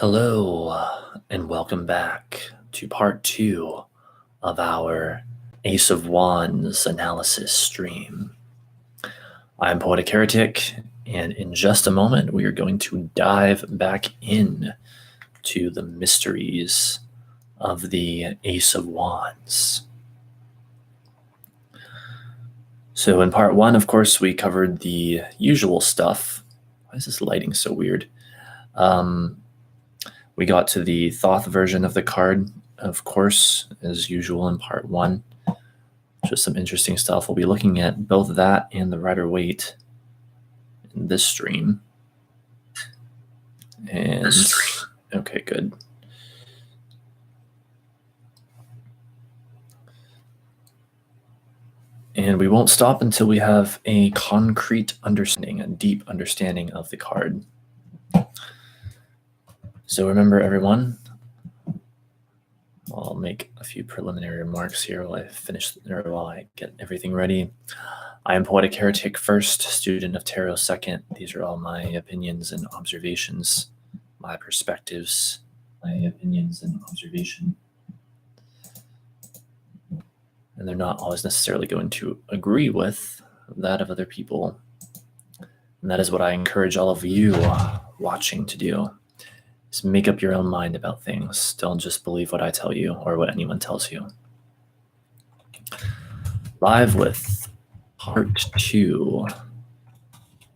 Hello, and welcome back to part two of our Ace of Wands analysis stream. I'm Poetic Heretic, and in just a moment, we are going to dive back in to the mysteries of the Ace of Wands. So in part one, of course, we covered the usual stuff. Why is this lighting so weird? We got to the Thoth version of the card, of course, as usual in part one. Just some interesting stuff. We'll be looking at both that and the Rider-Waite in this stream. And okay, good. And we won't stop until we have a concrete understanding, a deep understanding of the card. So remember, everyone, I'll make a few preliminary remarks here while I get everything ready. I am Poetic Heretic first, student of Tarot second. These are all my opinions and observations, my perspectives, my opinions and observation. And they're not always necessarily going to agree with that of other people. And that is what I encourage all of you watching to do, is make up your own mind about things. Don't just believe what I tell you or what anyone tells you. Live with part two.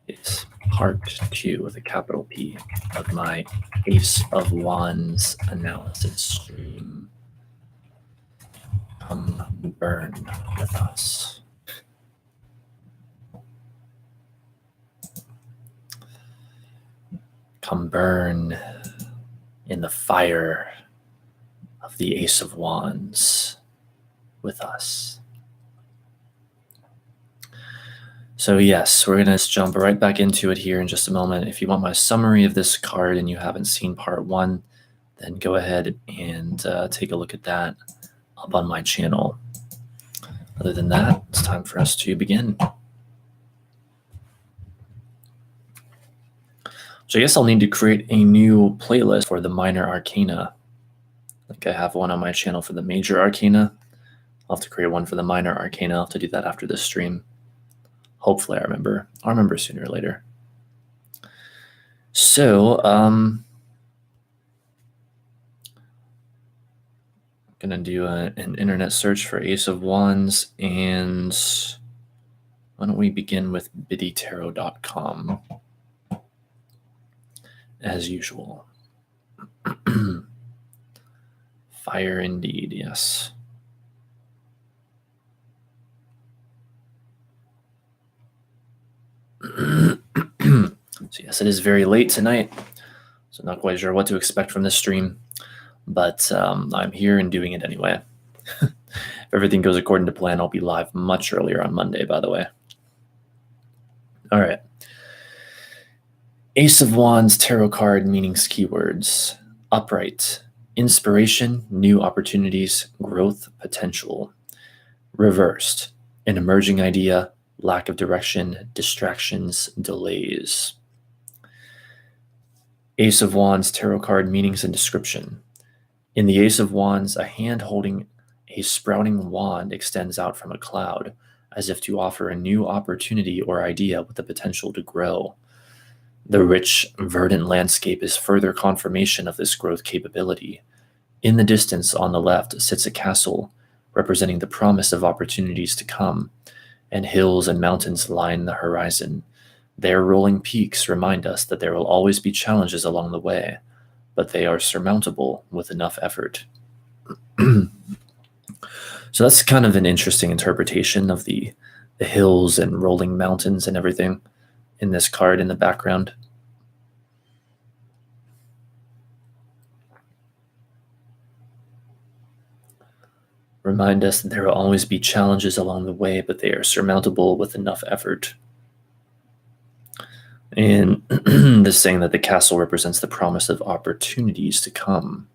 It's part two with a capital P of my Ace of Wands analysis stream. Come burn with us. Come burn in the fire of the Ace of Wands with us. So yes, we're going to jump right back into it here in just a moment. If you want my summary of this card and you haven't seen part one, then go ahead and take a look at that up on my channel. Other than that, it's time for us to begin. So I guess I'll need to create a new playlist for the minor arcana. Like I have one on my channel for the major arcana. I'll have to create one for the minor arcana. I'll have to do that after this stream. Hopefully I'll remember sooner or later. So, I'm gonna do an internet search for Ace of Wands, and why don't we begin with biddytarot.com as usual. Fire indeed, yes. So yes, it is very late tonight, so not quite sure what to expect from this stream, but I'm here and doing it anyway. If everything goes according to plan, I'll be live much earlier on Monday, by the way. All right. Ace of Wands tarot card meanings keywords. Upright. Inspiration, new opportunities, growth, potential. Reversed. An emerging idea, lack of direction, distractions, delays. Ace of Wands tarot card meanings and description. In the Ace of Wands, a hand holding a sprouting wand extends out from a cloud, as if to offer a new opportunity or idea with the potential to grow. The rich, verdant landscape is further confirmation of this growth capability. In the distance on the left sits a castle, representing the promise of opportunities to come, and hills and mountains line the horizon. Their rolling peaks remind us that there will always be challenges along the way, but they are surmountable with enough effort. So that's kind of an interesting interpretation of the hills and rolling mountains and everything in this card in the background. Remind us that there will always be challenges along the way, but they are surmountable with enough effort. And this saying that the castle represents the promise of opportunities to come.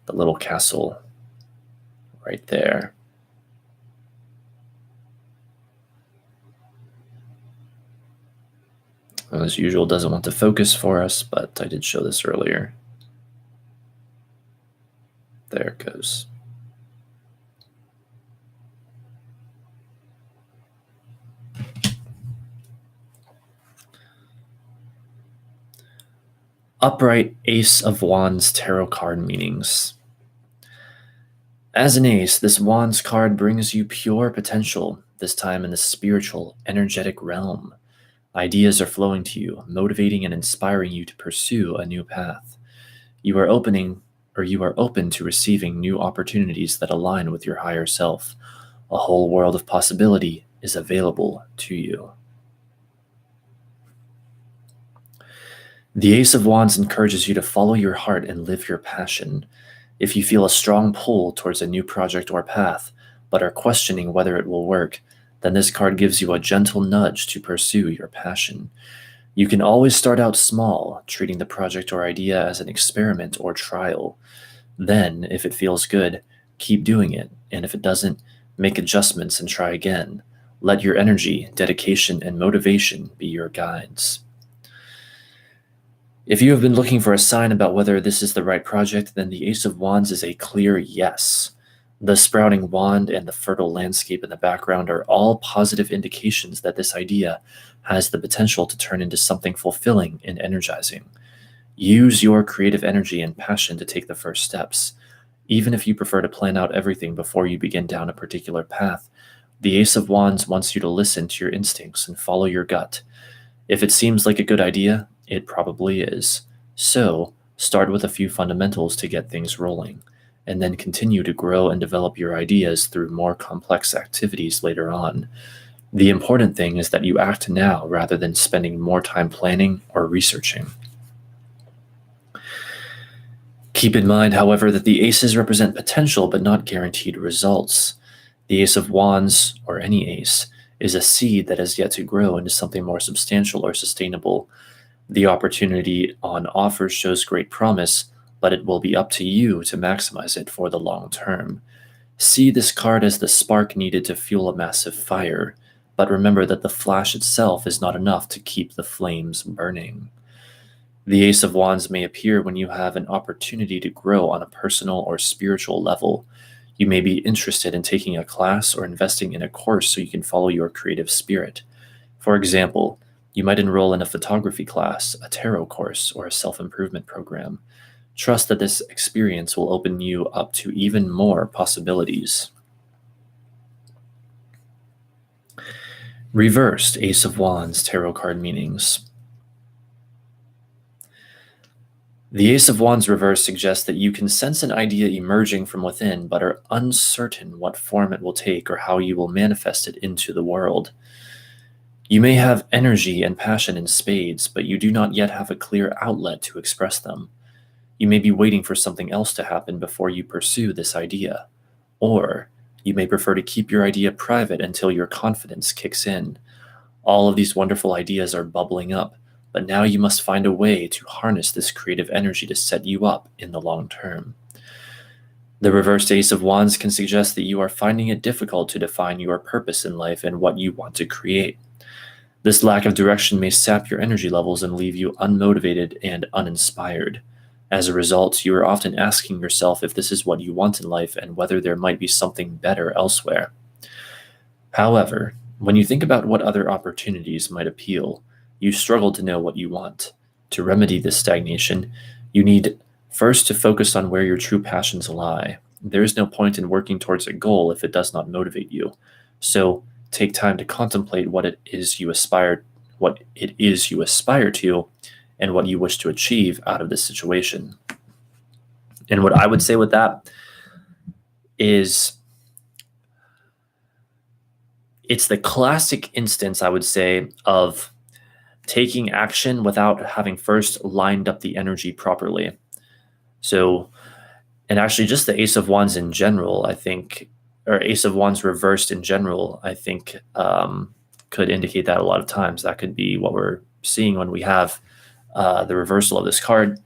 The little castle right there. as usual, doesn't want to focus for us, but I did show this earlier. There it goes. Upright Ace of Wands tarot card meanings. As an ace, this Wands card brings you pure potential, this time in the spiritual, energetic realm. Ideas are flowing to you, motivating and inspiring you to pursue a new path. You are open to receiving new opportunities that align with your higher self. A whole world of possibility is available to you. The Ace of Wands encourages you to follow your heart and live your passion. If you feel a strong pull towards a new project or path, but are questioning whether it will work, then this card gives you a gentle nudge to pursue your passion. You can always start out small, treating the project or idea as an experiment or trial. Then, if it feels good, keep doing it, and if it doesn't, make adjustments and try again. Let your energy, dedication, and motivation be your guides. If you have been looking for a sign about whether this is the right project, then the Ace of Wands is a clear yes. The sprouting wand and the fertile landscape in the background are all positive indications that this idea has the potential to turn into something fulfilling and energizing. Use your creative energy and passion to take the first steps. Even if you prefer to plan out everything before you begin down a particular path, the Ace of Wands wants you to listen to your instincts and follow your gut. If it seems like a good idea, it probably is. So, start with a few fundamentals to get things rolling, and then continue to grow and develop your ideas through more complex activities later on. The important thing is that you act now rather than spending more time planning or researching. Keep in mind, however, that the aces represent potential but not guaranteed results. The Ace of Wands, or any ace, is a seed that has yet to grow into something more substantial or sustainable. The opportunity on offer shows great promise, but it will be up to you to maximize it for the long term. See this card as the spark needed to fuel a massive fire, but remember that the flash itself is not enough to keep the flames burning. The Ace of Wands may appear when you have an opportunity to grow on a personal or spiritual level. You may be interested in taking a class or investing in a course so you can follow your creative spirit. For example, you might enroll in a photography class, a tarot course, or a self-improvement program. Trust that this experience will open you up to even more possibilities. Reversed Ace of Wands tarot card meanings. The Ace of Wands reverse suggests that you can sense an idea emerging from within, but are uncertain what form it will take or how you will manifest it into the world. You may have energy and passion in spades, but you do not yet have a clear outlet to express them. You may be waiting for something else to happen before you pursue this idea. Or you may prefer to keep your idea private until your confidence kicks in. All of these wonderful ideas are bubbling up, but now you must find a way to harness this creative energy to set you up in the long term. The reversed Ace of Wands can suggest that you are finding it difficult to define your purpose in life and what you want to create. This lack of direction may sap your energy levels and leave you unmotivated and uninspired. As a result, you are often asking yourself if this is what you want in life and whether there might be something better elsewhere. However, when you think about what other opportunities might appeal, you struggle to know what you want. To remedy this stagnation, you need first to focus on where your true passions lie. There is no point in working towards a goal if it does not motivate you. So, take time to contemplate what it is you aspire to and what you wish to achieve out of this situation. And what I would say with that is it's the classic instance, I would say, of taking action without having first lined up the energy properly. So, and actually just the Ace of Wands in general, I think, or Ace of Wands reversed in general, I think could indicate that a lot of times. That could be what we're seeing when we have the reversal of this card,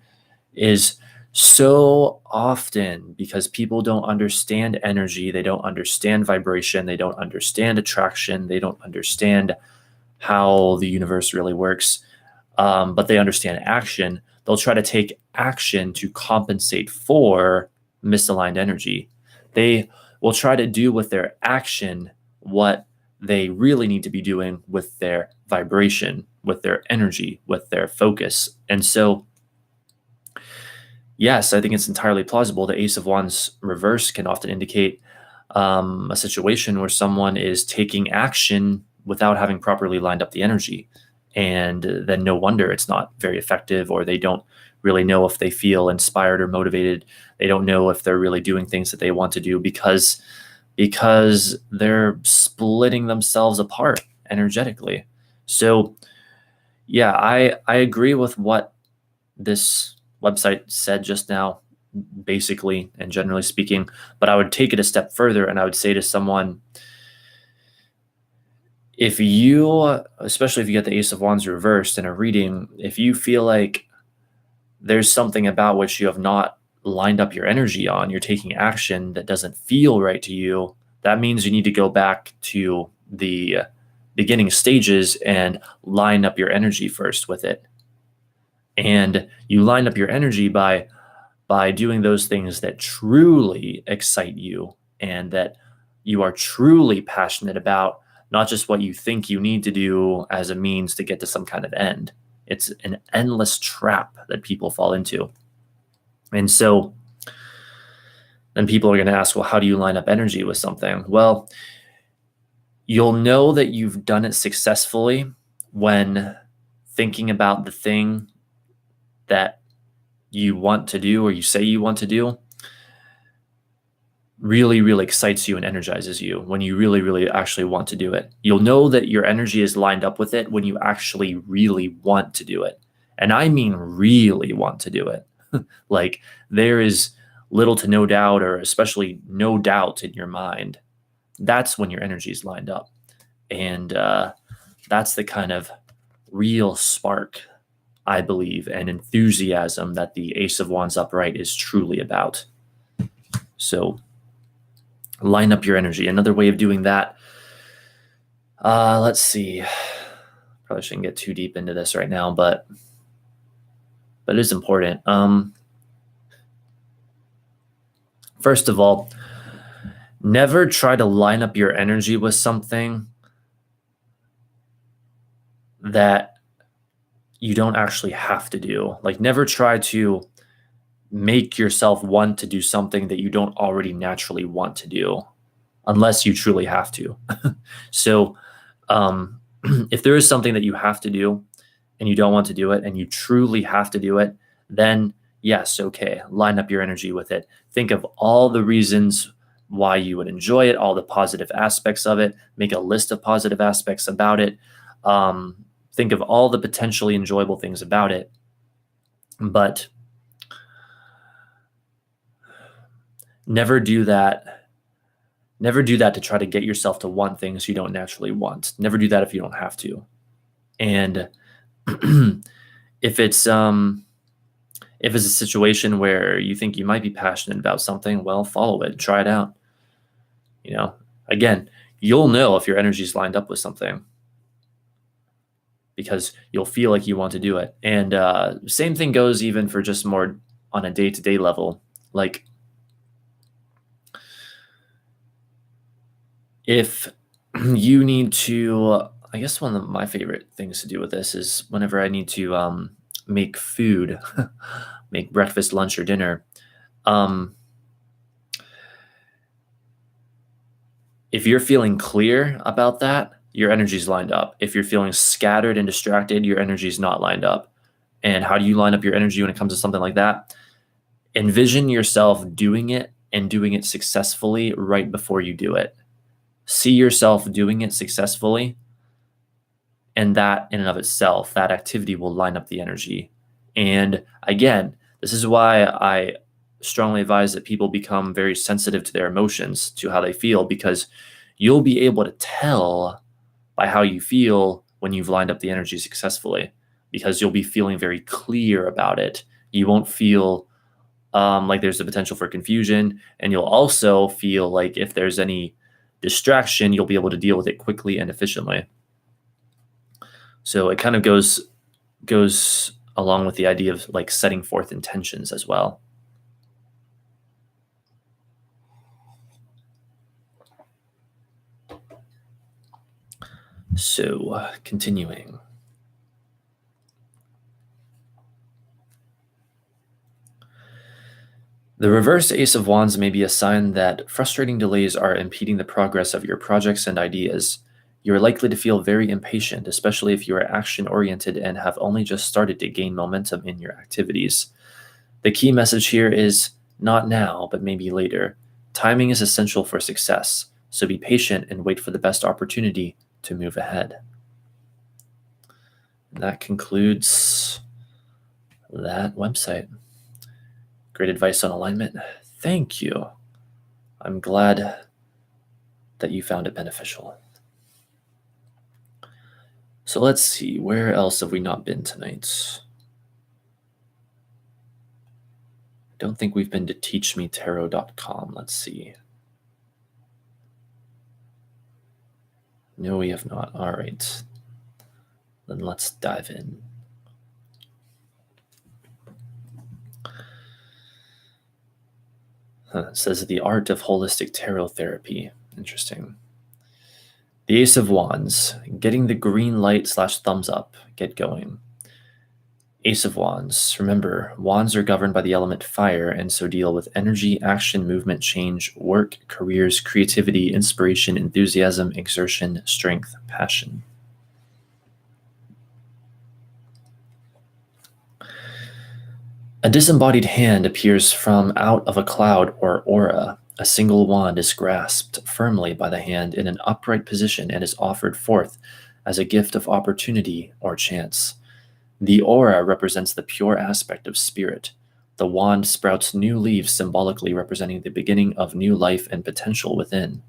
is so often because people don't understand energy, they don't understand vibration, they don't understand attraction, they don't understand how the universe really works. but they understand action, they'll try to take action to compensate for misaligned energy. They will try to do with their action what they really need to be doing with their vibration, with their energy, with their focus. And so, yes, I think it's entirely plausible. The Ace of Wands reverse can often indicate a situation where someone is taking action without having properly lined up the energy. And then no wonder it's not very effective, or they don't really know if they feel inspired or motivated. They don't know if they're really doing things that they want to do because they're splitting themselves apart energetically. So yeah, I agree with what this website said just now, basically and generally speaking, but I would take it a step further and I would say to someone, if you, especially if you get the Ace of Wands reversed in a reading, if you feel like there's something about which you have not lined up your energy on, you're taking action that doesn't feel right to you, that means you need to go back to the beginning stages and line up your energy first with it. And you line up your energy by doing those things that truly excite you and that you are truly passionate about, not just what you think you need to do as a means to get to some kind of end. It's an endless trap that people fall into. And so then people are going to ask, well, how do you line up energy with something? Well, you'll know that you've done it successfully when thinking about the thing that you want to do or you say you want to do really, really excites you and energizes you, when you really, really actually want to do it. You'll know that your energy is lined up with it when you actually really want to do it. And I mean really want to do it. Like there is little to no doubt, or especially no doubt in your mind. That's when your energy is lined up. And that's the kind of real spark, I believe, and enthusiasm that the Ace of Wands upright is truly about. So line up your energy. Another way of doing that, let's see. Probably shouldn't get too deep into this right now, but it is important. First of all, never try to line up your energy with something that you don't actually have to do. Like never try to make yourself want to do something that you don't already naturally want to do, unless you truly have to. So if there is something that you have to do and you don't want to do it and you truly have to do it, then yes, okay, line up your energy with it. Think of all the reasons why you would enjoy it, all the positive aspects of it, make a list of positive aspects about it. Think of all the potentially enjoyable things about it. But never do that. Never do that to try to get yourself to want things you don't naturally want. Never do that if you don't have to. And if it's a situation where you think you might be passionate about something, well, follow it, try it out. You know, again, you'll know if your energy is lined up with something because you'll feel like you want to do it. And same thing goes even for just more on a day-to-day level. Like if you need to, I guess one of my favorite things to do with this is whenever I need to make food, make breakfast, lunch, or dinner. If you're feeling clear about that, your energy's lined up. If you're feeling scattered and distracted, your energy's not lined up. And how do you line up your energy when it comes to something like that? Envision yourself doing it and doing it successfully right before you do it. See yourself doing it successfully, and that in and of itself, that activity will line up the energy. And again, this is why I strongly advise that people become very sensitive to their emotions, to how they feel, because you'll be able to tell by how you feel when you've lined up the energy successfully, because you'll be feeling very clear about it. You won't feel like there's the potential for confusion, and you'll also feel like if there's any distraction, you'll be able to deal with it quickly and efficiently. So it kind of goes goes along with the idea of like setting forth intentions as well. So, continuing. The reverse Ace of Wands may be a sign that frustrating delays are impeding the progress of your projects and ideas. You are likely to feel very impatient, especially if you are action-oriented and have only just started to gain momentum in your activities. The key message here is not now, but maybe later. Timing is essential for success, so be patient and wait for the best opportunity to move ahead. And that concludes that website. Great advice on alignment. Thank you. I'm glad that you found it beneficial. So let's see, where else have we not been tonight? I don't think we've been to teachmetarot.com. Let's see. No, we have not. All right. Then let's dive in. It says the art of holistic tarot therapy. Interesting. The Ace of Wands, getting the green light / thumbs up, get going. Ace of Wands, remember, wands are governed by the element fire and so deal with energy, action, movement, change, work, careers, creativity, inspiration, enthusiasm, exertion, strength, passion. A disembodied hand appears from out of a cloud or aura. A single wand is grasped firmly by the hand in an upright position and is offered forth as a gift of opportunity or chance. The aura represents the pure aspect of spirit. The wand sprouts new leaves, symbolically representing the beginning of new life and potential within.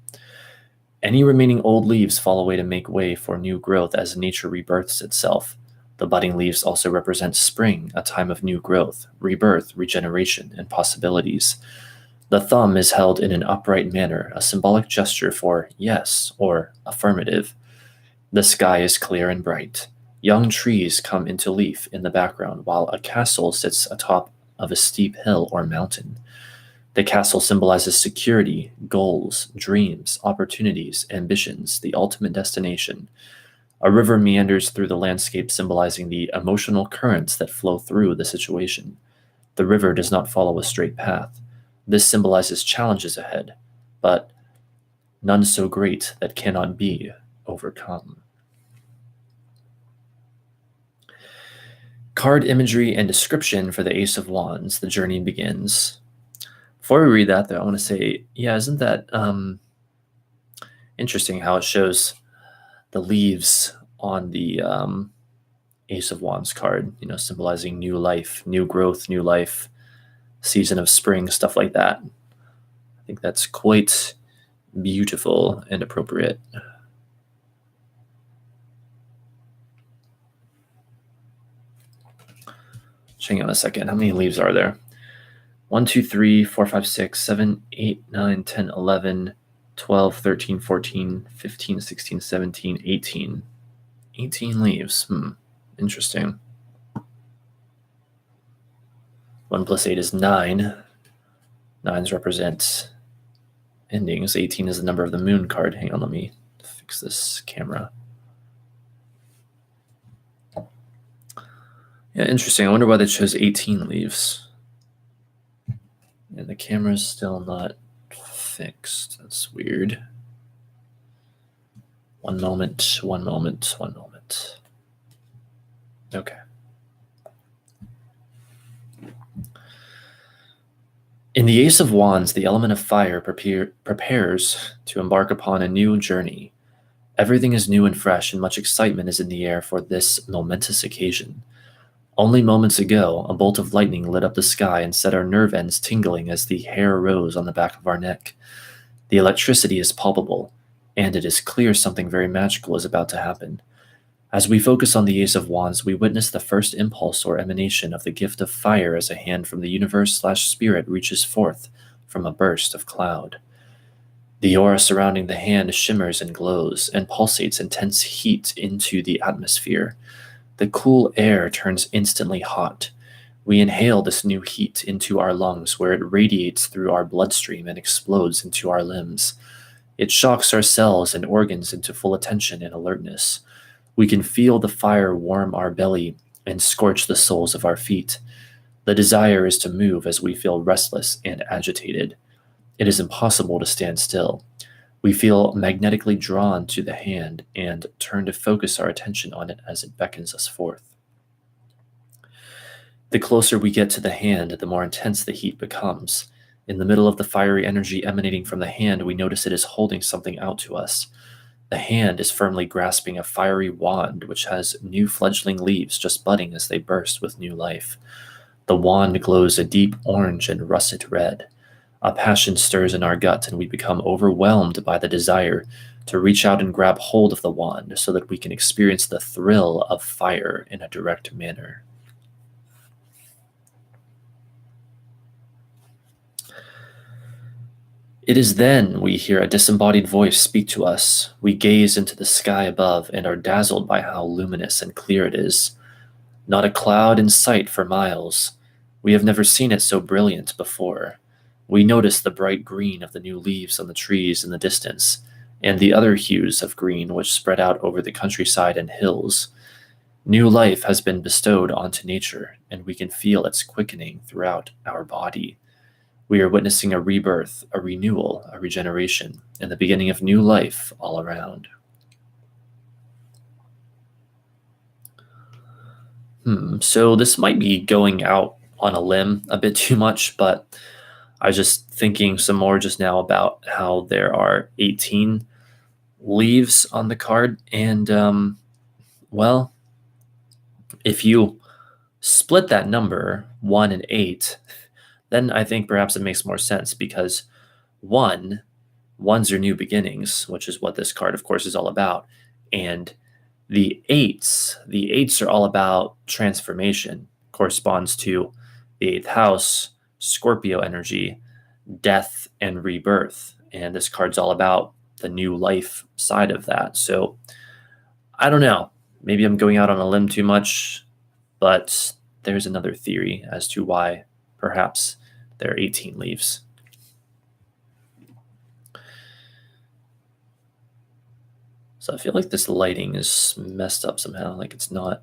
Any remaining old leaves fall away to make way for new growth as nature rebirths itself. The budding leaves also represent spring, a time of new growth, rebirth, regeneration, and possibilities. The thumb is held in an upright manner, a symbolic gesture for yes or affirmative. The sky is clear and bright. Young trees come into leaf in the background, while a castle sits atop of a steep hill or mountain. The castle symbolizes security, goals, dreams, opportunities, ambitions, the ultimate destination. A river meanders through the landscape, symbolizing the emotional currents that flow through the situation. The river does not follow a straight path. This symbolizes challenges ahead, but none so great that cannot be overcome. Card imagery and description for the Ace of Wands. The journey begins. Before we read that, though, I want to say, yeah, isn't that interesting how it shows the leaves on the Ace of Wands card, symbolizing new life, new growth, new life, season of spring, stuff like that. I think that's quite beautiful and appropriate. Hang on a second. How many leaves are there? 1, 2, 3, 4, 5, 6, 7, 8, 9, 10, 11, 12, 13, 14, 15, 16, 17, 18. 18 leaves. Interesting. 1 plus 8 is 9. 9s represent endings. 18 is the number of the moon card. Hang on, let me fix this camera. Yeah, interesting. I wonder why they chose 18 leaves. And the camera's still not fixed. That's weird. One moment. Okay. In the Ace of Wands, the element of fire prepares to embark upon a new journey. Everything is new and fresh, and much excitement is in the air for this momentous occasion. Only moments ago, a bolt of lightning lit up the sky and set our nerve ends tingling as the hair rose on the back of our neck. The electricity is palpable, and it is clear something very magical is about to happen. As we focus on the Ace of Wands, we witness the first impulse or emanation of the gift of fire as a hand from the universe / spirit reaches forth from a burst of cloud. The aura surrounding the hand shimmers and glows and pulsates intense heat into the atmosphere. The cool air turns instantly hot. We inhale this new heat into our lungs, where it radiates through our bloodstream and explodes into our limbs. It shocks our cells and organs into full attention and alertness. We can feel the fire warm our belly and scorch the soles of our feet. The desire is to move as we feel restless and agitated. It is impossible to stand still. We feel magnetically drawn to the hand and turn to focus our attention on it as it beckons us forth. The closer we get to the hand, the more intense the heat becomes. In the middle of the fiery energy emanating from the hand, we notice it is holding something out to us. The hand is firmly grasping a fiery wand which has new fledgling leaves just budding as they burst with new life. The wand glows a deep orange and russet red. A passion stirs in our gut, and we become overwhelmed by the desire to reach out and grab hold of the wand so that we can experience the thrill of fire in a direct manner. It is then we hear a disembodied voice speak to us. We gaze into the sky above and are dazzled by how luminous and clear it is. Not a cloud in sight for miles. We have never seen it so brilliant before. We notice the bright green of the new leaves on the trees in the distance, and the other hues of green which spread out over the countryside and hills. New life has been bestowed onto nature, and we can feel its quickening throughout our body. We are witnessing a rebirth, a renewal, a regeneration, and the beginning of new life all around. So this might be going out on a limb a bit too much, but I was just thinking some more just now about how there are 18 leaves on the card. And, well, if you split that number, 1 and 8, then I think perhaps it makes more sense because ones are new beginnings, which is what this card, of course, is all about. And the eights are all about transformation, corresponds to the eighth house, Scorpio energy, death and rebirth. And this card's all about the new life side of that. So I don't know. Maybe I'm going out on a limb too much, but there's another theory as to why perhaps there are 18 leaves. So I feel like this lighting is messed up somehow, like it's not.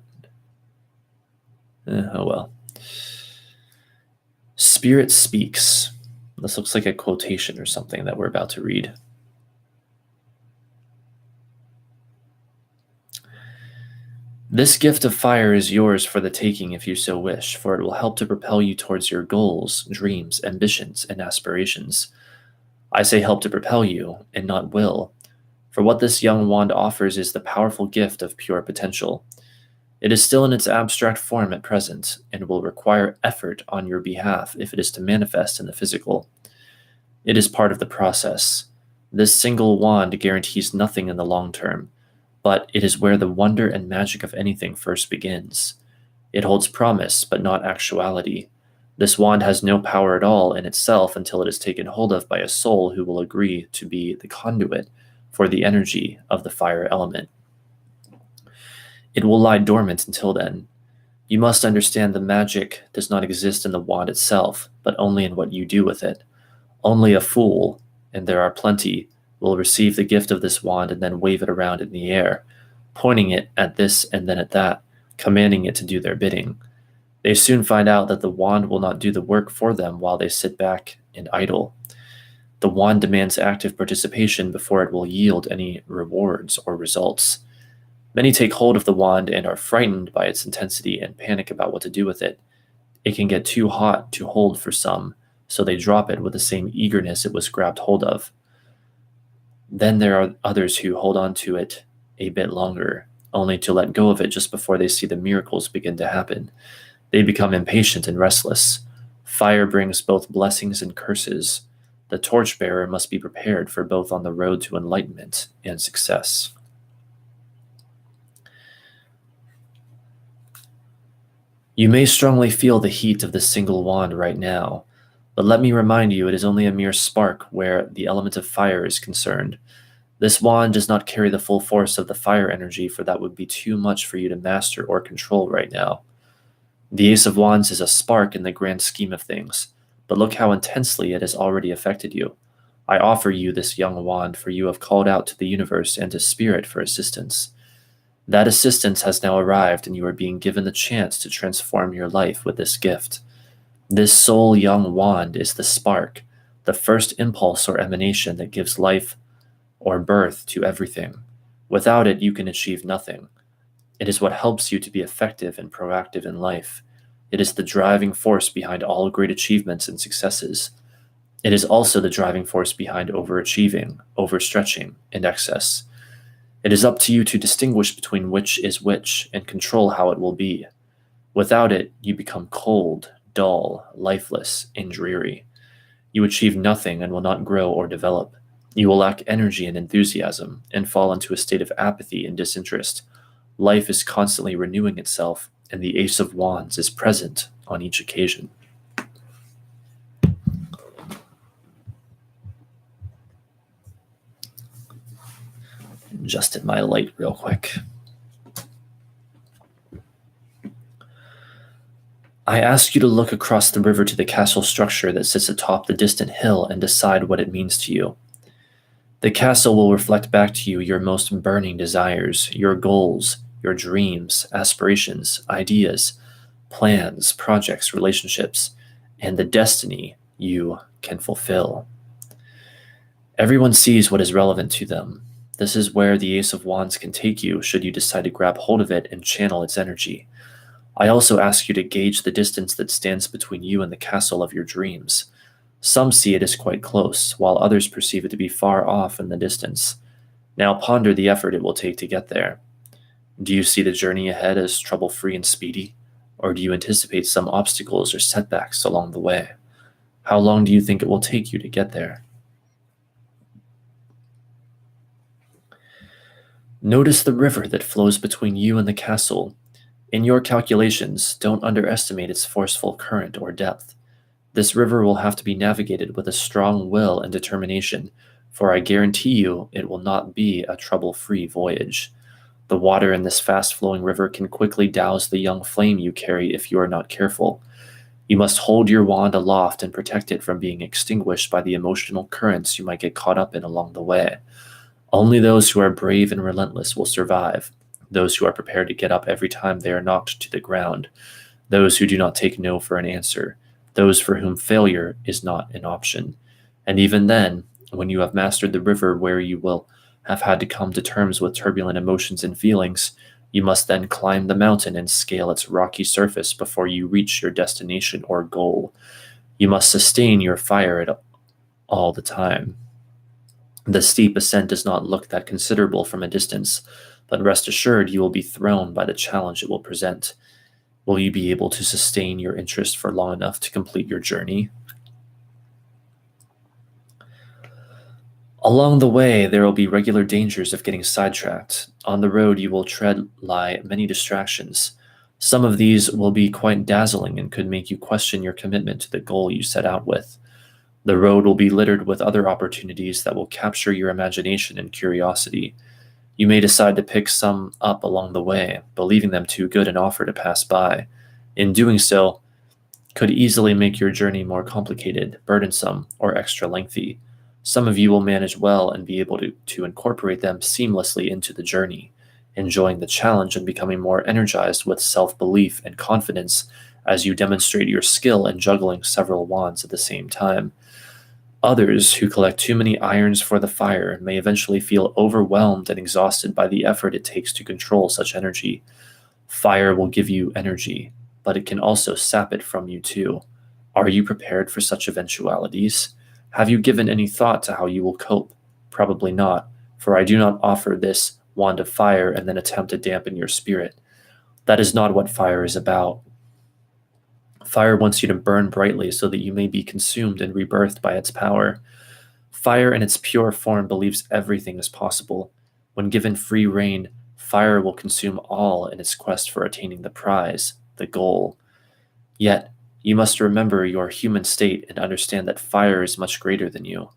Oh well. Spirit speaks. This looks like a quotation or something that we're about to read. This gift of fire is yours for the taking if you so wish, for it will help to propel you towards your goals, dreams, ambitions, and aspirations. I say help to propel you, and not will, for what this young wand offers is the powerful gift of pure potential. It is still in its abstract form at present, and will require effort on your behalf if it is to manifest in the physical. It is part of the process. This single wand guarantees nothing in the long term, but it is where the wonder and magic of anything first begins. It holds promise, but not actuality. This wand has no power at all in itself until it is taken hold of by a soul who will agree to be the conduit for the energy of the fire element. It will lie dormant until then. You must understand the magic does not exist in the wand itself, but only in what you do with it. Only a fool, and there are plenty, will receive the gift of this wand and then wave it around in the air, pointing it at this and then at that, commanding it to do their bidding. They soon find out that the wand will not do the work for them while they sit back and idle. The wand demands active participation before it will yield any rewards or results. Many take hold of the wand and are frightened by its intensity and panic about what to do with it. It can get too hot to hold for some, so they drop it with the same eagerness it was grabbed hold of. Then there are others who hold on to it a bit longer, only to let go of it just before they see the miracles begin to happen. They become impatient and restless. Fire brings both blessings and curses. The torchbearer must be prepared for both on the road to enlightenment and success. You may strongly feel the heat of this single wand right now, but let me remind you it is only a mere spark where the element of fire is concerned. This wand does not carry the full force of the fire energy, for that would be too much for you to master or control right now. The Ace of Wands is a spark in the grand scheme of things, but look how intensely it has already affected you. I offer you this young wand, for you have called out to the universe and to spirit for assistance. That assistance has now arrived, and you are being given the chance to transform your life with this gift. This soul young wand is the spark, the first impulse or emanation that gives life or birth to everything. Without it, you can achieve nothing. It is what helps you to be effective and proactive in life. It is the driving force behind all great achievements and successes. It is also the driving force behind overachieving, overstretching, and excess. It is up to you to distinguish between which is which and control how it will be. Without it, you become cold, dull, lifeless, and dreary. You achieve nothing and will not grow or develop. You will lack energy and enthusiasm and fall into a state of apathy and disinterest. Life is constantly renewing itself, and the Ace of Wands is present on each occasion. Adjusted my light real quick. I ask you to look across the river to the castle structure that sits atop the distant hill and decide what it means to you. The castle will reflect back to you your most burning desires, your goals, your dreams, aspirations, ideas, plans, projects, relationships, and the destiny you can fulfill. Everyone sees what is relevant to them. This is where the Ace of Wands can take you should you decide to grab hold of it and channel its energy. I also ask you to gauge the distance that stands between you and the castle of your dreams. Some see it as quite close, while others perceive it to be far off in the distance. Now ponder the effort it will take to get there. Do you see the journey ahead as trouble-free and speedy, or do you anticipate some obstacles or setbacks along the way? How long do you think it will take you to get there? Notice the river that flows between you and the castle. In your calculations, don't underestimate its forceful current or depth. This river will have to be navigated with a strong will and determination, for I guarantee you it will not be a trouble-free voyage. The water in this fast-flowing river can quickly douse the young flame you carry if you are not careful. You must hold your wand aloft and protect it from being extinguished by the emotional currents you might get caught up in along the way. Only those who are brave and relentless will survive, those who are prepared to get up every time they are knocked to the ground, those who do not take no for an answer, those for whom failure is not an option. And even then, when you have mastered the river where you will have had to come to terms with turbulent emotions and feelings, you must then climb the mountain and scale its rocky surface before you reach your destination or goal. You must sustain your fire all the time. The steep ascent does not look that considerable from a distance, but rest assured you will be thrown by the challenge it will present. Will you be able to sustain your interest for long enough to complete your journey? Along the way, there will be regular dangers of getting sidetracked. On the road, you will lie many distractions. Some of these will be quite dazzling and could make you question your commitment to the goal you set out with. The road will be littered with other opportunities that will capture your imagination and curiosity. You may decide to pick some up along the way, believing them too good an offer to pass by. In doing so, could easily make your journey more complicated, burdensome, or extra lengthy. Some of you will manage well and be able to incorporate them seamlessly into the journey, enjoying the challenge and becoming more energized with self-belief and confidence as you demonstrate your skill in juggling several wands at the same time. Others, who collect too many irons for the fire, may eventually feel overwhelmed and exhausted by the effort it takes to control such energy. Fire will give you energy, but it can also sap it from you too. Are you prepared for such eventualities? Have you given any thought to how you will cope? Probably not, for I do not offer this wand of fire and then attempt to dampen your spirit. That is not what fire is about. Fire wants you to burn brightly so that you may be consumed and rebirthed by its power. Fire in its pure form believes everything is possible. When given free rein, fire will consume all in its quest for attaining the prize, the goal. Yet, you must remember your human state and understand that fire is much greater than you.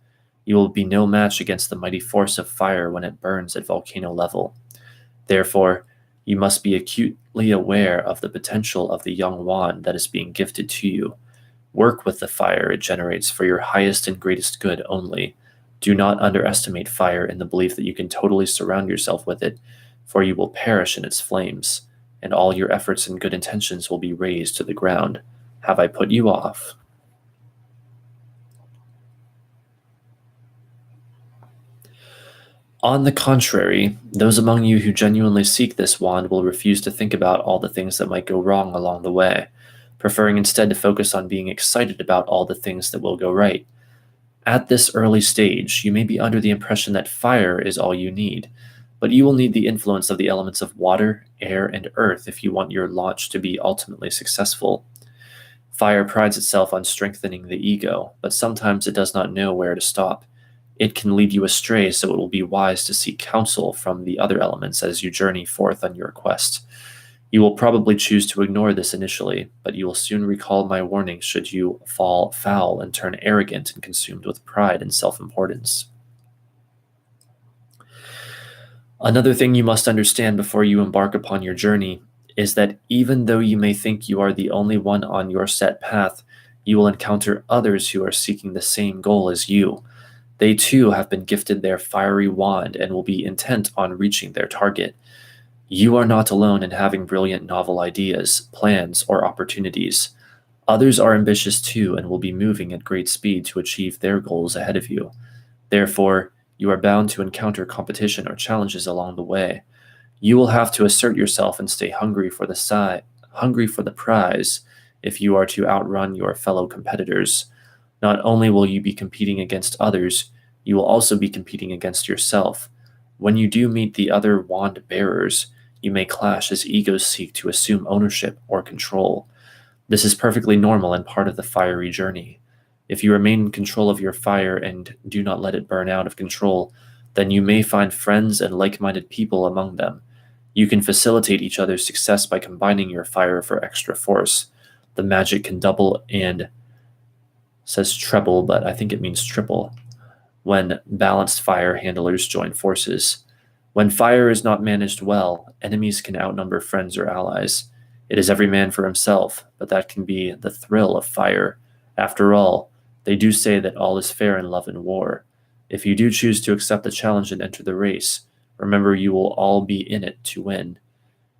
You will be no match against the mighty force of fire when it burns at volcano level. Therefore, you must be acutely aware of the potential of the young wand that is being gifted to you. Work with the fire it generates for your highest and greatest good only. Do not underestimate fire in the belief that you can totally surround yourself with it, for you will perish in its flames, and all your efforts and good intentions will be razed to the ground. Have I put you off? On the contrary, those among you who genuinely seek this wand will refuse to think about all the things that might go wrong along the way, preferring instead to focus on being excited about all the things that will go right. At this early stage, you may be under the impression that fire is all you need, but you will need the influence of the elements of water, air, and earth if you want your launch to be ultimately successful. Fire prides itself on strengthening the ego, but sometimes it does not know where to stop. It can lead you astray, so it will be wise to seek counsel from the other elements as you journey forth on your quest. You will probably choose to ignore this initially, but you will soon recall my warning should you fall foul and turn arrogant and consumed with pride and self-importance. Another thing you must understand before you embark upon your journey is that even though you may think you are the only one on your set path, you will encounter others who are seeking the same goal as you. They too have been gifted their fiery wand and will be intent on reaching their target. You are not alone in having brilliant novel ideas, plans, or opportunities. Others are ambitious too and will be moving at great speed to achieve their goals ahead of you. Therefore, you are bound to encounter competition or challenges along the way. You will have to assert yourself and stay hungry for the prize if you are to outrun your fellow competitors. Not only will you be competing against others, you will also be competing against yourself. When you do meet the other wand bearers, you may clash as egos seek to assume ownership or control. This is perfectly normal and part of the fiery journey. If you remain in control of your fire and do not let it burn out of control, then you may find friends and like-minded people among them. You can facilitate each other's success by combining your fire for extra force. The magic can double and says treble, but I think it means triple, when balanced fire handlers join forces. When fire is not managed well, enemies can outnumber friends or allies. It is every man for himself, but that can be the thrill of fire. After all, they do say that all is fair in love and war. If you do choose to accept the challenge and enter the race, remember you will all be in it to win.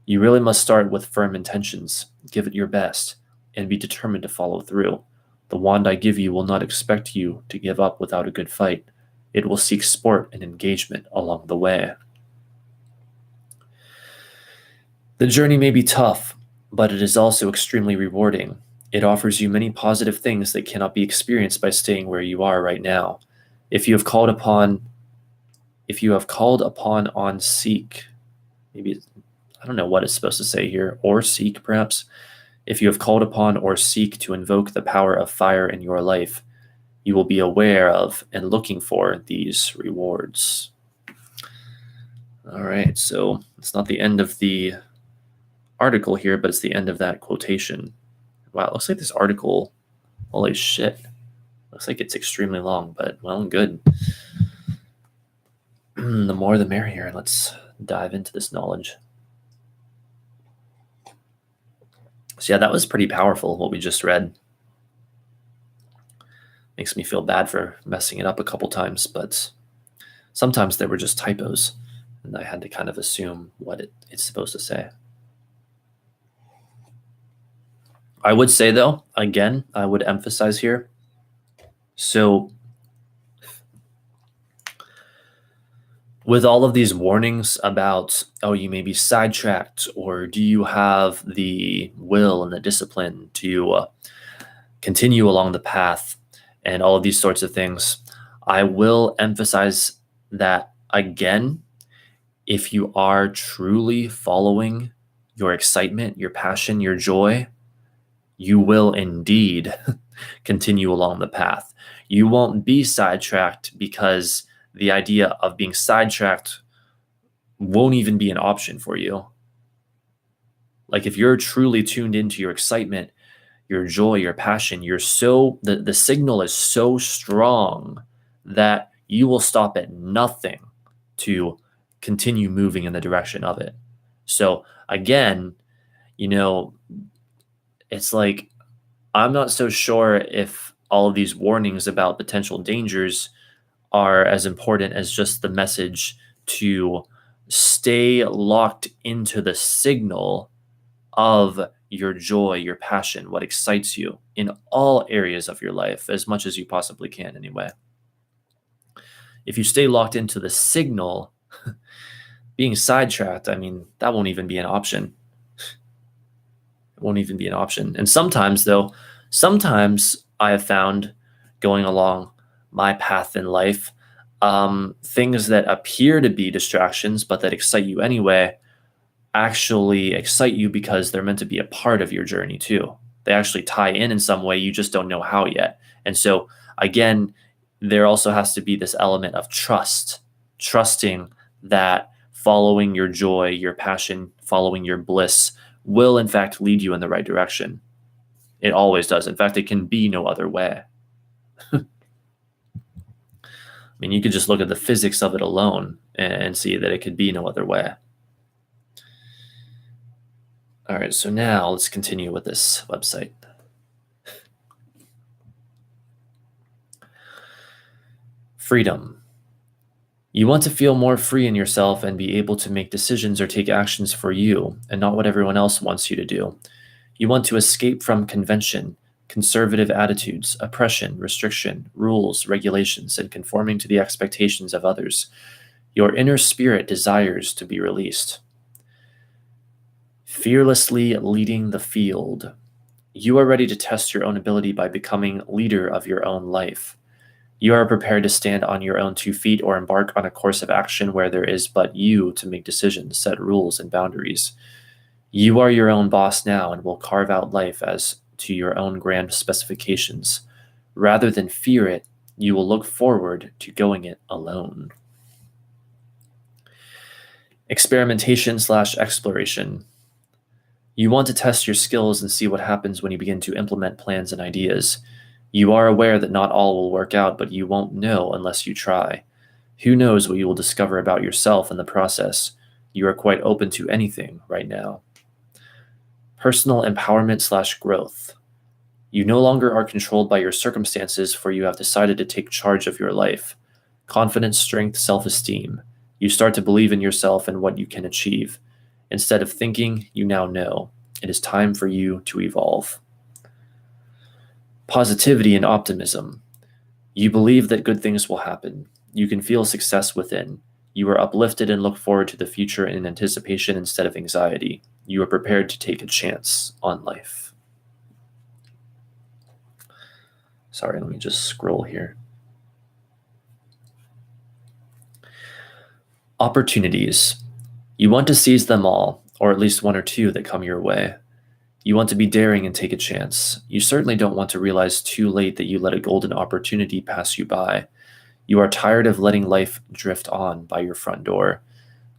You really must start with firm intentions, give it your best, and be determined to follow through. The wand I give you will not expect you to give up without a good fight. It will seek sport and engagement along the way. The journey may be tough, but it is also extremely rewarding. It offers you many positive things that cannot be experienced by staying where you are right now. If you have called upon on seek, maybe I don't know what it's supposed to say here, or seek perhaps. If you have called upon or seek to invoke the power of fire in your life, you will be aware of and looking for these rewards. All right, so it's not the end of the article here, but it's the end of that quotation. Wow, it looks like this article, holy shit, looks like it's extremely long, but well, good. The more the merrier. Let's dive into this knowledge. So yeah, that was pretty powerful, what we just read. Makes me feel bad for messing it up a couple times, but sometimes there were just typos, and I had to kind of assume what it's supposed to say. I would say, though, again, I would emphasize here, so with all of these warnings about, oh, you may be sidetracked, or do you have the will and the discipline to continue along the path, and all of these sorts of things, I will emphasize that again, if you are truly following your excitement, your passion, your joy, you will indeed continue along the path. You won't be sidetracked because the idea of being sidetracked won't even be an option for you. Like if you're truly tuned into your excitement, your joy, your passion, the signal is so strong that you will stop at nothing to continue moving in the direction of it. So again, it's like, I'm not so sure if all of these warnings about potential dangers are as important as just the message to stay locked into the signal of your joy, your passion, what excites you in all areas of your life, as much as you possibly can anyway. If you stay locked into the signal, being sidetracked, that won't even be an option. It won't even be an option. And sometimes I have found, going along my path in life, things that appear to be distractions, but that excite you anyway, actually excite you because they're meant to be a part of your journey too. They actually tie in some way, you just don't know how yet. And so again, there also has to be this element of trusting that following your joy, your passion, following your bliss will in fact lead you in the right direction. It always does. In fact, it can be no other way. You could just look at the physics of it alone and see that it could be no other way. All right, so now let's continue with this website. Freedom. You want to feel more free in yourself and be able to make decisions or take actions for you and not what everyone else wants you to do. You want to escape from convention, conservative attitudes, oppression, restriction, rules, regulations, and conforming to the expectations of others. Your inner spirit desires to be released. Fearlessly leading the field. You are ready to test your own ability by becoming leader of your own life. You are prepared to stand on your own 2 feet or embark on a course of action where there is but you to make decisions, set rules, and boundaries. You are your own boss now and will carve out life as to your own grand specifications. Rather than fear it, you will look forward to going it alone. Experimentation/exploration. You want to test your skills and see what happens when you begin to implement plans and ideas. You are aware that not all will work out, but you won't know unless you try. Who knows what you will discover about yourself in the process? You are quite open to anything right now. Personal empowerment/growth. You no longer are controlled by your circumstances, for you have decided to take charge of your life. Confidence, strength, self-esteem. You start to believe in yourself and what you can achieve. Instead of thinking, you now know. It is time for you to evolve. Positivity and optimism. You believe that good things will happen. You can feel success within. You are uplifted and look forward to the future in anticipation instead of anxiety. You are prepared to take a chance on life. Sorry, let me just scroll here. Opportunities. You want to seize them all, or at least 1 or 2 that come your way. You want to be daring and take a chance. You certainly don't want to realize too late that you let a golden opportunity pass you by. You are tired of letting life drift on by your front door.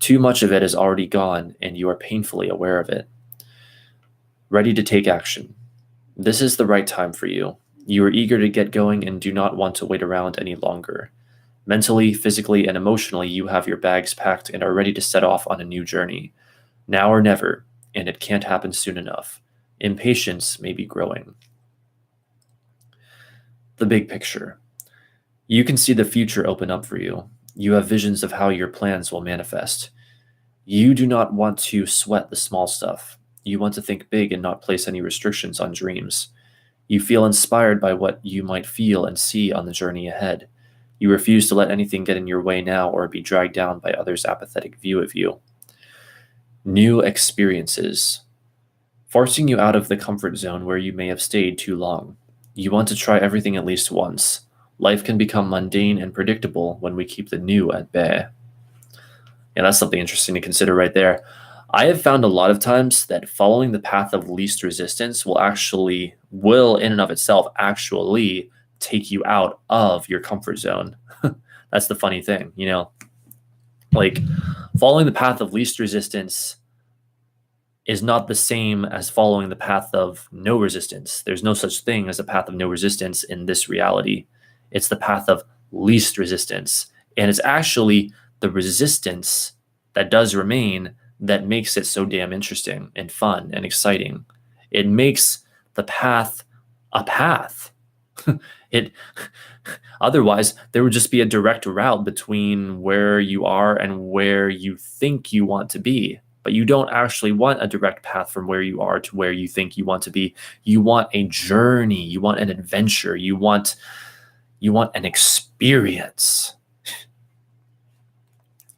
Too much of it is already gone, and you are painfully aware of it. Ready to take action. This is the right time for you. You are eager to get going and do not want to wait around any longer. Mentally, physically, and emotionally, you have your bags packed and are ready to set off on a new journey. Now or never, and it can't happen soon enough. Impatience may be growing. The big picture. You can see the future open up for you. You have visions of how your plans will manifest. You do not want to sweat the small stuff. You want to think big and not place any restrictions on dreams. You feel inspired by what you might feel and see on the journey ahead. You refuse to let anything get in your way now or be dragged down by others' apathetic view of you. New experiences. Forcing you out of the comfort zone where you may have stayed too long. You want to try everything at least once. Life can become mundane and predictable when we keep the new at bay. Yeah, that's something interesting to consider right there. I have found a lot of times that following the path of least resistance will in and of itself actually take you out of your comfort zone. That's the funny thing, like following the path of least resistance is not the same as following the path of no resistance. There's no such thing as a path of no resistance in this reality. It's the path of least resistance. And it's actually the resistance that does remain that makes it so damn interesting and fun and exciting. It makes the path a path. It otherwise there would just be a direct route between where you are and where you think you want to be. But you don't actually want a direct path from where you are to where you think you want to be. You want a journey, you want an adventure, you want an experience.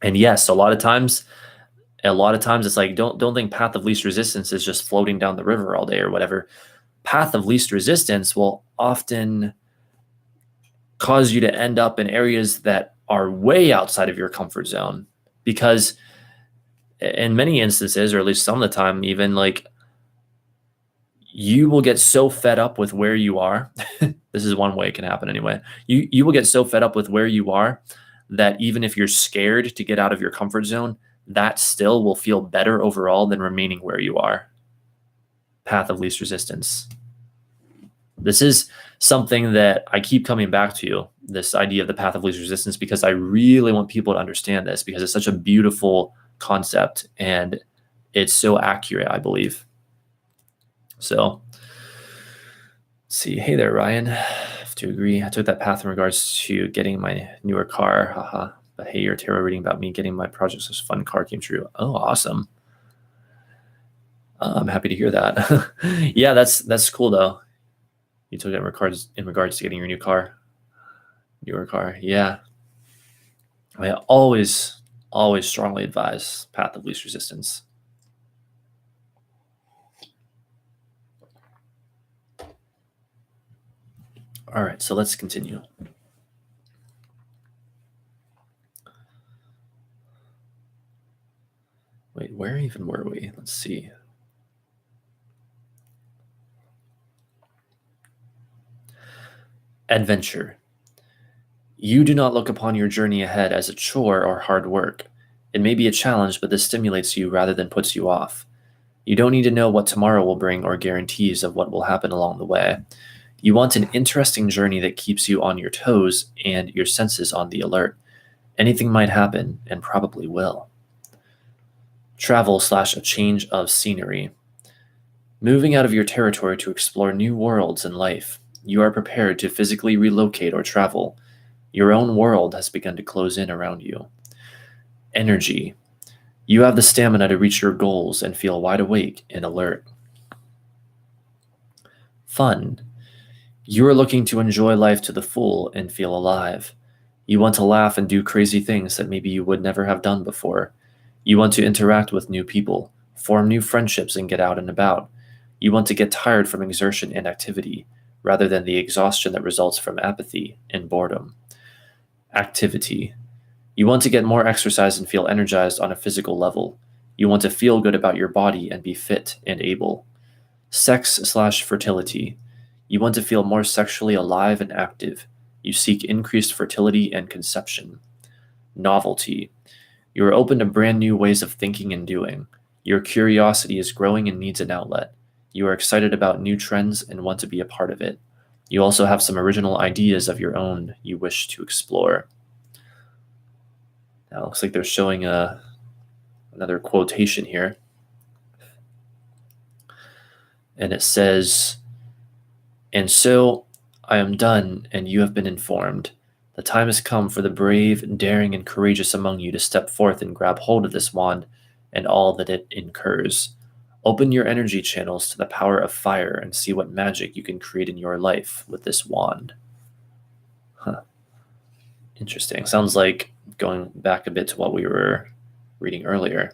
And yes, a lot of times it's like don't think path of least resistance is just floating down the river all day or whatever. Path of least resistance will often cause you to end up in areas that are way outside of your comfort zone, because in many instances, or at least some of the time, even, like, you will get so fed up with where you are. This is one way it can happen anyway. You will get so fed up with where you are that even if you're scared to get out of your comfort zone, that still will feel better overall than remaining where you are. Path of least resistance. This is something that I keep coming back to, this idea of the path of least resistance, because I really want people to understand this, because it's such a beautiful concept and it's so accurate, I believe. So let's see. Hey there, Ryan. I have to agree. I took that path in regards to getting my newer car. Haha. But hey, your tarot reading about me getting my project's fun car came true. Oh, awesome. I'm happy to hear that. Yeah, that's cool though. You took it in regards to getting your newer car. Yeah. I always strongly advise path of least resistance. All right, so let's continue. Wait, where even were we? Let's see. Adventure. You do not look upon your journey ahead as a chore or hard work. It may be a challenge, but this stimulates you rather than puts you off. You don't need to know what tomorrow will bring or guarantees of what will happen along the way. You want an interesting journey that keeps you on your toes and your senses on the alert. Anything might happen, and probably will. Travel / a change of scenery. Moving out of your territory to explore new worlds in life. You are prepared to physically relocate or travel. Your own world has begun to close in around you. Energy. You have the stamina to reach your goals and feel wide awake and alert. Fun. You are looking to enjoy life to the full and feel alive. You want to laugh and do crazy things that maybe you would never have done before. You want to interact with new people, form new friendships, and get out and about. You want to get tired from exertion and activity, rather than the exhaustion that results from apathy and boredom. Activity. You want to get more exercise and feel energized on a physical level. You want to feel good about your body and be fit and able. Sex / fertility. You want to feel more sexually alive and active. You seek increased fertility and conception. Novelty. You are open to brand new ways of thinking and doing. Your curiosity is growing and needs an outlet. You are excited about new trends and want to be a part of it. You also have some original ideas of your own you wish to explore. Now it looks like they're showing another quotation here. And it says, "And so I am done, and you have been informed. The time has come for the brave, daring, and courageous among you to step forth and grab hold of this wand and all that it incurs. Open your energy channels to the power of fire and see what magic you can create in your life with this wand." Huh. Interesting. Sounds like going back a bit to what we were reading earlier.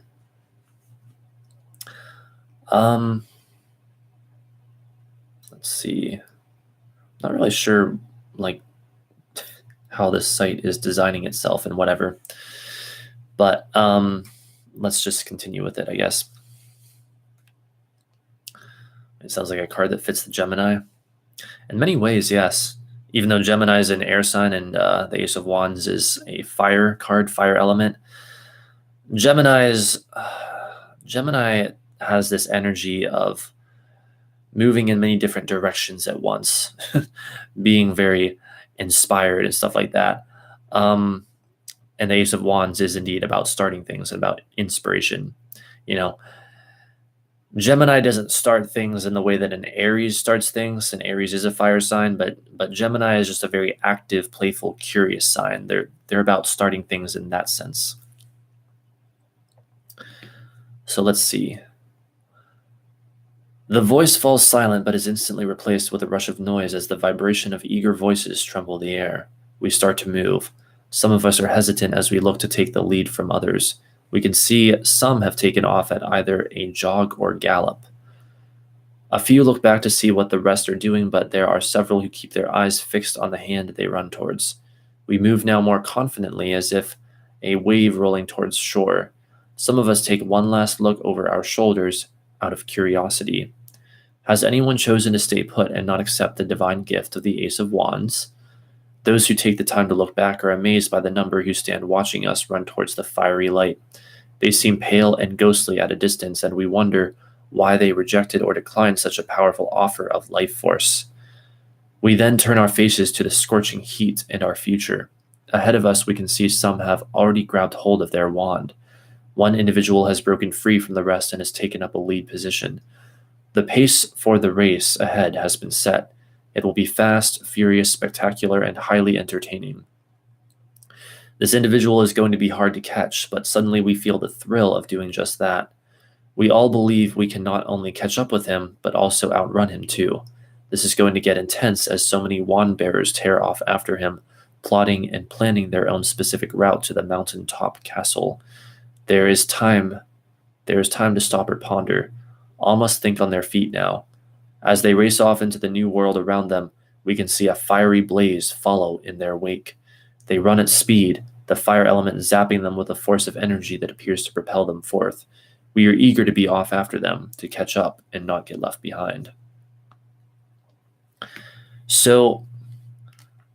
Let's see. Not really sure, like, how this site is designing itself and whatever. But let's just continue with it, I guess. It sounds like a card that fits the Gemini. In many ways, yes. Even though Gemini is an air sign and the Ace of Wands is a fire card, fire element, Gemini has this energy of moving in many different directions at once, being very inspired and stuff like that. And the Ace of Wands is indeed about starting things, about inspiration. You know, Gemini doesn't start things in the way that an Aries starts things, and Aries is a fire sign, but Gemini is just a very active, playful, curious sign. They're about starting things in that sense. So let's see. The voice falls silent, but is instantly replaced with a rush of noise as the vibration of eager voices tremble the air. We start to move. Some of us are hesitant as we look to take the lead from others. We can see some have taken off at either a jog or gallop. A few look back to see what the rest are doing, but there are several who keep their eyes fixed on the hand they run towards. We move now more confidently, as if a wave rolling towards shore. Some of us take one last look over our shoulders out of curiosity. Has anyone chosen to stay put and not accept the divine gift of the Ace of Wands? Those who take the time to look back are amazed by the number who stand watching us run towards the fiery light. They seem pale and ghostly at a distance, and we wonder why they rejected or declined such a powerful offer of life force. We then turn our faces to the scorching heat and our future. Ahead of us, we can see some have already grabbed hold of their wand. One individual has broken free from the rest and has taken up a lead position. The pace for the race ahead has been set. It will be fast, furious, spectacular, and highly entertaining. This individual is going to be hard to catch, but suddenly we feel the thrill of doing just that. We all believe we can not only catch up with him, but also outrun him too. This is going to get intense as so many wand bearers tear off after him, plotting and planning their own specific route to the mountaintop castle. There is time to stop or ponder. All must think on their feet now. As they race off into the new world around them, we can see a fiery blaze follow in their wake. They run at speed, the fire element zapping them with a force of energy that appears to propel them forth. We are eager to be off after them, to catch up and not get left behind. So,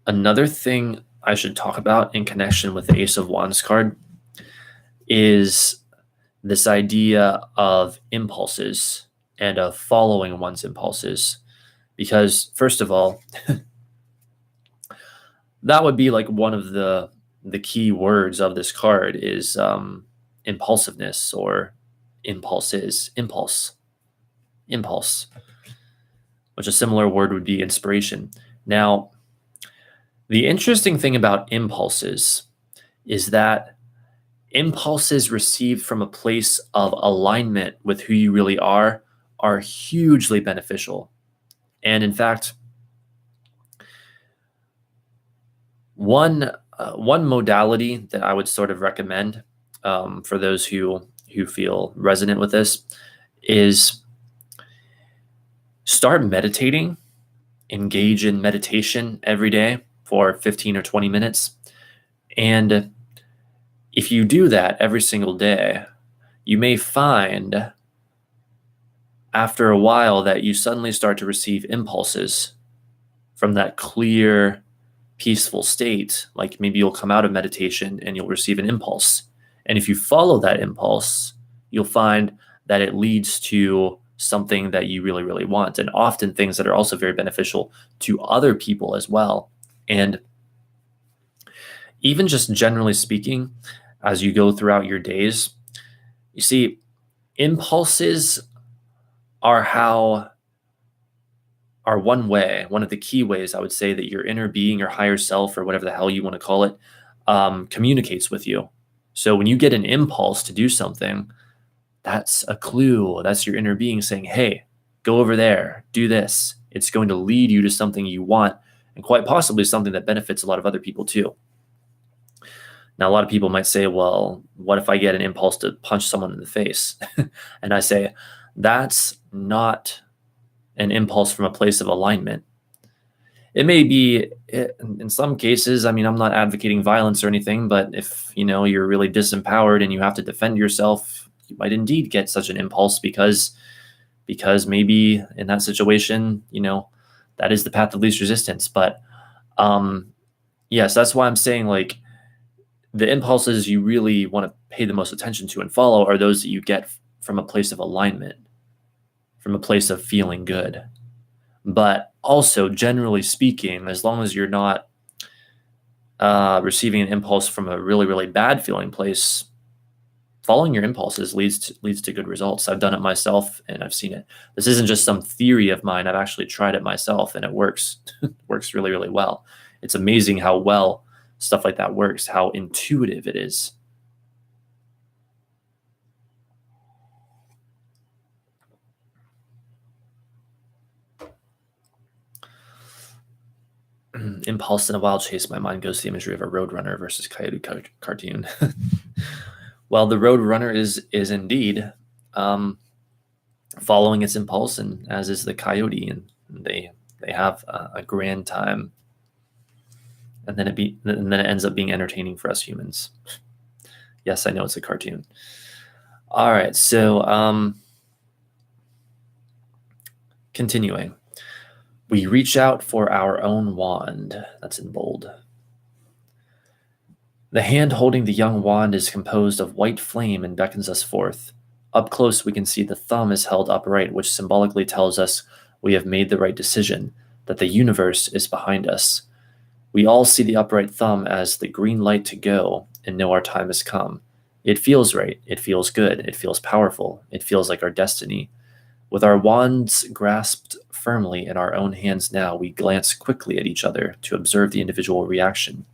another thing I should talk about in connection with the Ace of Wands card is this idea of impulses and of following one's impulses. Because, first of all, that would be like one of the key words of this card is impulsiveness, or impulses, impulse, which a similar word would be inspiration. Now, the interesting thing about impulses is that impulses received from a place of alignment with who you really are hugely beneficial. And in fact, one modality that I would sort of recommend for those who feel resonant with this is start meditating, engage in meditation every day for 15 or 20 minutes. And if you do that every single day, you may find after a while that you suddenly start to receive impulses from that clear, peaceful state. Like maybe you'll come out of meditation and you'll receive an impulse. And if you follow that impulse, you'll find that it leads to something that you really, really want. And often things that are also very beneficial to other people as well. And even just generally speaking, as you go throughout your days, you see, impulses are one of the key ways I would say that your inner being or higher self, or whatever the hell you want to call it, communicates with you. So when you get an impulse to do something, that's a clue. That's your inner being saying, hey, go over there, do this. It's going to lead you to something you want, and quite possibly something that benefits a lot of other people too. Now, a lot of people might say, well, what if I get an impulse to punch someone in the face? And I say, that's not an impulse from a place of alignment. It may be in some cases, I mean, I'm not advocating violence or anything, but if, you're really disempowered and you have to defend yourself, you might indeed get such an impulse because maybe in that situation, that is the path of least resistance. But yes, that's why I'm saying, like, the impulses you really want to pay the most attention to and follow are those that you get from a place of alignment, from a place of feeling good. But also, generally speaking, as long as you're not receiving an impulse from a really, really bad feeling place, following your impulses leads to good results. I've done it myself and I've seen it. This isn't just some theory of mine. I've actually tried it myself and it works. It works really, really well. It's amazing how well stuff like that works, how intuitive it is. Impulse in a wild chase, my mind goes to the imagery of a roadrunner versus coyote cartoon. Well, the roadrunner is indeed following its impulse, and as is the coyote, and they have a grand time, and then it ends up being entertaining for us humans. Yes, I know it's a cartoon. All right, so continuing. We reach out for our own wand. That's in bold. The hand holding the young wand is composed of white flame and beckons us forth. Up close, we can see the thumb is held upright, which symbolically tells us we have made the right decision, that the universe is behind us. We all see the upright thumb as the green light to go and know our time has come. It feels right. It feels good. It feels powerful. It feels like our destiny. With our wands grasped firmly in our own hands now, we glance quickly at each other to observe the individual reaction.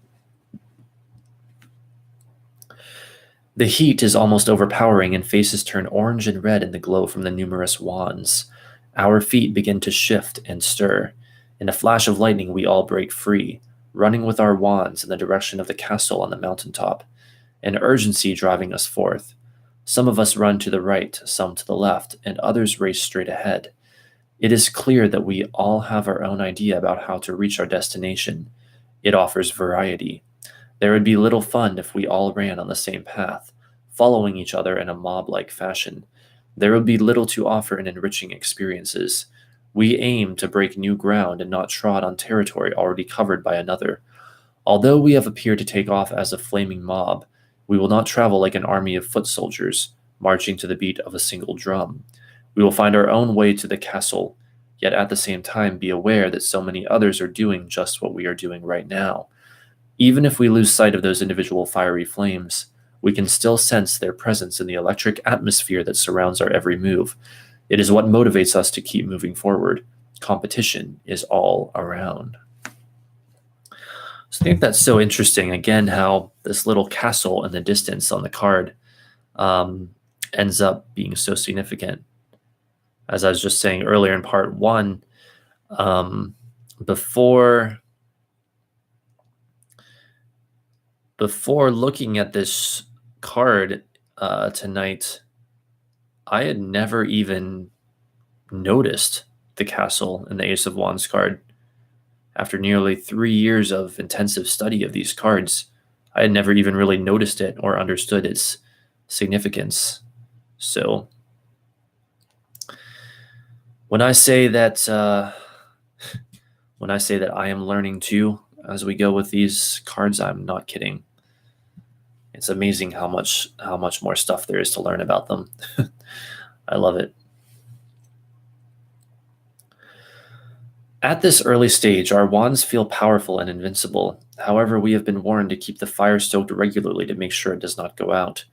The heat is almost overpowering and faces turn orange and red in the glow from the numerous wands. Our feet begin to shift and stir. In a flash of lightning, we all break free, running with our wands in the direction of the castle on the mountaintop, an urgency driving us forth. Some of us run to the right, some to the left, and others race straight ahead. It is clear that we all have our own idea about how to reach our destination. It offers variety. There would be little fun if we all ran on the same path, following each other in a mob-like fashion. There would be little to offer in enriching experiences. We aim to break new ground and not trod on territory already covered by another. Although we have appeared to take off as a flaming mob, we will not travel like an army of foot soldiers, marching to the beat of a single drum. We will find our own way to the castle, yet at the same time be aware that so many others are doing just what we are doing right now. Even if we lose sight of those individual fiery flames, we can still sense their presence in the electric atmosphere that surrounds our every move. It is what motivates us to keep moving forward. Competition is all around. So I think that's so interesting, again, how this little castle in the distance on the card ends up being so significant. As I was just saying earlier in part one, before looking at this card tonight, I had never even noticed the castle in the Ace of Wands card. After nearly 3 years of intensive study of these cards, I had never even really noticed it or understood its significance. So when I say that I am learning too as we go with these cards, I'm not kidding. It's amazing how much more stuff there is to learn about them. I love it. At this early stage, our wands feel powerful and invincible. However, we have been warned to keep the fire stoked regularly to make sure it does not go out.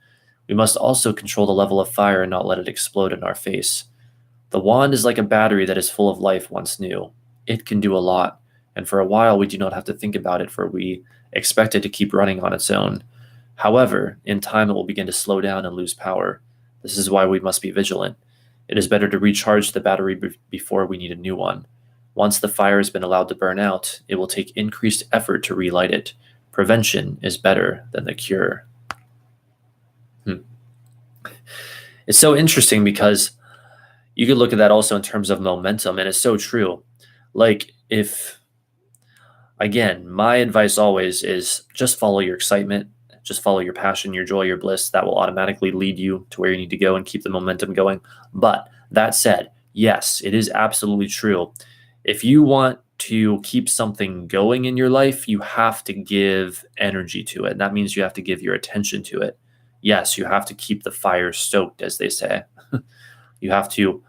We must also control the level of fire and not let it explode in our face. The wand is like a battery that is full of life once new. It can do a lot, and for a while we do not have to think about it, for we expect it to keep running on its own. However, in time it will begin to slow down and lose power. This is why we must be vigilant. It is better to recharge the battery before we need a new one. Once the fire has been allowed to burn out, it will take increased effort to relight it. Prevention is better than the cure. It's so interesting because you could look at that also in terms of momentum, and it's so true. Like, again, my advice always is just follow your excitement, just follow your passion, your joy, your bliss. That will automatically lead you to where you need to go and keep the momentum going. But that said, yes, it is absolutely true. If you want to keep something going in your life, you have to give energy to it. And that means you have to give your attention to it. Yes, you have to keep the fire stoked, as they say. You have to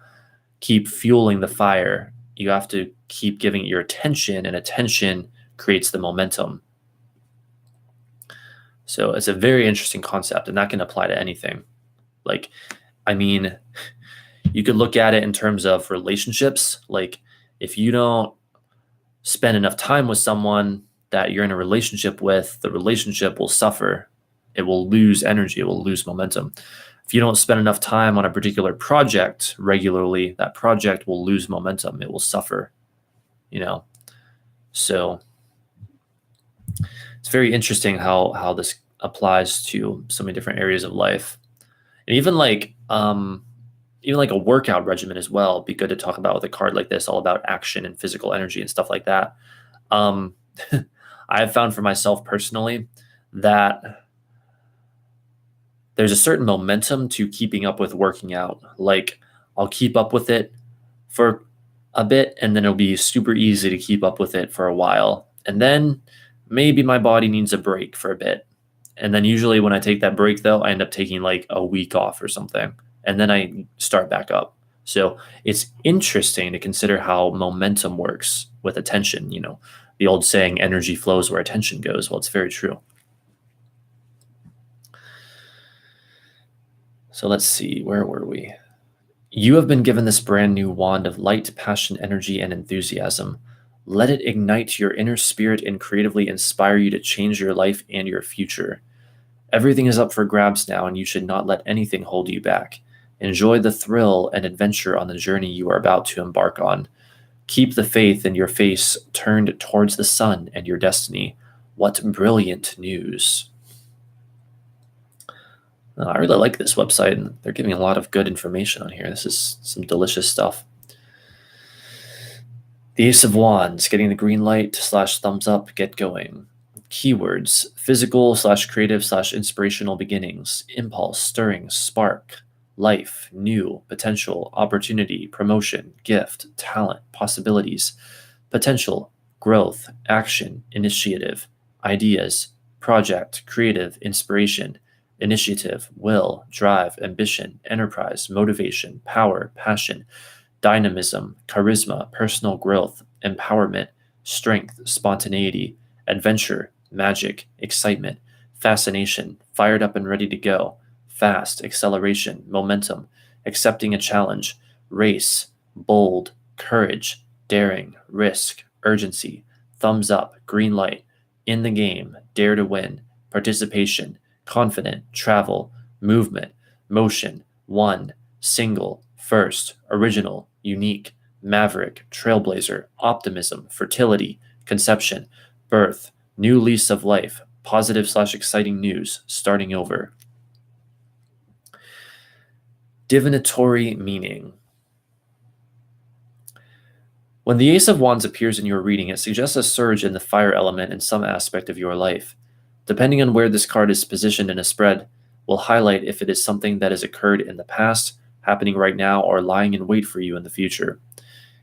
keep fueling the fire. You have to keep giving it your attention, and attention creates the momentum. So it's a very interesting concept, and that can apply to anything. Like, I mean, you could look at it in terms of relationships. Like, if you don't spend enough time with someone that you're in a relationship with, the relationship will suffer. It will lose energy. It will lose momentum. If you don't spend enough time on a particular project regularly, that project will lose momentum. It will suffer, you know? So it's very interesting how this applies to so many different areas of life. And even like a workout regimen as well, be good to talk about with a card like this, all about action and physical energy and stuff like that. Um, I have found for myself personally that there's a certain momentum to keeping up with working out. Like, I'll keep up with it for a bit, and then it'll be super easy to keep up with it for a while. And then maybe my body needs a break for a bit. And then usually when I take that break, though, I end up taking like a week off or something, and then I start back up. So it's interesting to consider how momentum works with attention. The old saying, energy flows where attention goes. Well, it's very true. So let's see, where were we? You have been given this brand new wand of light, passion, energy, and enthusiasm. Let it ignite your inner spirit and creatively inspire you to change your life and your future. Everything is up for grabs now, and you should not let anything hold you back. Enjoy the thrill and adventure on the journey you are about to embark on. Keep the faith in your face turned towards the sun and your destiny. What brilliant news! I really like this website, and they're giving a lot of good information on here. This is some delicious stuff. The Ace of Wands, getting the green light / thumbs up, get going. Keywords: physical / creative / inspirational beginnings, impulse, stirring, spark, life, new, potential, opportunity, promotion, gift, talent, possibilities, potential, growth, action, initiative, ideas, project, creative, inspiration, initiative, will, drive, ambition, enterprise, motivation, power, passion, dynamism, charisma, personal growth, empowerment, strength, spontaneity, adventure, magic, excitement, fascination, fired up and ready to go, fast, acceleration, momentum, accepting a challenge, race, bold, courage, daring, risk, urgency, thumbs up, green light, in the game, dare to win, participation, confident, travel, movement, motion, one, single, first, original, unique, maverick, trailblazer, optimism, fertility, conception, birth, new lease of life, positive / exciting news, starting over. Divinatory meaning. When the Ace of Wands appears in your reading, it suggests a surge in the fire element in some aspect of your life. Depending on where this card is positioned in a spread, will highlight if it is something that has occurred in the past, happening right now, or lying in wait for you in the future.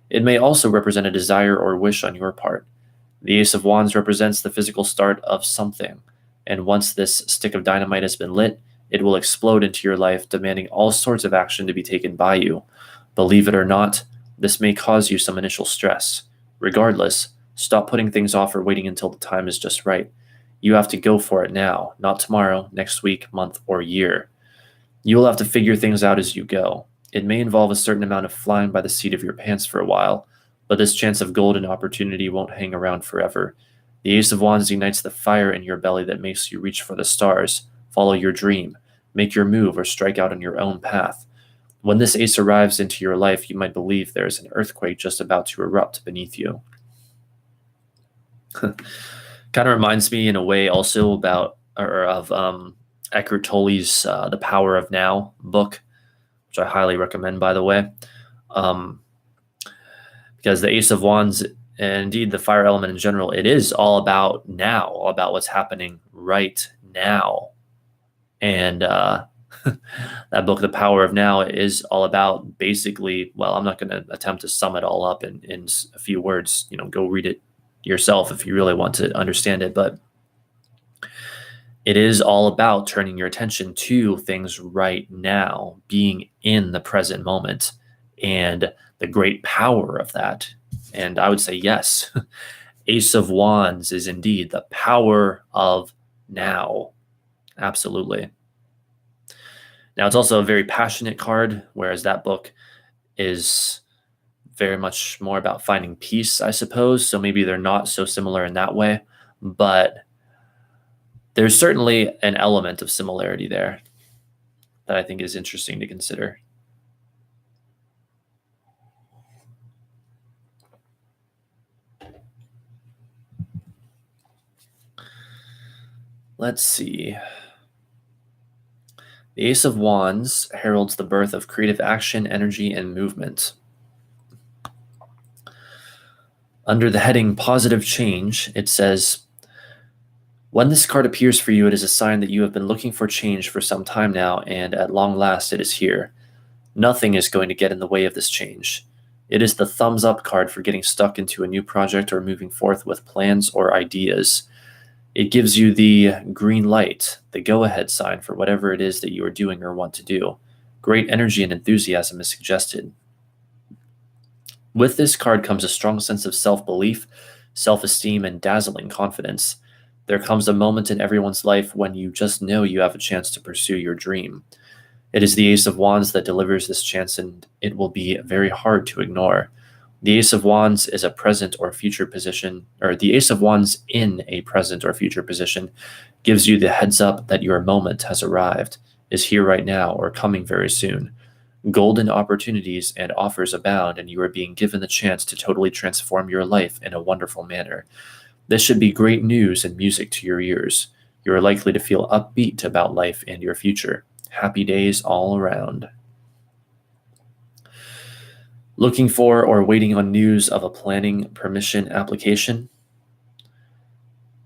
It may also represent a desire or wish on your part. The Ace of Wands represents the physical start of something, and once this stick of dynamite has been lit, it will explode into your life, demanding all sorts of action to be taken by you. Believe it or not, this may cause you some initial stress. Regardless, stop putting things off or waiting until the time is just right. You have to go for it now, not tomorrow, next week, month, or year. You will have to figure things out as you go. It may involve a certain amount of flying by the seat of your pants for a while, but this chance of golden opportunity won't hang around forever. The Ace of Wands ignites the fire in your belly that makes you reach for the stars, follow your dream, make your move, or strike out on your own path. When this ace arrives into your life, you might believe there is an earthquake just about to erupt beneath you. Kind of reminds me in a way also of Eckhart Tolle's The Power of Now book, which I highly recommend, by the way. Because the Ace of Wands, and indeed the fire element in general, it is all about now, all about what's happening right now. And that book, The Power of Now, is all about basically, well, I'm not going to attempt to sum it all up in a few words. Go read it yourself if you really want to understand it. But it is all about turning your attention to things right now, being in the present moment, and the great power of that. And I would say, yes, Ace of Wands is indeed the power of now. Absolutely. Now, it's also a very passionate card, whereas that book is very much more about finding peace, I suppose. So maybe they're not so similar in that way, but there's certainly an element of similarity there that I think is interesting to consider. Let's see. The Ace of Wands heralds the birth of creative action, energy, and movement. Under the heading Positive Change, it says, when this card appears for you, it is a sign that you have been looking for change for some time now, and at long last it is here. Nothing is going to get in the way of this change. It is the thumbs up card for getting stuck into a new project or moving forth with plans or ideas. It gives you the green light, the go-ahead sign for whatever it is that you are doing or want to do. Great energy and enthusiasm is suggested. With this card comes a strong sense of self-belief, self-esteem, and dazzling confidence. There comes a moment in everyone's life when you just know you have a chance to pursue your dream. It is the Ace of Wands that delivers this chance, and it will be very hard to ignore. The Ace of Wands is a present or future position, or the Ace of Wands in a present or future position gives you the heads up that your moment has arrived, is here right now, or coming very soon. Golden opportunities and offers abound, and you are being given the chance to totally transform your life in a wonderful manner. This should be great news and music to your ears. You are likely to feel upbeat about life and your future. Happy days all around. Looking for or waiting on news of a planning permission application?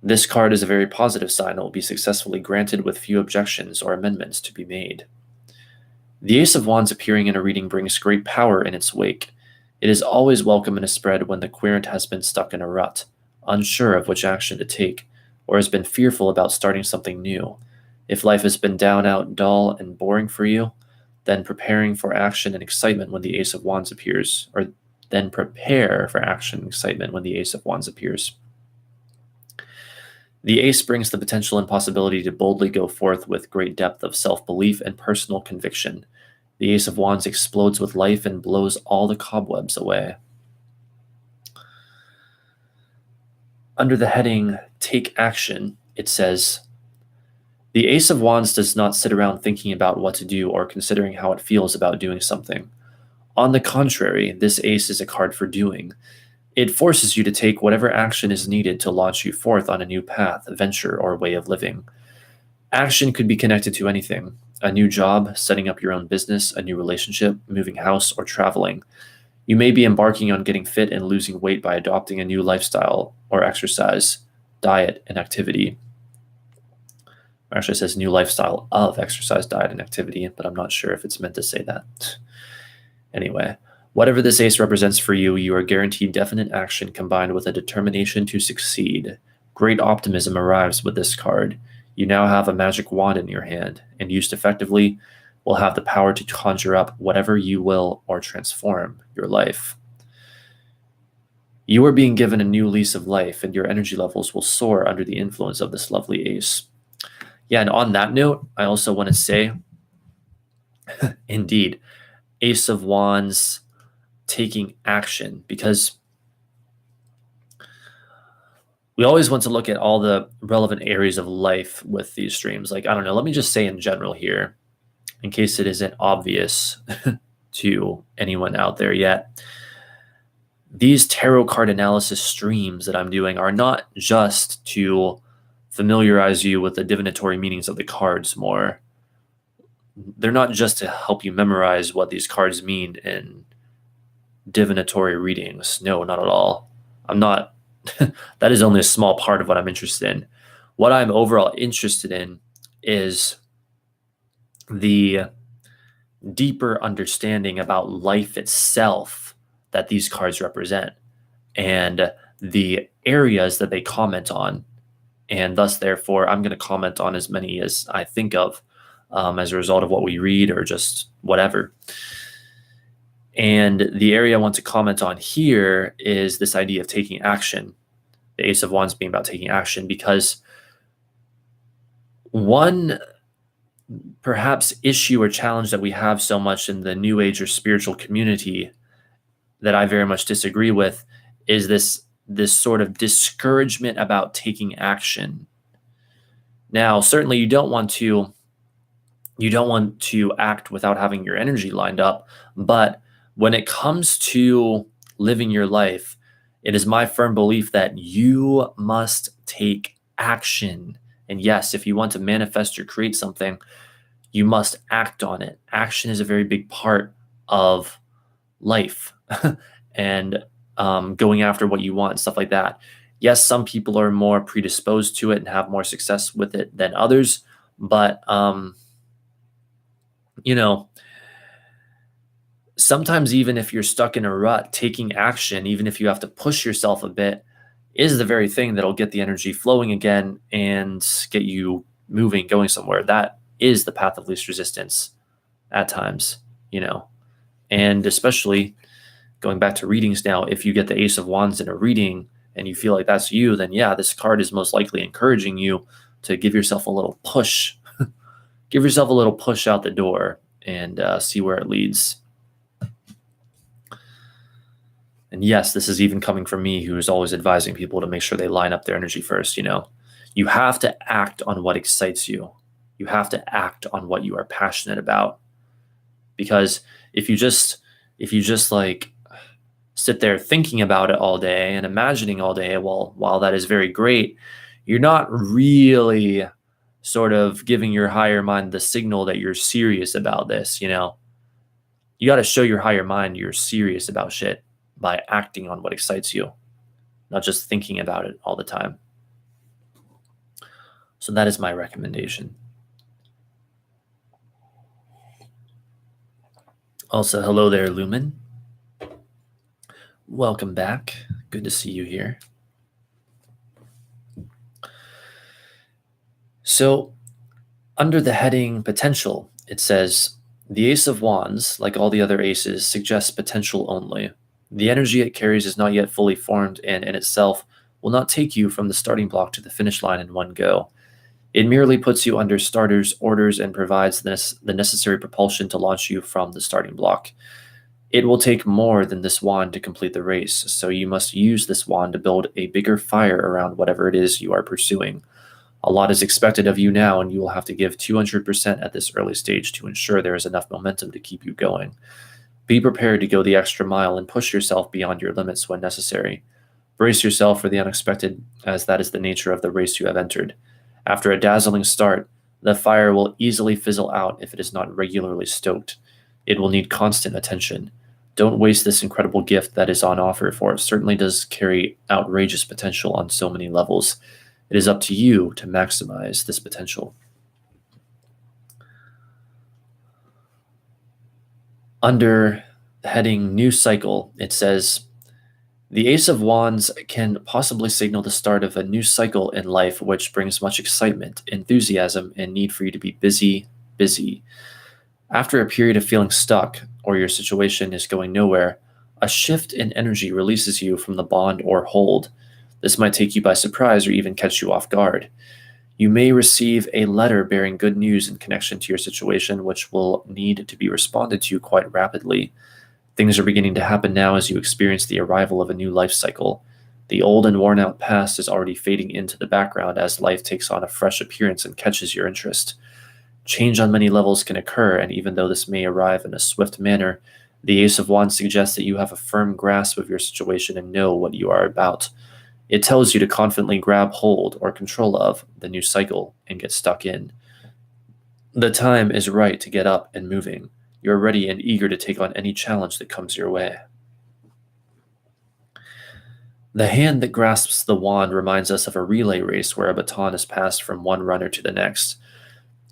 This card is a very positive sign that will be successfully granted with few objections or amendments to be made. The Ace of Wands appearing in a reading brings great power in its wake. It is always welcome in a spread when the querent has been stuck in a rut, unsure of which action to take, or has been fearful about starting something new. If life has been down out, dull, and boring for you, then preparing for action and excitement when the Ace of Wands appears, or then prepare for action and excitement when the Ace of Wands appears. The Ace brings the potential and possibility to boldly go forth with great depth of self-belief and personal conviction. The Ace of Wands explodes with life and blows all the cobwebs away. Under the heading Take Action, it says, the Ace of Wands does not sit around thinking about what to do or considering how it feels about doing something. On the contrary, this ace is a card for doing. It forces you to take whatever action is needed to launch you forth on a new path, venture, or way of living. Action could be connected to anything: a new job, setting up your own business, a new relationship, moving house, or traveling. You may be embarking on getting fit and losing weight by adopting a new lifestyle or exercise, diet, and activity. Actually, it says new lifestyle of exercise, diet, and activity, but I'm not sure if it's meant to say that. Anyway, whatever this ace represents for you, you are guaranteed definite action combined with a determination to succeed. Great optimism arrives with this card. You now have a magic wand in your hand, and used effectively, will have the power to conjure up whatever you will or transform your life. You are being given a new lease of life, and your energy levels will soar under the influence of this lovely ace. Yeah, and on that note, I also want to say, indeed, Ace of Wands taking action, because we always want to look at all the relevant areas of life with these streams. Like, I don't know, let me just say in general here, in case it isn't obvious to anyone out there yet, these tarot card analysis streams that I'm doing are not just to familiarize you with the divinatory meanings of the cards more. They're not just to help you memorize what these cards mean in divinatory readings. No, not at all. I'm not. That is only a small part of what I'm interested in. What I'm overall interested in is the deeper understanding about life itself that these cards represent, and the areas that they comment on. And thus, therefore, I'm going to comment on as many as I think of as a result of what we read or just whatever. And the area I want to comment on here is this idea of taking action. The Ace of Wands being about taking action, because One perhaps issue or challenge that we have so much in the New Age or spiritual community that I very much disagree with is this sort of discouragement about taking action. Now, certainly you don't want to act without having your energy lined up, but when it comes to living your life, it is my firm belief that you must take action. And yes, if you want to manifest or create something, you must act on it. Action is a very big part of life and going after what you want, stuff like that. Yes, some people are more predisposed to it and have more success with it than others, but sometimes even if you're stuck in a rut, taking action, even if you have to push yourself a bit, is the very thing that'll get the energy flowing again and get you moving, going somewhere. That is the path of least resistance at times, and especially going back to readings now, if you get the Ace of Wands in a reading and you feel like that's you, then yeah, this card is most likely encouraging you to give yourself a little push. Give yourself a little push out the door and see where it leads. And yes, this is even coming from me, who is always advising people to make sure they line up their energy first. You have to act on what excites you. You have to act on what you are passionate about. Because if you just like sit there thinking about it all day and imagining all day, well, while that is very great, you're not really sort of giving your higher mind the signal that you're serious about this. You got to show your higher mind you're serious about shit by acting on what excites you, not just thinking about it all the time. So that is my recommendation. Also, hello there, Lumen. Welcome back. Good to see you here. So, under the heading potential, it says, the Ace of Wands, like all the other aces, suggests potential only. The energy it carries is not yet fully formed and in itself will not take you from the starting block to the finish line in one go. It merely puts you under starter's orders and provides the necessary propulsion to launch you from the starting block. It will take more than this wand to complete the race, so you must use this wand to build a bigger fire around whatever it is you are pursuing. A lot is expected of you now, and you will have to give 200% at this early stage to ensure there is enough momentum to keep you going. Be prepared to go the extra mile and push yourself beyond your limits when necessary. Brace yourself for the unexpected, as that is the nature of the race you have entered. After a dazzling start, the fire will easily fizzle out if it is not regularly stoked. It will need constant attention. Don't waste this incredible gift that is on offer, for it certainly does carry outrageous potential on so many levels. It is up to you to maximize this potential. Under the heading New Cycle, it says, the Ace of Wands can possibly signal the start of a new cycle in life, which brings much excitement, enthusiasm, and need for you to be busy. After a period of feeling stuck, or your situation is going nowhere, a shift in energy releases you from the bond or hold. This might take you by surprise or even catch you off guard. You may receive a letter bearing good news in connection to your situation, which will need to be responded to quite rapidly. Things are beginning to happen now as you experience the arrival of a new life cycle. The old and worn-out past is already fading into the background as life takes on a fresh appearance and catches your interest. Change on many levels can occur, and even though this may arrive in a swift manner, the Ace of Wands suggests that you have a firm grasp of your situation and know what you are about. It tells you to confidently grab hold or control of the new cycle and get stuck in. The time is right to get up and moving. You're ready and eager to take on any challenge that comes your way. The hand that grasps the wand reminds us of a relay race where a baton is passed from one runner to the next.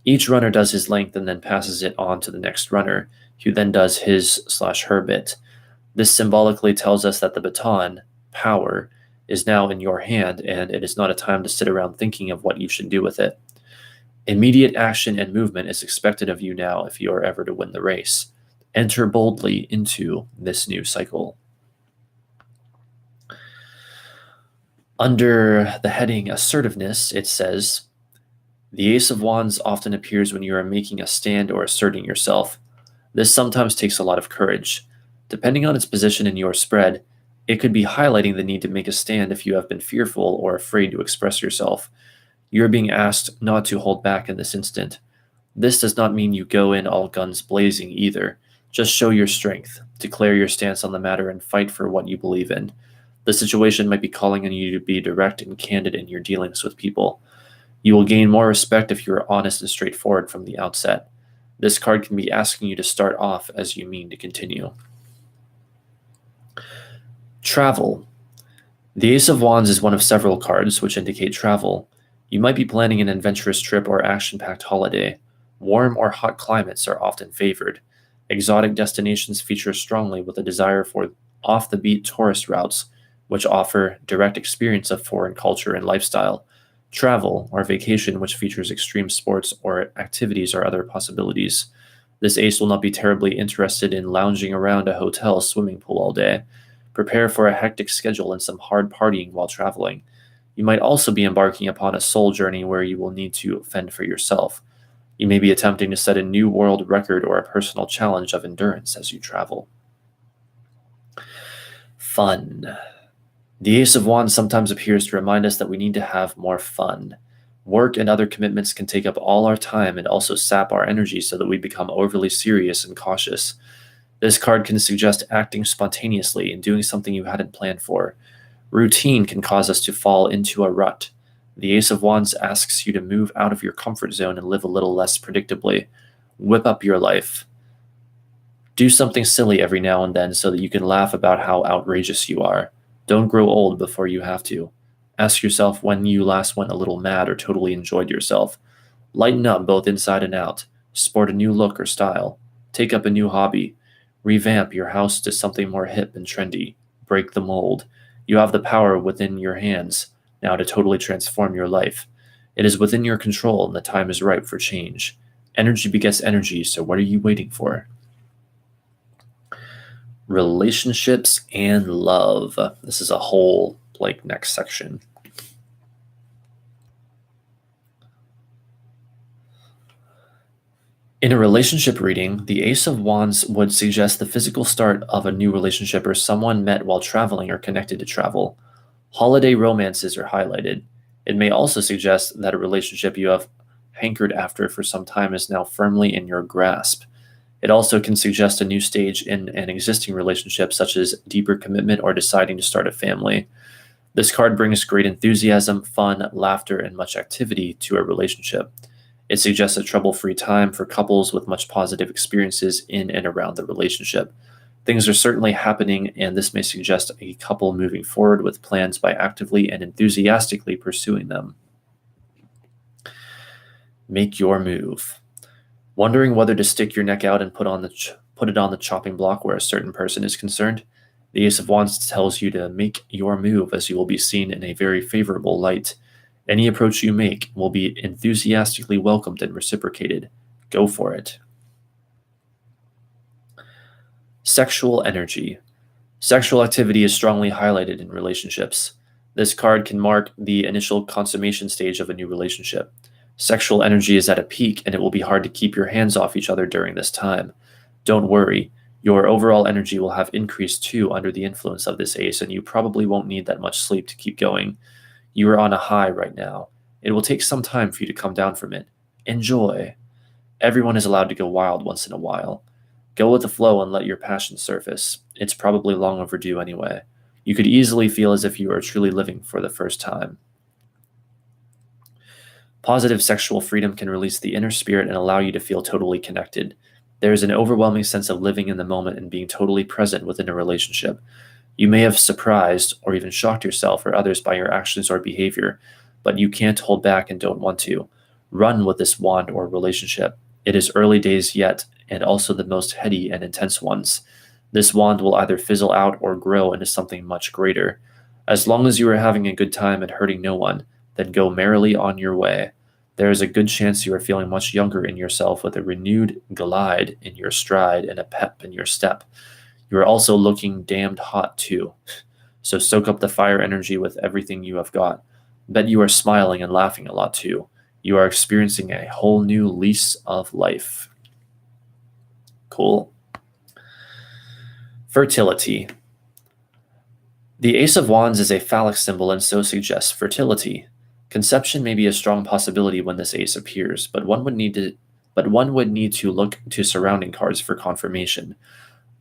Each runner does his length and then passes it on to the next runner, who then does his/her bit. This symbolically tells us that the baton, power, is now in your hand, and it is not a time to sit around thinking of what you should do with it. Immediate action and movement is expected of you now if you are ever to win the race. Enter boldly into this new cycle. Under the heading Assertiveness, it says, The Ace of Wands often appears when you are making a stand or asserting yourself. This sometimes takes a lot of courage. Depending on its position in your spread, it could be highlighting the need to make a stand if you have been fearful or afraid to express yourself. You are being asked not to hold back in this instant. This does not mean you go in all guns blazing either. Just show your strength, declare your stance on the matter, and fight for what you believe in. The situation might be calling on you to be direct and candid in your dealings with people. You will gain more respect if you are honest and straightforward from the outset. This card can be asking you to start off as you mean to continue. Travel. The Ace of Wands is one of several cards which indicate travel. You might be planning an adventurous trip or action-packed holiday. Warm or hot climates are often favored. Exotic destinations feature strongly with a desire for off-the-beat tourist routes, which offer direct experience of foreign culture and lifestyle. Travel or vacation, which features extreme sports or activities, are other possibilities. This ace will not be terribly interested in lounging around a hotel swimming pool all day. Prepare for a hectic schedule and some hard partying while traveling. You might also be embarking upon a soul journey where you will need to fend for yourself. You may be attempting to set a new world record or a personal challenge of endurance as you travel. Fun. The Ace of Wands sometimes appears to remind us that we need to have more fun. Work and other commitments can take up all our time and also sap our energy so that we become overly serious and cautious. This card can suggest acting spontaneously and doing something you hadn't planned for. Routine can cause us to fall into a rut. The Ace of Wands asks you to move out of your comfort zone and live a little less predictably. Whip up your life. Do something silly every now and then so that you can laugh about how outrageous you are. Don't grow old before you have to. Ask yourself when you last went a little mad or totally enjoyed yourself. Lighten up both inside and out. Sport a new look or style. Take up a new hobby. Revamp your house to something more hip and trendy. Break the mold. You have the power within your hands now to totally transform your life. It is within your control and the time is ripe for change. Energy begets energy, so what are you waiting for? Relationships and love. This is a whole next section. In a relationship reading, the Ace of Wands would suggest the physical start of a new relationship or someone met while traveling or connected to travel. Holiday romances are highlighted. It may also suggest that a relationship you have hankered after for some time is now firmly in your grasp. It also can suggest a new stage in an existing relationship, such as deeper commitment or deciding to start a family. This card brings great enthusiasm, fun, laughter, and much activity to a relationship. It suggests a trouble-free time for couples with much positive experiences in and around the relationship. Things are certainly happening, and this may suggest a couple moving forward with plans by actively and enthusiastically pursuing them. Make your move. Wondering whether to stick your neck out and put it on the chopping block where a certain person is concerned? The Ace of Wands tells you to make your move, as you will be seen in a very favorable light. Any approach you make will be enthusiastically welcomed and reciprocated. Go for it. Sexual energy. Sexual activity is strongly highlighted in relationships. This card can mark the initial consummation stage of a new relationship. Sexual energy is at a peak, and it will be hard to keep your hands off each other during this time. Don't worry. Your overall energy will have increased too under the influence of this ace, and you probably won't need that much sleep to keep going. You are on a high right now. It will take some time for you to come down from it. Enjoy. Everyone is allowed to go wild once in a while. Go with the flow and let your passion surface. It's probably long overdue anyway. You could easily feel as if you are truly living for the first time. Positive sexual freedom can release the inner spirit and allow you to feel totally connected. There is an overwhelming sense of living in the moment and being totally present within a relationship. You may have surprised or even shocked yourself or others by your actions or behavior, but you can't hold back and don't want to. Run with this wand or relationship. It is early days yet, and also the most heady and intense ones. This wand will either fizzle out or grow into something much greater. As long as you are having a good time and hurting no one, then go merrily on your way. There is a good chance you are feeling much younger in yourself with a renewed glide in your stride and a pep in your step. You are also looking damned hot too. So soak up the fire energy with everything you have got. Bet you are smiling and laughing a lot too. You are experiencing a whole new lease of life. Cool. Fertility. The Ace of Wands is a phallic symbol and so suggests fertility. Conception may be a strong possibility when this ace appears, but one would need to look to surrounding cards for confirmation.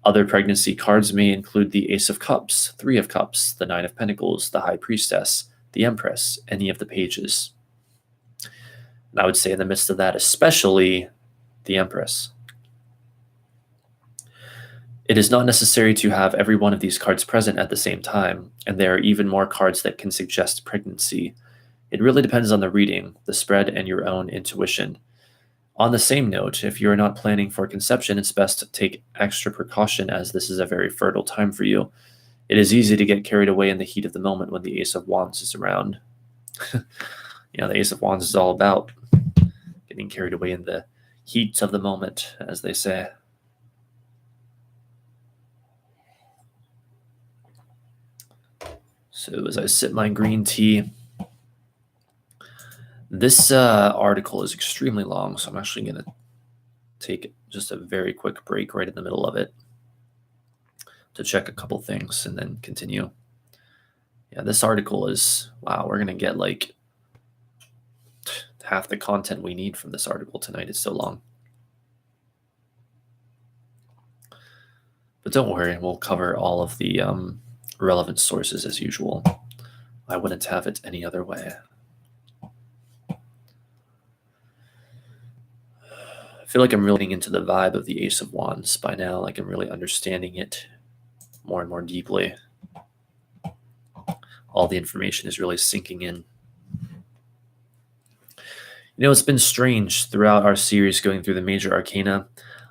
Other pregnancy cards may include the Ace of Cups, Three of Cups, the Nine of Pentacles, the High Priestess, the Empress, any of the pages. And I would say in the midst of that, especially the Empress. It is not necessary to have every one of these cards present at the same time, and there are even more cards that can suggest pregnancy. It really depends on the reading, the spread, and your own intuition. On the same note, if you are not planning for conception, it's best to take extra precaution as this is a very fertile time for you. It is easy to get carried away in the heat of the moment when the Ace of Wands is around. The Ace of Wands is all about getting carried away in the heat of the moment, as they say. So as I sip my green tea, this article is extremely long, so I'm actually going to take just a very quick break right in the middle of it to check a couple things and then continue. Yeah, this article is, wow, we're going to get like half the content we need from this article tonight. It's so long. But don't worry, we'll cover all of the relevant sources as usual. I wouldn't have it any other way. I feel like I'm really getting into the vibe of the Ace of Wands by now. Like I'm really understanding it more and more deeply. All the information is really sinking in. It's been strange throughout our series going through the major arcana.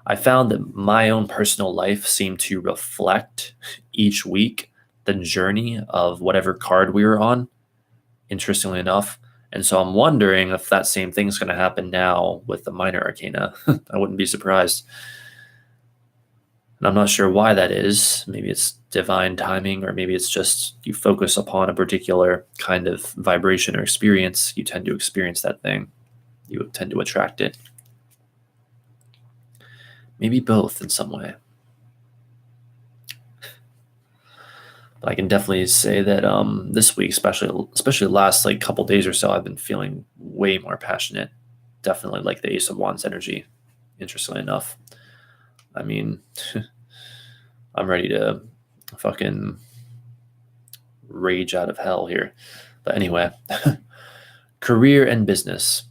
I found that my own personal life seemed to reflect each week the journey of whatever card we were on, interestingly enough. And so I'm wondering if that same thing's going to happen now with the minor arcana. I wouldn't be surprised. And I'm not sure why that is. Maybe it's divine timing, or maybe it's just you focus upon a particular kind of vibration or experience. You tend to experience that thing. You tend to attract it. Maybe both in some way. But I can definitely say that this week, especially the last like couple days or so, I've been feeling way more passionate. Definitely like the Ace of Wands energy, interestingly enough. I mean, I'm ready to fucking rage out of hell here. But anyway, career and business.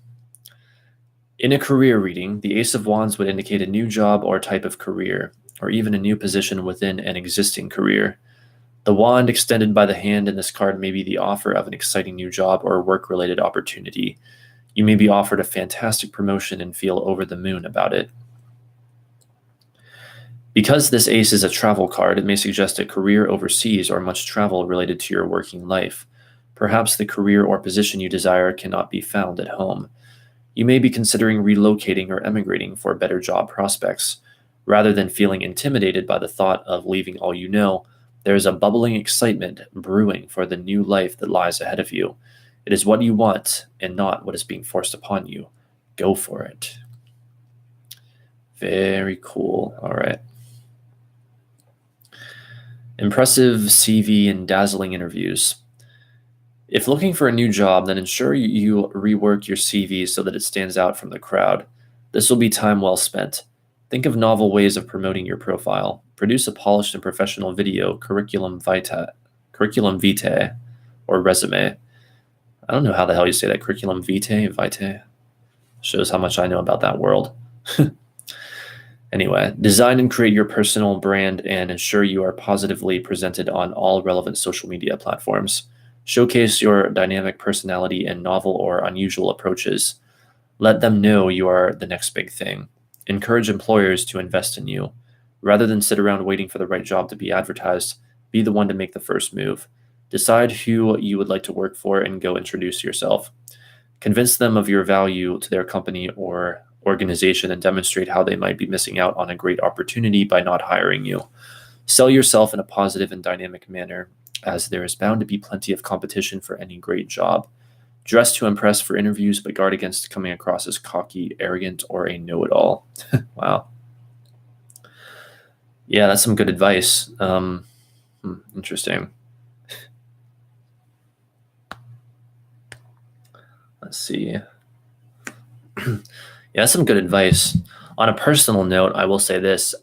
In a career reading, the Ace of Wands would indicate a new job or type of career, or even a new position within an existing career. The wand extended by the hand in this card may be the offer of an exciting new job or work-related opportunity. You may be offered a fantastic promotion and feel over the moon about it. Because this ace is a travel card, it may suggest a career overseas or much travel related to your working life. Perhaps the career or position you desire cannot be found at home. You may be considering relocating or emigrating for better job prospects. Rather than feeling intimidated by the thought of leaving all you know, there is a bubbling excitement brewing for the new life that lies ahead of you. It is what you want and not what is being forced upon you. Go for it. Very cool. All right. Impressive CV and dazzling interviews. If looking for a new job, then ensure you rework your CV so that it stands out from the crowd. This will be time well spent. Think of novel ways of promoting your profile. Produce a polished and professional video, curriculum vitae, or resume. I don't know how the hell you say that. Curriculum vitae. Shows how much I know about that world. Anyway, design and create your personal brand and ensure you are positively presented on all relevant social media platforms. Showcase your dynamic personality and novel or unusual approaches. Let them know you are the next big thing. Encourage employers to invest in you. Rather than sit around waiting for the right job to be advertised, be the one to make the first move. Decide who you would like to work for and go introduce yourself. Convince them of your value to their company or organization and demonstrate how they might be missing out on a great opportunity by not hiring you. Sell yourself in a positive and dynamic manner, as there is bound to be plenty of competition for any great job. Dress to impress for interviews, but guard against coming across as cocky, arrogant, or a know-it-all. Wow. Yeah, that's some good advice. Interesting. Let's see. Yeah, that's some good advice. On a personal note, I will say this.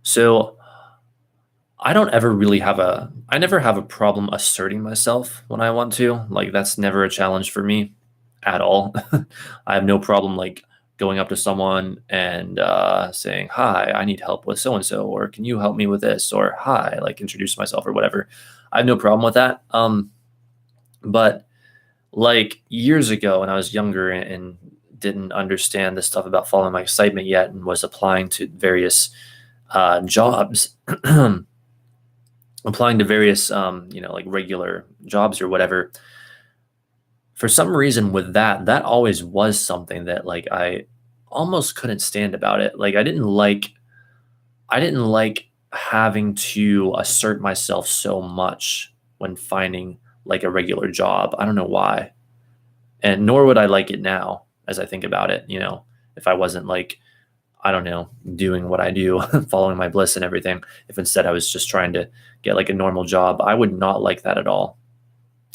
So I don't ever really I never have a problem asserting myself when I want to. Like, that's never a challenge for me at all. I have no problem like going up to someone and saying, "Hi, I need help with so and so," or "Can you help me with this?" or "Hi," like introduce myself or whatever. I have no problem with that. But like years ago when I was younger and didn't understand the stuff about following my excitement yet and was applying to various jobs. Applying to various like regular jobs or whatever, for some reason with that always was something that like I almost couldn't stand about it. Like I didn't like having to assert myself so much when finding like a regular job. I don't know why. And nor would I like it now as I think about it, if I wasn't like, I don't know, doing what I do, following my bliss and everything. If instead I was just trying to get like a normal job, I would not like that at all.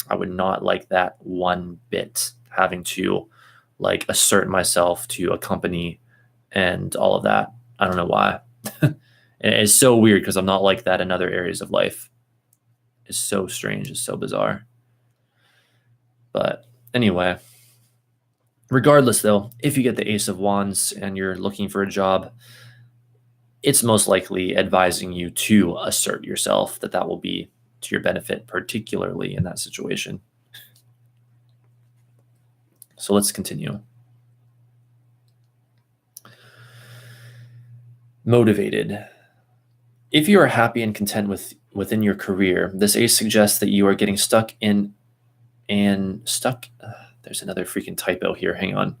I would not like that one bit, having to like assert myself to a company and all of that. I don't know why. And it's so weird because I'm not like that in other areas of life. It's so strange. It's so bizarre. But anyway, regardless though, if you get the Ace of Wands and you're looking for a job, it's most likely advising you to assert yourself, that will be to your benefit, particularly in that situation. So let's continue. Motivated. If you are happy and content within your career, this ace suggests that you are getting stuck. There's another freaking typo here. Hang on.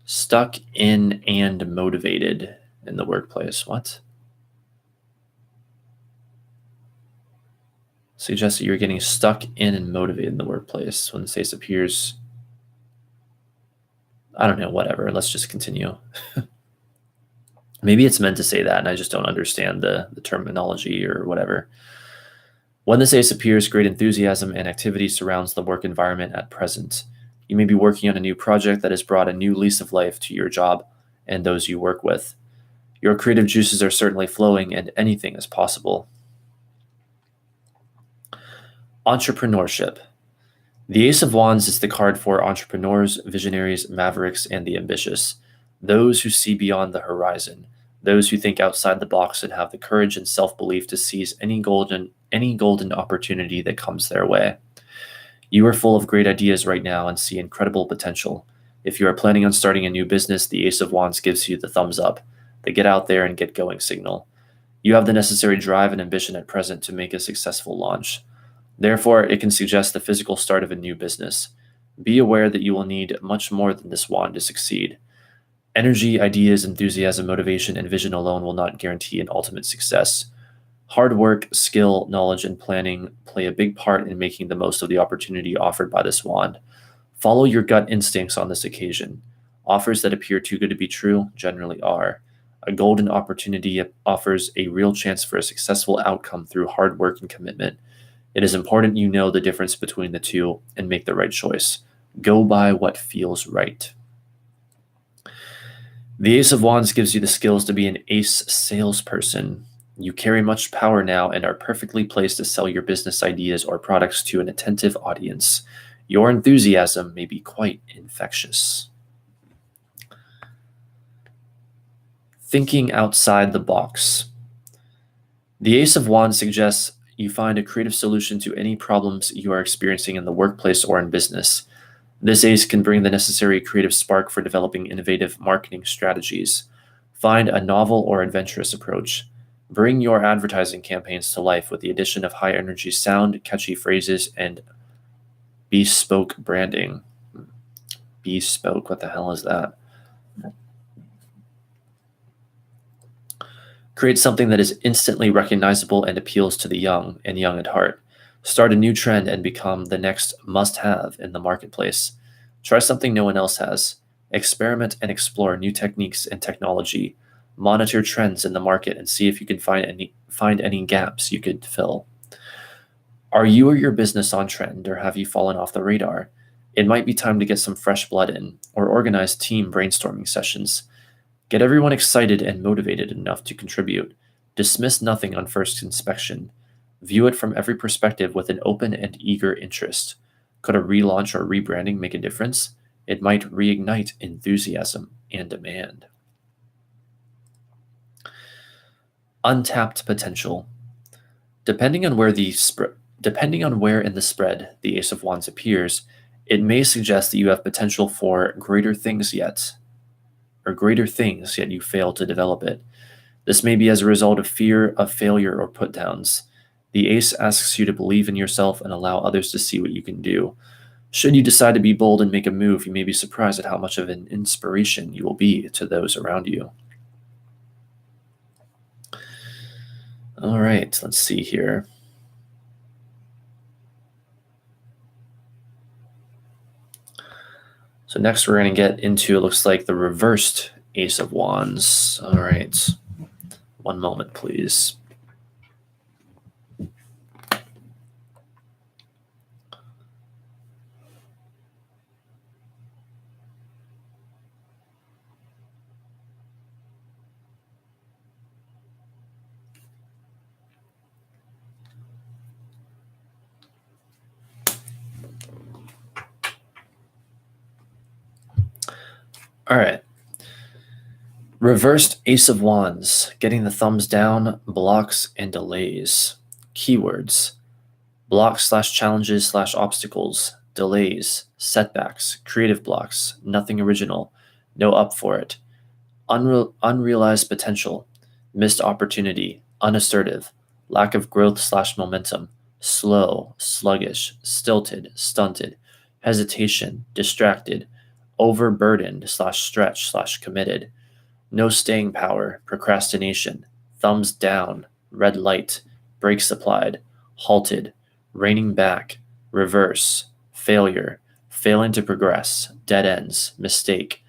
Stuck in and motivated in the workplace. What? Suggests that you're getting stuck in and motivated in the workplace when this ace appears. I don't know, whatever. Let's just continue. Maybe it's meant to say that, and I just don't understand the terminology or whatever. When this ace appears, great enthusiasm and activity surrounds the work environment at present. You may be working on a new project that has brought a new lease of life to your job and those you work with. Your creative juices are certainly flowing, and anything is possible. Entrepreneurship. The Ace of Wands is the card for entrepreneurs, visionaries, mavericks, and the ambitious. Those who see beyond the horizon. Those who think outside the box and have the courage and self-belief to seize any golden opportunity that comes their way. You are full of great ideas right now and see incredible potential. If you are planning on starting a new business, the Ace of Wands gives you the thumbs up, the get out there and get going signal. You have the necessary drive and ambition at present to make a successful launch. Therefore, it can suggest the physical start of a new business. Be aware that you will need much more than this wand to succeed. Energy, ideas, enthusiasm, motivation, and vision alone will not guarantee an ultimate success. Hard work, skill, knowledge, and planning play a big part in making the most of the opportunity offered by this wand. Follow your gut instincts on this occasion. Offers that appear too good to be true generally are. A golden opportunity offers a real chance for a successful outcome through hard work and commitment. It is important you know the difference between the two and make the right choice. Go by what feels right. The Ace of Wands gives you the skills to be an ace salesperson. You carry much power now and are perfectly placed to sell your business ideas or products to an attentive audience. Your enthusiasm may be quite infectious. Thinking outside the box. The Ace of Wands suggests you find a creative solution to any problems you are experiencing in the workplace or in business. This ace can bring the necessary creative spark for developing innovative marketing strategies. Find a novel or adventurous approach. Bring your advertising campaigns to life with the addition of high-energy sound, catchy phrases, and bespoke branding. Bespoke, what the hell is that? Create something that is instantly recognizable and appeals to the young and young at heart. Start a new trend and become the next must have in the marketplace. Try something no one else has. Experiment and explore new techniques and technology. Monitor trends in the market and see if you can find any gaps you could fill. Are you or your business on trend, or have you fallen off the radar? It might be time to get some fresh blood in, or organize team brainstorming sessions. Get everyone excited and motivated enough to contribute. Dismiss nothing on first inspection. View it from every perspective with an open and eager interest. Could a relaunch or rebranding make a difference? It might reignite enthusiasm and demand. Untapped potential. Depending on where in the spread the Ace of Wands appears, it may suggest that you have potential for greater things yet you fail to develop it. This may be as a result of fear of failure or put downs. The Ace asks you to believe in yourself and allow others to see what you can do. Should you decide to be bold and make a move, you may be surprised at how much of an inspiration you will be to those around you. All right, let's see here. So next we're going to get into, it looks like, the reversed Ace of Wands. All right. One moment, please. All right. Reversed Ace of Wands, getting the thumbs down, blocks and delays. Keywords: blocks/challenges/obstacles, delays, setbacks, creative blocks, nothing original, no up for it, unrealized potential, missed opportunity, unassertive, lack of growth/momentum, slow, sluggish, stilted, stunted, hesitation, distracted, overburdened/stretched/committed, no staying power, procrastination, thumbs down, red light, brakes applied, halted, reining back, reverse, failure, failing to progress, dead ends, mistake,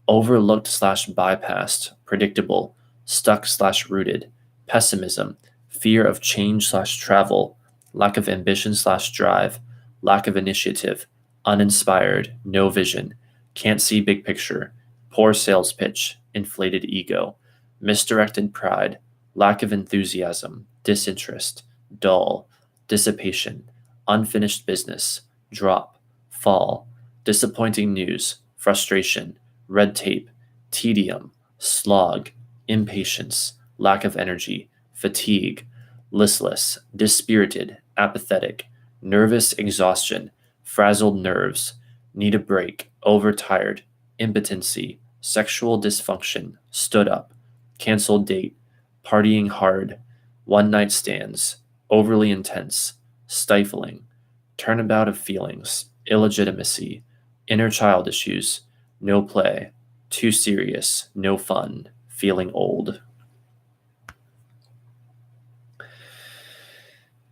overlooked/bypassed, predictable, stuck/rooted, pessimism, fear of change/travel, lack of ambition/drive, lack of initiative, uninspired, no vision, can't see big picture, poor sales pitch, inflated ego, misdirected pride, lack of enthusiasm, disinterest, dull, dissipation, unfinished business, drop, fall, disappointing news, frustration, red tape, tedium, slog, impatience, lack of energy, fatigue, listless, dispirited, apathetic, nervous exhaustion, frazzled nerves, need a break, overtired, impotency, sexual dysfunction, stood up, canceled date, partying hard, one night stands, overly intense, stifling, turnabout of feelings, illegitimacy, inner child issues, no play, too serious, no fun, feeling old.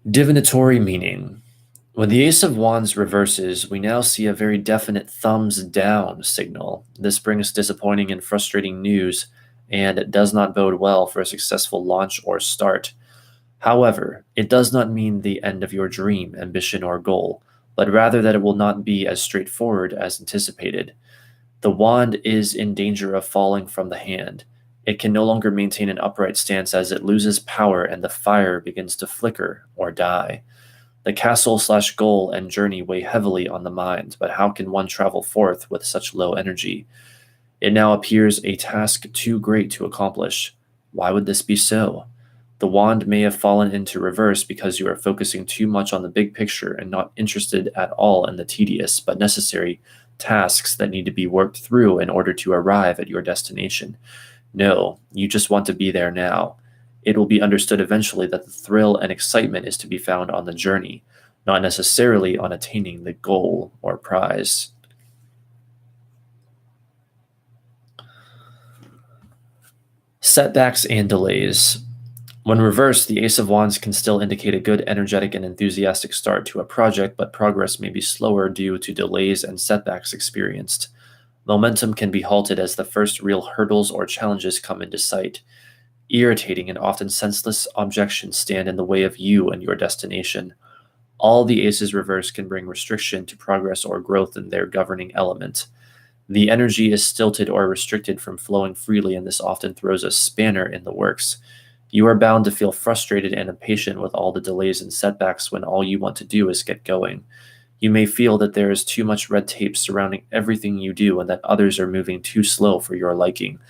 Divinatory meaning. When the Ace of Wands reverses, we now see a very definite thumbs down signal. This brings disappointing and frustrating news, and it does not bode well for a successful launch or start. However, it does not mean the end of your dream, ambition, or goal, but rather that it will not be as straightforward as anticipated. The wand is in danger of falling from the hand. It can no longer maintain an upright stance as it loses power and the fire begins to flicker or die. The castle/goal and journey weigh heavily on the mind, but how can one travel forth with such low energy? It now appears a task too great to accomplish. Why would this be so? The wand may have fallen into reverse because you are focusing too much on the big picture and not interested at all in the tedious but necessary tasks that need to be worked through in order to arrive at your destination. No, you just want to be there now. It will be understood eventually that the thrill and excitement is to be found on the journey, not necessarily on attaining the goal or prize. Setbacks and delays. When reversed, the Ace of Wands can still indicate a good, energetic, and enthusiastic start to a project, but progress may be slower due to delays and setbacks experienced. Momentum can be halted as the first real hurdles or challenges come into sight. Irritating and often senseless objections stand in the way of you and your destination. All the aces reversed can bring restriction to progress or growth in their governing element. The energy is stilted or restricted from flowing freely, and this often throws a spanner in the works. You are bound to feel frustrated and impatient with all the delays and setbacks when all you want to do is get going. You may feel that there is too much red tape surrounding everything you do and that others are moving too slow for your liking.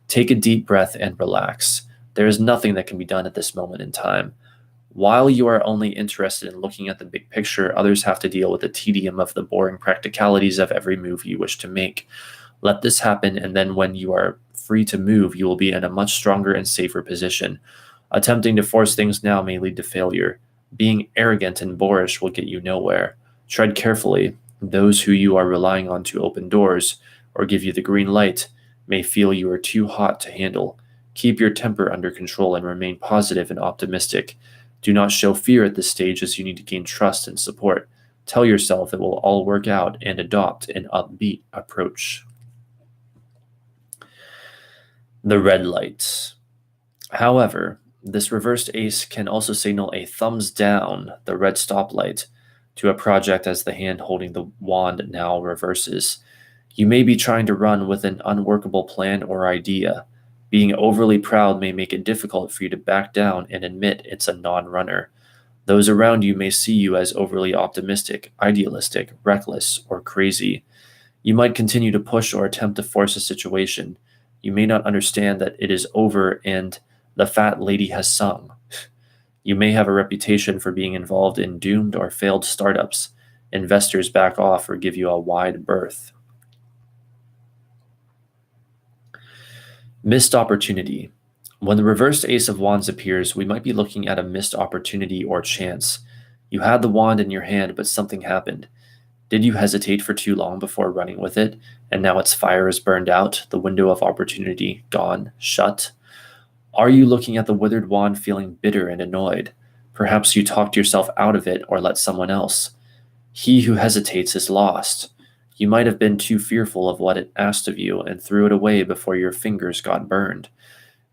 Take a deep breath and relax. There is nothing that can be done at this moment in time. While you are only interested in looking at the big picture, others have to deal with the tedium of the boring practicalities of every move you wish to make. Let this happen, and then when you are free to move, you will be in a much stronger and safer position. Attempting to force things now may lead to failure. Being arrogant and boorish will get you nowhere. Tread carefully. Those who you are relying on to open doors or give you the green light may feel you are too hot to handle. Keep your temper under control and remain positive and optimistic. Do not show fear at this stage, as you need to gain trust and support. Tell yourself it will all work out and adopt an upbeat approach. The red light. However, this reversed ace can also signal a thumbs down, the red stoplight, to a project as the hand holding the wand now reverses. You may be trying to run with an unworkable plan or idea. Being overly proud may make it difficult for you to back down and admit it's a non-runner. Those around you may see you as overly optimistic, idealistic, reckless, or crazy. You might continue to push or attempt to force a situation. You may not understand that it is over and the fat lady has sung. You may have a reputation for being involved in doomed or failed startups. Investors back off or give you a wide berth. Missed opportunity. When the reversed Ace of Wands appears, we might be looking at a missed opportunity or chance. You had the wand in your hand, but something happened. Did you hesitate for too long before running with it, and now its fire is burned out, the window of opportunity gone, shut? Are you looking at the withered wand feeling bitter and annoyed? Perhaps you talked yourself out of it or let someone else. He who hesitates is lost. You might have been too fearful of what it asked of you and threw it away before your fingers got burned.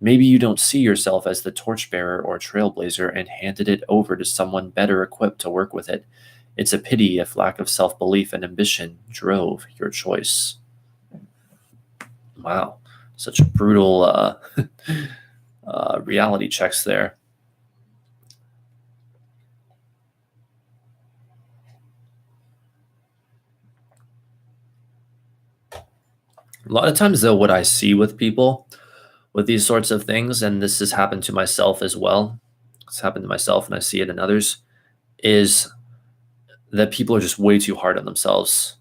Maybe you don't see yourself as the torchbearer or trailblazer and handed it over to someone better equipped to work with it. It's a pity if lack of self-belief and ambition drove your choice. Wow, such brutal reality checks there. A lot of times, though, what I see with people with these sorts of things, and this has happened to myself as well, it's happened to myself and I see it in others, is that people are just way too hard on themselves.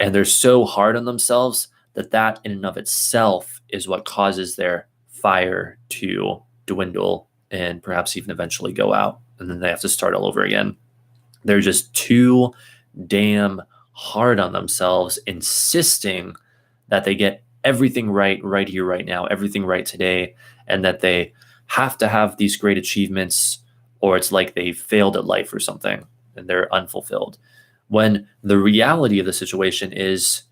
And they're so hard on themselves that that in and of itself is what causes their fire to dwindle and perhaps even eventually go out. And then they have to start all over again. They're just too damn hard on themselves, insisting that they get everything right here, right now, everything right today, and that they have to have these great achievements, or it's like they failed at life or something and they're unfulfilled. When the reality of the situation is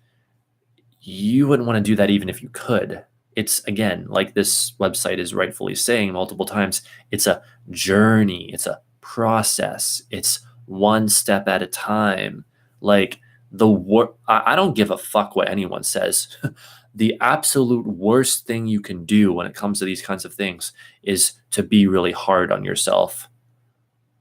you wouldn't want to do that even if you could. It's, again, like this website is rightfully saying multiple times, it's a journey, it's a process, it's one step at a time. Like I don't give a fuck what anyone says. The absolute worst thing you can do when it comes to these kinds of things is to be really hard on yourself,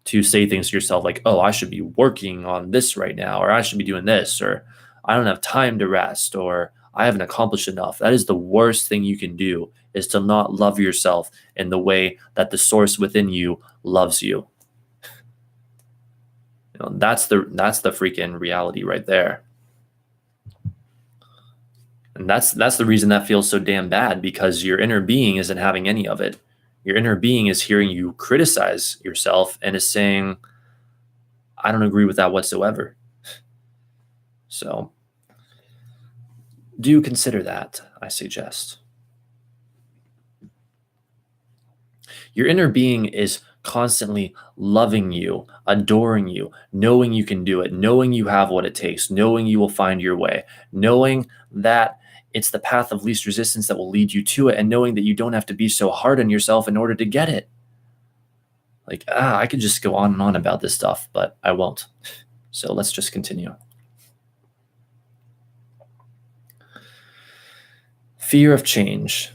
to say things to yourself like, oh, I should be working on this right now, or I should be doing this, or I don't have time to rest, or I haven't accomplished enough. That is the worst thing you can do, is to not love yourself in the way that the source within you loves you. That's the freaking reality right there. And that's the reason that feels so damn bad, because your inner being isn't having any of it. Your inner being is hearing you criticize yourself and is saying, I don't agree with that whatsoever. So do consider that, I suggest. Your inner being is constantly loving you, adoring you, knowing you can do it, knowing you have what it takes, knowing you will find your way, knowing that it's the path of least resistance that will lead you to it, and knowing that you don't have to be so hard on yourself in order to get it. Like, I could just go on and on about this stuff, but I won't. So let's just continue. Fear of change.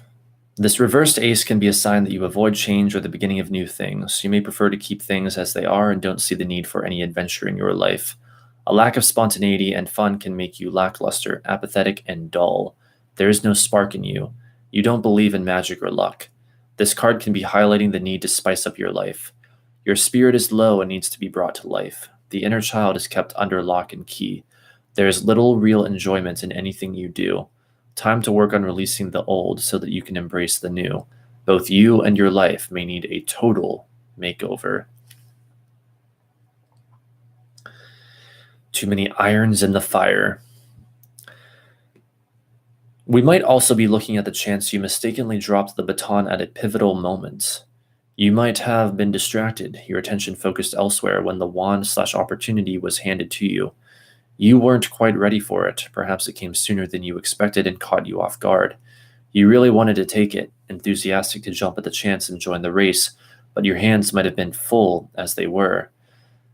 This reversed ace can be a sign that you avoid change or the beginning of new things. You may prefer to keep things as they are and don't see the need for any adventure in your life. A lack of spontaneity and fun can make you lackluster, apathetic, and dull. There is no spark in you. You don't believe in magic or luck. This card can be highlighting the need to spice up your life. Your spirit is low and needs to be brought to life. The inner child is kept under lock and key. There is little real enjoyment in anything you do. Time to work on releasing the old so that you can embrace the new. Both you and your life may need a total makeover. Too many irons in the fire. We might also be looking at the chance you mistakenly dropped the baton at a pivotal moment. You might have been distracted, your attention focused elsewhere when the wand/opportunity was handed to you. You weren't quite ready for it. Perhaps it came sooner than you expected and caught you off guard. You really wanted to take it, enthusiastic to jump at the chance and join the race, but your hands might have been full as they were.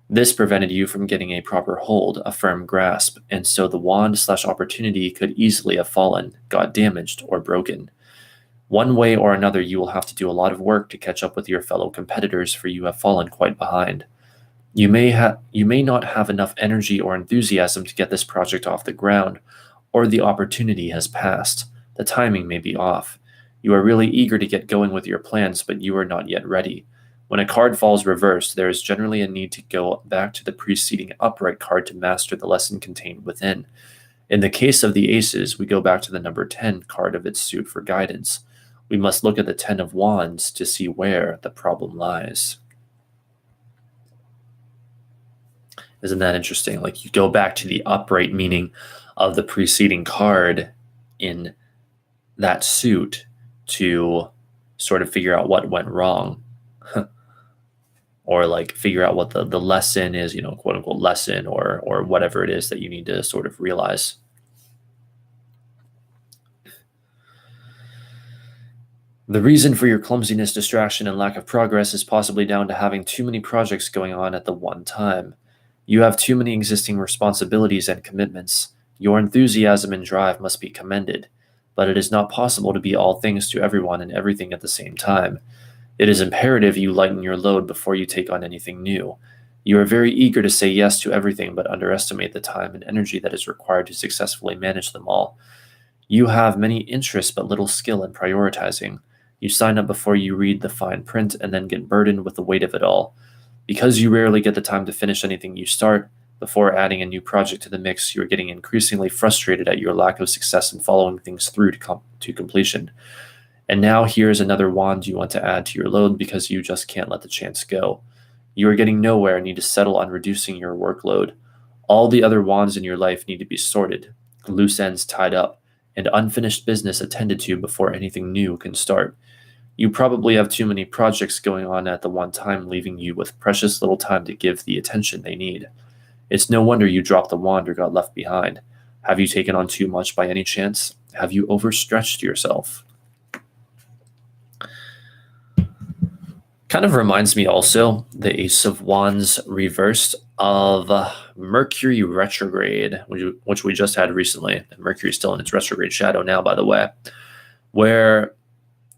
This prevented you from getting a proper hold, a firm grasp, and so the wand/opportunity could easily have fallen, got damaged, or broken. One way or another, you will have to do a lot of work to catch up with your fellow competitors, for you have fallen quite behind. You may not have enough energy or enthusiasm to get this project off the ground, or the opportunity has passed. The timing may be off. You are really eager to get going with your plans, but you are not yet ready. When a card falls reversed, there is generally a need to go back to the preceding upright card to master the lesson contained within. In the case of the aces, we go back to the number 10 card of its suit for guidance. We must look at the 10 of wands to see where the problem lies. Isn't that interesting? Like, you go back to the upright meaning of the preceding card in that suit to sort of figure out what went wrong. Or like figure out what the lesson is, quote unquote lesson, or whatever it is that you need to sort of realize. The reason for your clumsiness, distraction, and lack of progress is possibly down to having too many projects going on at the one time. You have too many existing responsibilities and commitments. Your enthusiasm and drive must be commended, but it is not possible to be all things to everyone and everything at the same time. It is imperative you lighten your load before you take on anything new. You are very eager to say yes to everything, but underestimate the time and energy that is required to successfully manage them all. You have many interests but little skill in prioritizing. You sign up before you read the fine print and then get burdened with the weight of it all. Because you rarely get the time to finish anything you start, before adding a new project to the mix, you are getting increasingly frustrated at your lack of success in following things through to completion. And now here's another wand you want to add to your load because you just can't let the chance go. You are getting nowhere and need to settle on reducing your workload. All the other wands in your life need to be sorted, loose ends tied up, and unfinished business attended to before anything new can start. You probably have too many projects going on at the one time, leaving you with precious little time to give the attention they need. It's no wonder you dropped the wand or got left behind. Have you taken on too much by any chance? Have you overstretched yourself? Kind of reminds me also, the Ace of Wands reversed, of Mercury retrograde, which we just had recently. Mercury is still in its retrograde shadow now, by the way, where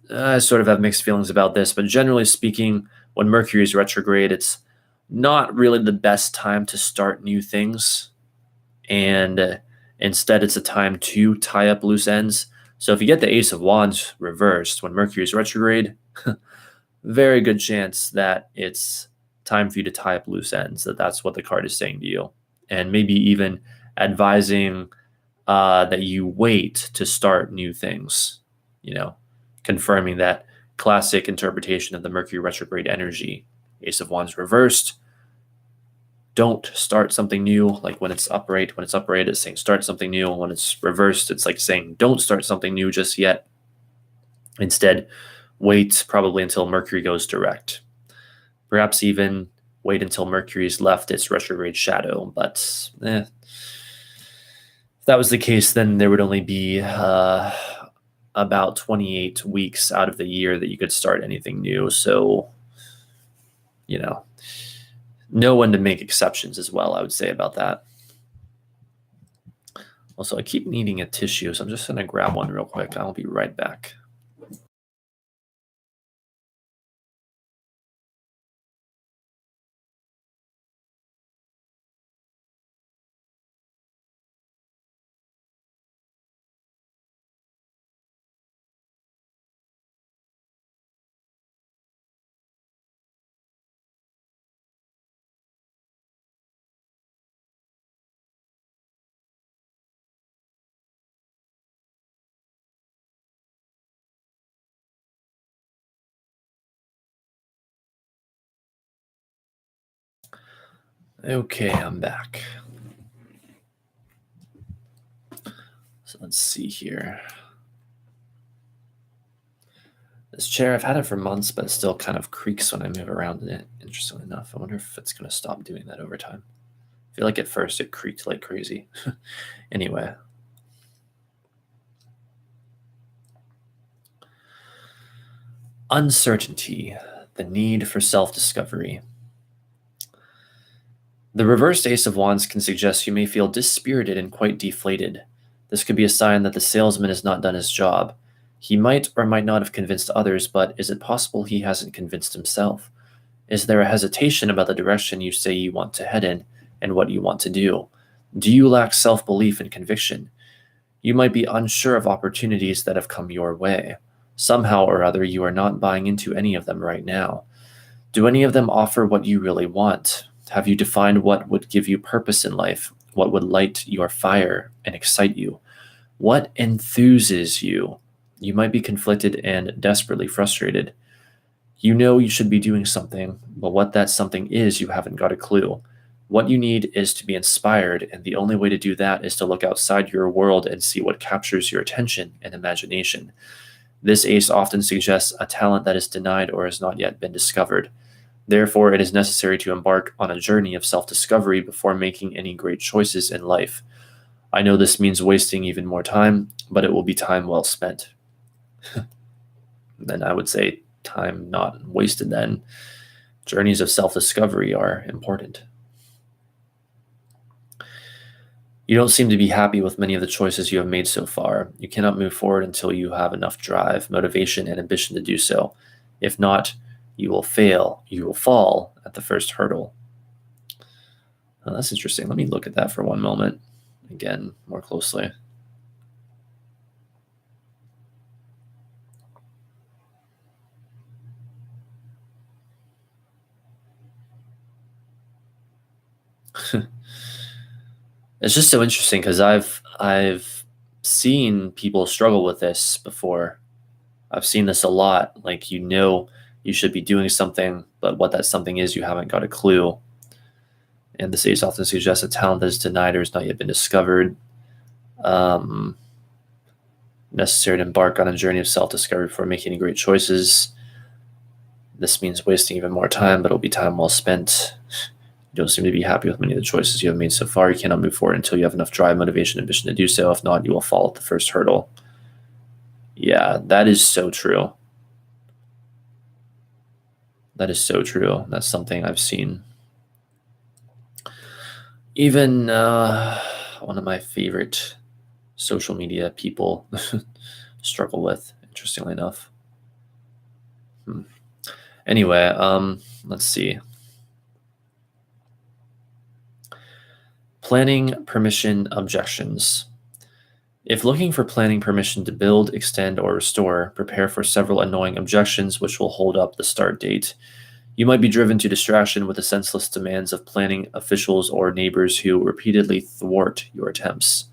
I sort of have mixed feelings about this, but generally speaking, when Mercury is retrograde, it's not really the best time to start new things, and instead it's a time to tie up loose ends. So if you get the Ace of Wands reversed when Mercury is retrograde, very good chance that it's time for you to tie up loose ends, that's what the card is saying to you. And maybe even advising that you wait to start new things, confirming that classic interpretation of the Mercury retrograde energy. Ace of Wands reversed. Don't start something new. Like when it's upright, it's saying start something new. When it's reversed, it's like saying don't start something new just yet. Instead, Wait probably until Mercury goes direct. Perhaps even wait until Mercury's left its retrograde shadow, but if that was the case, then there would only be about 28 weeks out of the year that you could start anything new. So, know when to make exceptions as well, I would say about that. Also, I keep needing a tissue, so I'm just going to grab one real quick. I'll be right back. Okay, I'm back. So let's see here. This chair, I've had it for months, but it still kind of creaks when I move around in it, interestingly enough. I wonder if it's going to stop doing that over time. I feel like at first it creaked like crazy. Anyway. Uncertainty, the need for self-discovery. The reversed Ace of Wands can suggest you may feel dispirited and quite deflated. This could be a sign that the salesman has not done his job. He might or might not have convinced others, but is it possible he hasn't convinced himself? Is there a hesitation about the direction you say you want to head in and what you want to do? Do you lack self-belief and conviction? You might be unsure of opportunities that have come your way. Somehow or other, you are not buying into any of them right now. Do any of them offer what you really want? Have you defined what would give you purpose in life? What would light your fire and excite you? What enthuses you? You might be conflicted and desperately frustrated. You know you should be doing something, but what that something is, you haven't got a clue. What you need is to be inspired, and the only way to do that is to look outside your world and see what captures your attention and imagination. This ace often suggests a talent that is denied or has not yet been discovered. Therefore, it is necessary to embark on a journey of self-discovery before making any great choices in life. I know this means wasting even more time, but it will be time well spent. Then I would say time not wasted then. Journeys of self-discovery are important. You don't seem to be happy with many of the choices you have made so far. You cannot move forward until you have enough drive, motivation, and ambition to do so. If not, you will fail. You will fall at the first hurdle. Oh, that's interesting. Let me look at that for one moment. Again, more closely. It's just so interesting because I've seen people struggle with this before. I've seen this a lot. Like, you should be doing something, but what that something is, you haven't got a clue. And this ace often suggests a talent that is denied or has not yet been discovered. Necessary to embark on a journey of self-discovery before making any great choices. This means wasting even more time, but it'll be time well spent. You don't seem to be happy with many of the choices you have made so far. You cannot move forward until you have enough drive, motivation, and ambition to do so. If not, you will fall at the first hurdle. Yeah, that is so true. That is so true. That's something I've seen. Even one of my favorite social media people struggle with, interestingly enough. Anyway, let's see. Planning permission objections. If looking for planning permission to build, extend, or restore, prepare for several annoying objections which will hold up the start date. You might be driven to distraction with the senseless demands of planning officials or neighbors who repeatedly thwart your attempts.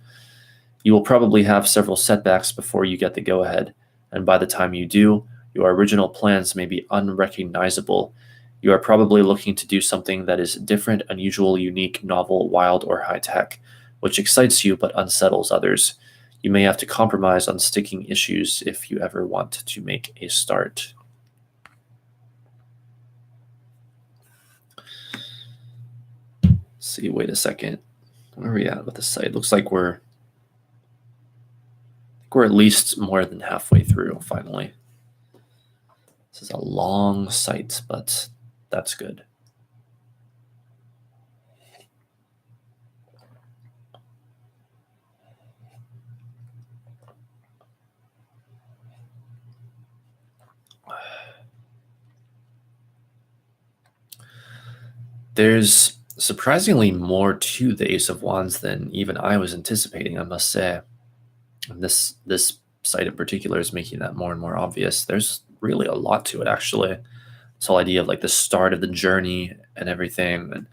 You will probably have several setbacks before you get the go-ahead, and by the time you do, your original plans may be unrecognizable. You are probably looking to do something that is different, unusual, unique, novel, wild, or high-tech, which excites you but unsettles others. You may have to compromise on sticking issues if you ever want to make a start. see, wait a second. Where are we at with the site? Looks like we're at least more than halfway through, finally. This is a long site, but that's good. There's surprisingly more to the Ace of Wands than even I was anticipating, I must say. And this site in particular is making that more and more obvious. There's really a lot to it, actually. This whole idea of like the start of the journey and everything, and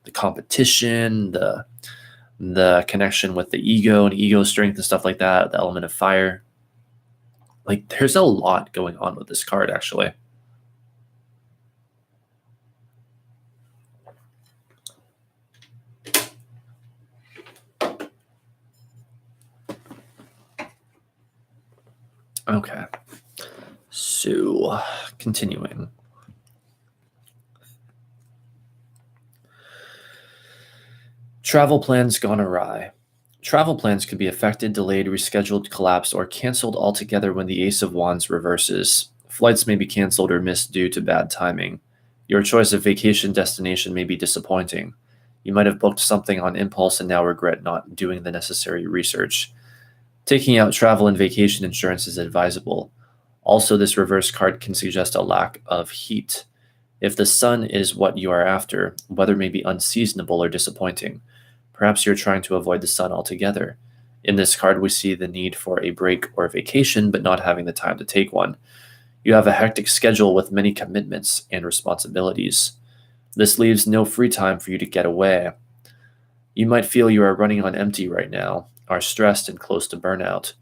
the competition, the connection with the ego and ego strength and stuff like that, the element of fire. Like, there's a lot going on with this card, actually. Okay. So, continuing. Travel plans gone awry. Travel plans could be affected, delayed, rescheduled, collapsed, or canceled altogether when the Ace of Wands reverses. Flights may be canceled or missed due to bad timing. Your choice of vacation destination may be disappointing. You might have booked something on impulse and now regret not doing the necessary research. Taking out travel and vacation insurance is advisable. Also, this reverse card can suggest a lack of heat. If the sun is what you are after, weather may be unseasonable or disappointing. Perhaps you're trying to avoid the sun altogether. In this card, we see the need for a break or a vacation, but not having the time to take one. You have a hectic schedule with many commitments and responsibilities. This leaves no free time for you to get away. You might feel you are running on empty right now, are stressed and close to burnout.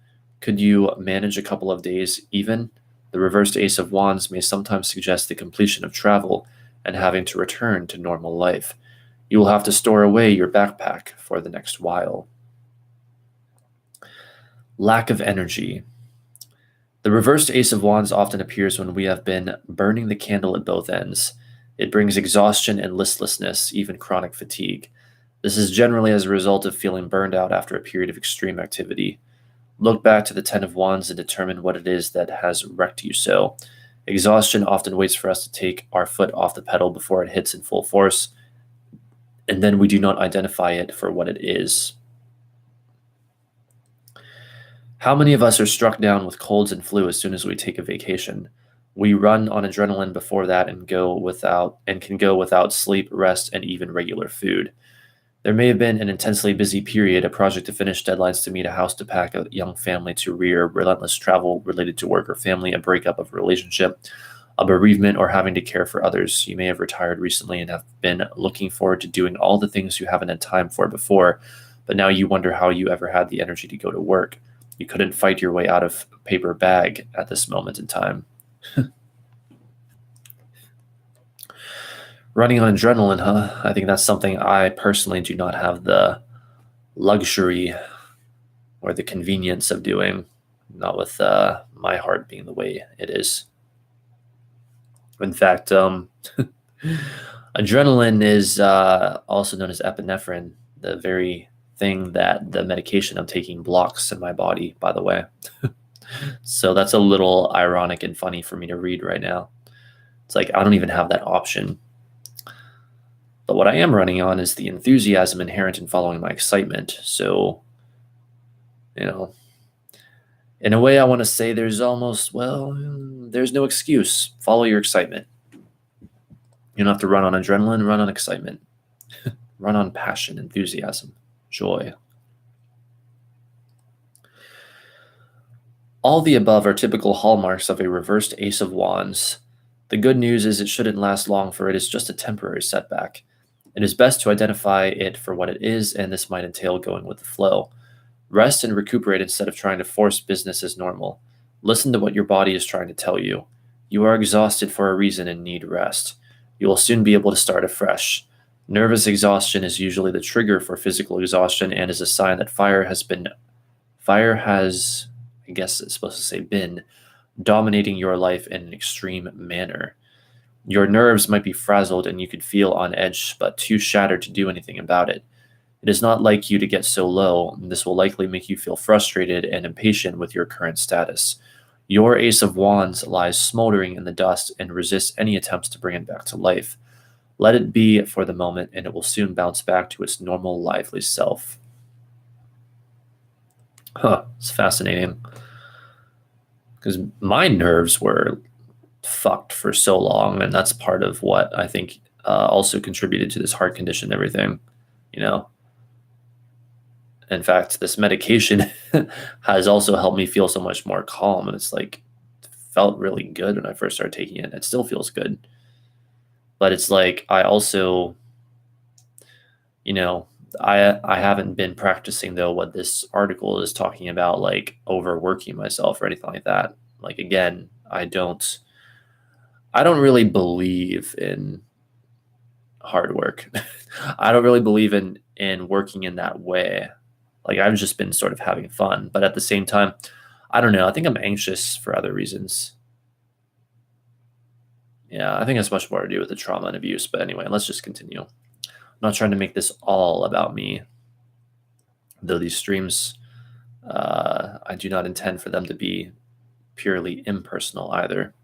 Could you manage a couple of days even? The reversed Ace of Wands may sometimes suggest the completion of travel and having to return to normal life. You will have to store away your backpack for the next while. Lack of energy. The reversed Ace of Wands often appears when we have been burning the candle at both ends. It brings exhaustion and listlessness, even chronic fatigue. This is generally as a result of feeling burned out after a period of extreme activity. Look back to the Ten of Wands and determine what it is that has wrecked you so. Exhaustion often waits for us to take our foot off the pedal before it hits in full force, and then we do not identify it for what it is. How many of us are struck down with colds and flu as soon as we take a vacation? We run on adrenaline before that and can go without sleep, rest, and even regular food. There may have been an intensely busy period, a project to finish, deadlines to meet, a house to pack, a young family to rear, relentless travel related to work or family, a breakup of a relationship, a bereavement, or having to care for others. You may have retired recently and have been looking forward to doing all the things you haven't had time for before, but now you wonder how you ever had the energy to go to work. You couldn't fight your way out of a paper bag at this moment in time. Running on adrenaline, huh? I think that's something I personally do not have the luxury or the convenience of doing, not with my heart being the way it is. In fact, adrenaline is also known as epinephrine, the very thing that the medication I'm taking blocks in my body, by the way. So that's a little ironic and funny for me to read right now. It's like I don't even have that option. But what I am running on is the enthusiasm inherent in following my excitement. So, in a way, I want to say there's no excuse. Follow your excitement. You don't have to run on adrenaline, run on excitement. Run on passion, enthusiasm, joy. All the above are typical hallmarks of a reversed Ace of Wands. The good news is it shouldn't last long, for it is just a temporary setback. It is best to identify it for what it is, and this might entail going with the flow. Rest and recuperate instead of trying to force business as normal. Listen to what your body is trying to tell you. You are exhausted for a reason and need rest. You will soon be able to start afresh. Nervous exhaustion is usually the trigger for physical exhaustion and is a sign that fire has, I guess it's supposed to say been, dominating your life in an extreme manner. Your nerves might be frazzled and you could feel on edge, but too shattered to do anything about it. It is not like you to get so low, and this will likely make you feel frustrated and impatient with your current status. Your Ace of Wands lies smoldering in the dust and resists any attempts to bring it back to life. Let it be for the moment, and it will soon bounce back to its normal, lively self. It's fascinating. Because my nerves were fucked for so long, and that's part of what I think also contributed to this heart condition and everything, you know. In fact, this medication has also helped me feel so much more calm, and it's like felt really good when I first started taking it. It still feels good, but it's like I also, you know, I haven't been practicing though what this article is talking about, like overworking myself or anything like that. Like again, I don't really believe in hard work. I don't really believe in working in that way. Like I've just been sort of having fun, but at the same time, I don't know. I think I'm anxious for other reasons. Yeah, I think it's much more to do with the trauma and abuse. But anyway, let's just continue. I'm not trying to make this all about me, though these streams, I do not intend for them to be purely impersonal either.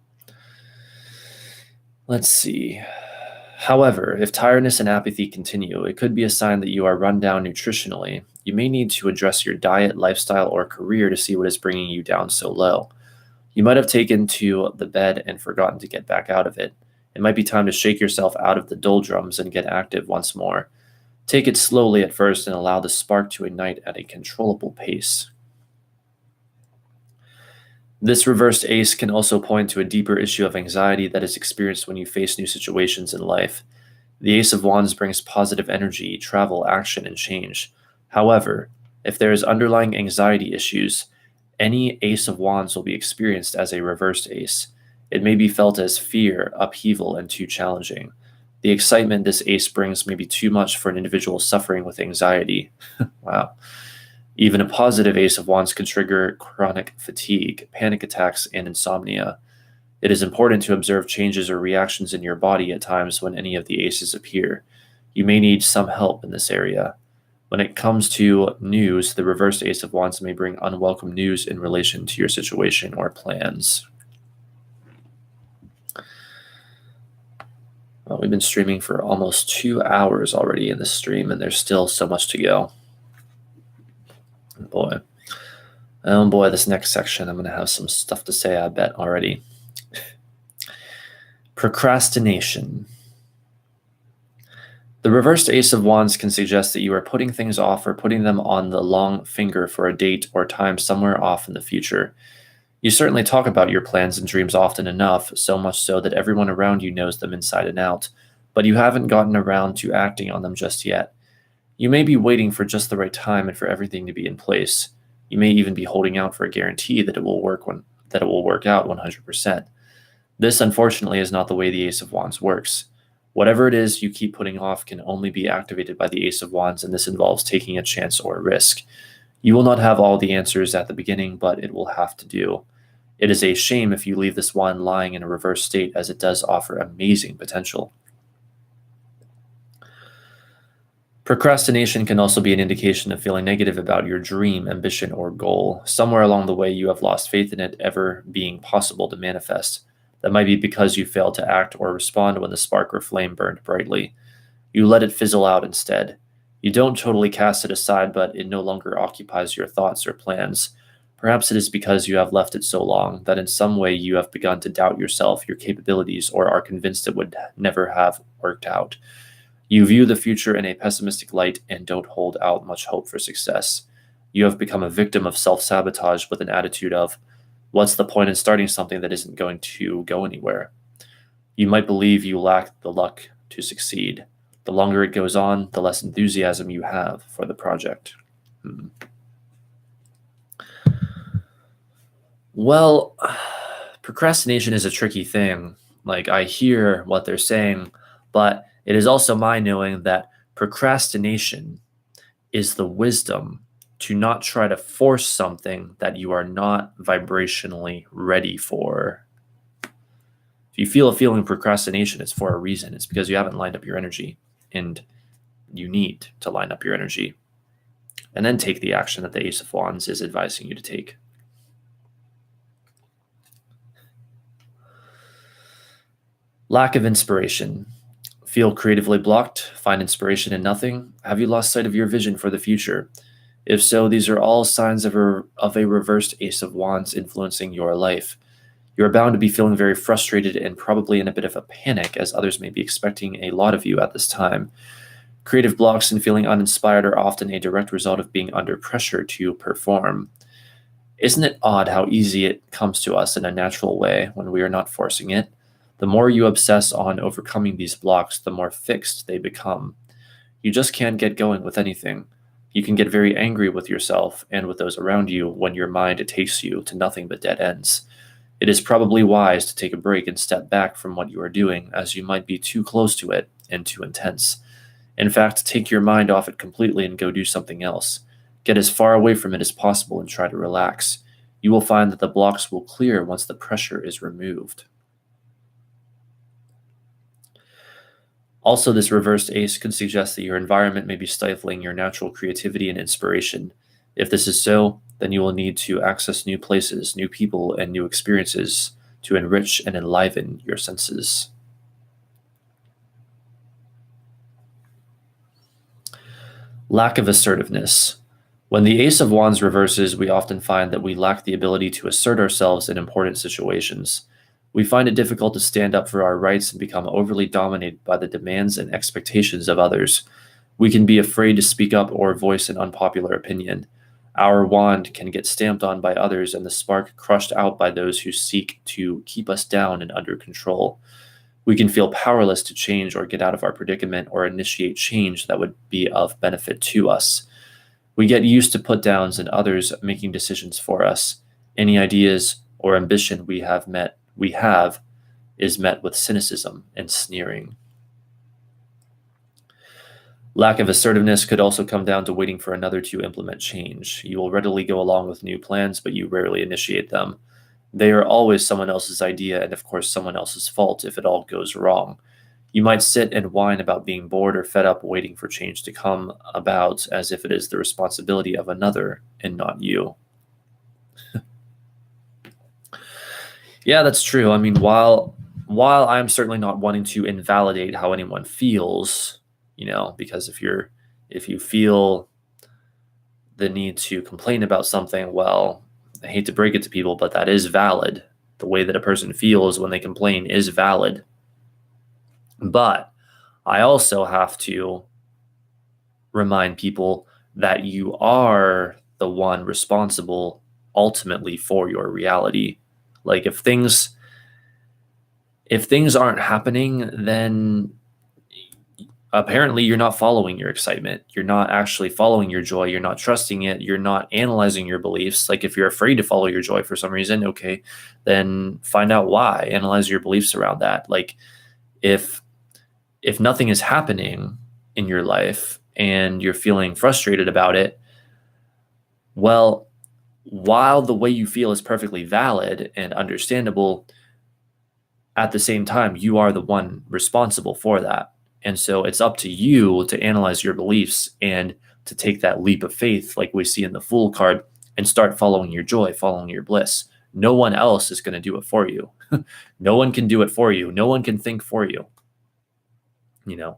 Let's see. However, if tiredness and apathy continue, it could be a sign that you are run down nutritionally. You may need to address your diet, lifestyle, or career to see what is bringing you down so low. You might have taken to the bed and forgotten to get back out of it. It might be time to shake yourself out of the doldrums and get active once more. Take it slowly at first and allow the spark to ignite at a controllable pace. This reversed ace can also point to a deeper issue of anxiety that is experienced when you face new situations in life. The Ace of Wands brings positive energy, travel, action, and change. However, if there is underlying anxiety issues, any Ace of Wands will be experienced as a reversed ace. It may be felt as fear, upheaval, and too challenging. The excitement this ace brings may be too much for an individual suffering with anxiety. Wow. Even a positive Ace of Wands can trigger chronic fatigue, panic attacks, and insomnia. It is important to observe changes or reactions in your body at times when any of the aces appear. You may need some help in this area. When it comes to news, the reversed Ace of Wands may bring unwelcome news in relation to your situation or plans. Well, we've been streaming for almost 2 hours already in this stream, and there's still so much to go. Oh boy, this next section, I'm going to have some stuff to say, I bet, already. Procrastination. The reversed Ace of Wands can suggest that you are putting things off or putting them on the long finger for a date or time somewhere off in the future. You certainly talk about your plans and dreams often enough, so much so that everyone around you knows them inside and out, but you haven't gotten around to acting on them just yet. You may be waiting for just the right time and for everything to be in place. You may even be holding out for a guarantee that it will work out 100%. This, unfortunately, is not the way the Ace of Wands works. Whatever it is you keep putting off can only be activated by the Ace of Wands, and this involves taking a chance or a risk. You will not have all the answers at the beginning, but it will have to do. It is a shame if you leave this wand lying in a reverse state, as it does offer amazing potential. Procrastination can also be an indication of feeling negative about your dream, ambition, or goal. Somewhere along the way, you have lost faith in it ever being possible to manifest. That might be because you failed to act or respond when the spark or flame burned brightly. You let it fizzle out instead. You don't totally cast it aside, but it no longer occupies your thoughts or plans. Perhaps it is because you have left it so long that in some way you have begun to doubt yourself, your capabilities, or are convinced it would never have worked out. You view the future in a pessimistic light and don't hold out much hope for success. You have become a victim of self-sabotage with an attitude of, what's the point in starting something that isn't going to go anywhere? You might believe you lack the luck to succeed. The longer it goes on, the less enthusiasm you have for the project. Well, procrastination is a tricky thing. Like, I hear what they're saying, but it is also my knowing that procrastination is the wisdom to not try to force something that you are not vibrationally ready for. Do If you feel a feeling of procrastination, it's for a reason. It's because you haven't lined up your energy, and you need to line up your energy and then take the action that the Ace of Wands is advising you to take. Lack of inspiration. Feel creatively blocked? Find inspiration in nothing? Have you lost sight of your vision for the future? If so, these are all signs of a reversed Ace of Wands influencing your life. You are bound to be feeling very frustrated and probably in a bit of a panic, as others may be expecting a lot of you at this time. Creative blocks and feeling uninspired are often a direct result of being under pressure to perform. Isn't it odd how easy it comes to us in a natural way when we are not forcing it? The more you obsess on overcoming these blocks, the more fixed they become. You just can't get going with anything. You can get very angry with yourself and with those around you when your mind takes you to nothing but dead ends. It is probably wise to take a break and step back from what you are doing, as you might be too close to it and too intense. In fact, take your mind off it completely and go do something else. Get as far away from it as possible and try to relax. You will find that the blocks will clear once the pressure is removed. Also, this reversed ace could suggest that your environment may be stifling your natural creativity and inspiration. If this is so, then you will need to access new places, new people, and new experiences to enrich and enliven your senses. Lack of assertiveness. When the Ace of Wands reverses, we often find that we lack the ability to assert ourselves in important situations. We find it difficult to stand up for our rights and become overly dominated by the demands and expectations of others. We can be afraid to speak up or voice an unpopular opinion. Our wand can get stamped on by others and the spark crushed out by those who seek to keep us down and under control. We can feel powerless to change or get out of our predicament or initiate change that would be of benefit to us. We get used to put downs and others making decisions for us. Any ideas or ambition we have is met with cynicism and sneering. Lack of assertiveness could also come down to waiting for another to implement change. You will readily go along with new plans, but you rarely initiate them. They are always someone else's idea and, of course, someone else's fault if it all goes wrong. You might sit and whine about being bored or fed up waiting for change to come about as if it is the responsibility of another and not you. Yeah, that's true. I mean, while I'm certainly not wanting to invalidate how anyone feels, because if you feel the need to complain about something, well, I hate to break it to people, but that is valid. The way that a person feels when they complain is valid. But I also have to remind people that you are the one responsible ultimately for your reality. Like if things aren't happening, then apparently you're not following your excitement. You're not actually following your joy. You're not trusting it. You're not analyzing your beliefs. Like if you're afraid to follow your joy for some reason, okay, then find out why. Analyze your beliefs around that. Like if nothing is happening in your life and you're feeling frustrated about it, well, while the way you feel is perfectly valid and understandable, at the same time, you are the one responsible for that. And so it's up to you to analyze your beliefs and to take that leap of faith, like we see in the Fool card, and start following your joy, following your bliss. No one else is going to do it for you. No one can do it for you. No one can think for you. No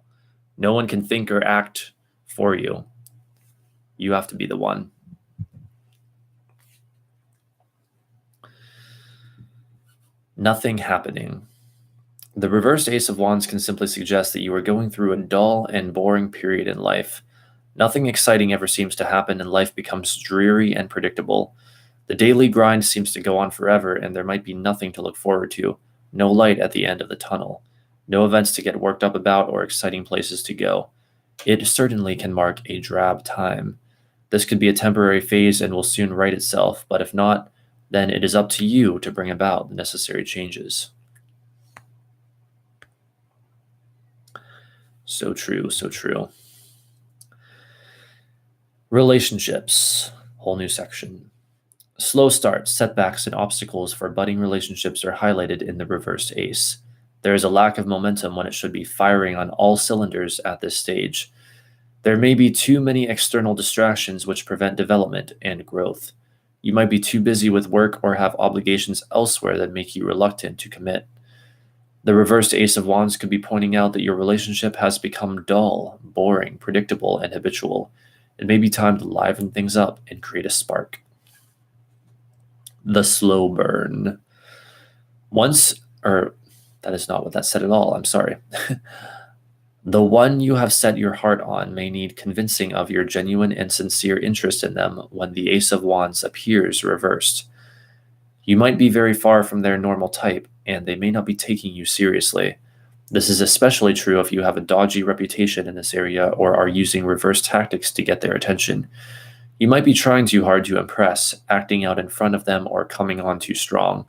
one can think or act for you. You have to be the one. Nothing happening. The reversed Ace of Wands can simply suggest that you are going through a dull and boring period in life. Nothing exciting ever seems to happen, and life becomes dreary and predictable. The daily grind seems to go on forever, and there might be nothing to look forward to, no light at the end of the tunnel, no events to get worked up about or exciting places to go. It certainly can mark a drab time. This could be a temporary phase and will soon right itself, but if not, then it is up to you to bring about the necessary changes. So true, so true. Relationships, whole new section. Slow starts, setbacks, and obstacles for budding relationships are highlighted in the reversed ace. There is a lack of momentum when it should be firing on all cylinders at this stage. There may be too many external distractions which prevent development and growth. You might be too busy with work or have obligations elsewhere that make you reluctant to commit. The reversed Ace of Wands could be pointing out that your relationship has become dull, boring, predictable, and habitual. It may be time to liven things up and create a spark. The slow burn. That is not what that said at all. I'm sorry. The one you have set your heart on may need convincing of your genuine and sincere interest in them when the Ace of Wands appears reversed. You might be very far from their normal type, and they may not be taking you seriously. This is especially true if you have a dodgy reputation in this area or are using reverse tactics to get their attention. You might be trying too hard to impress, acting out in front of them, or coming on too strong.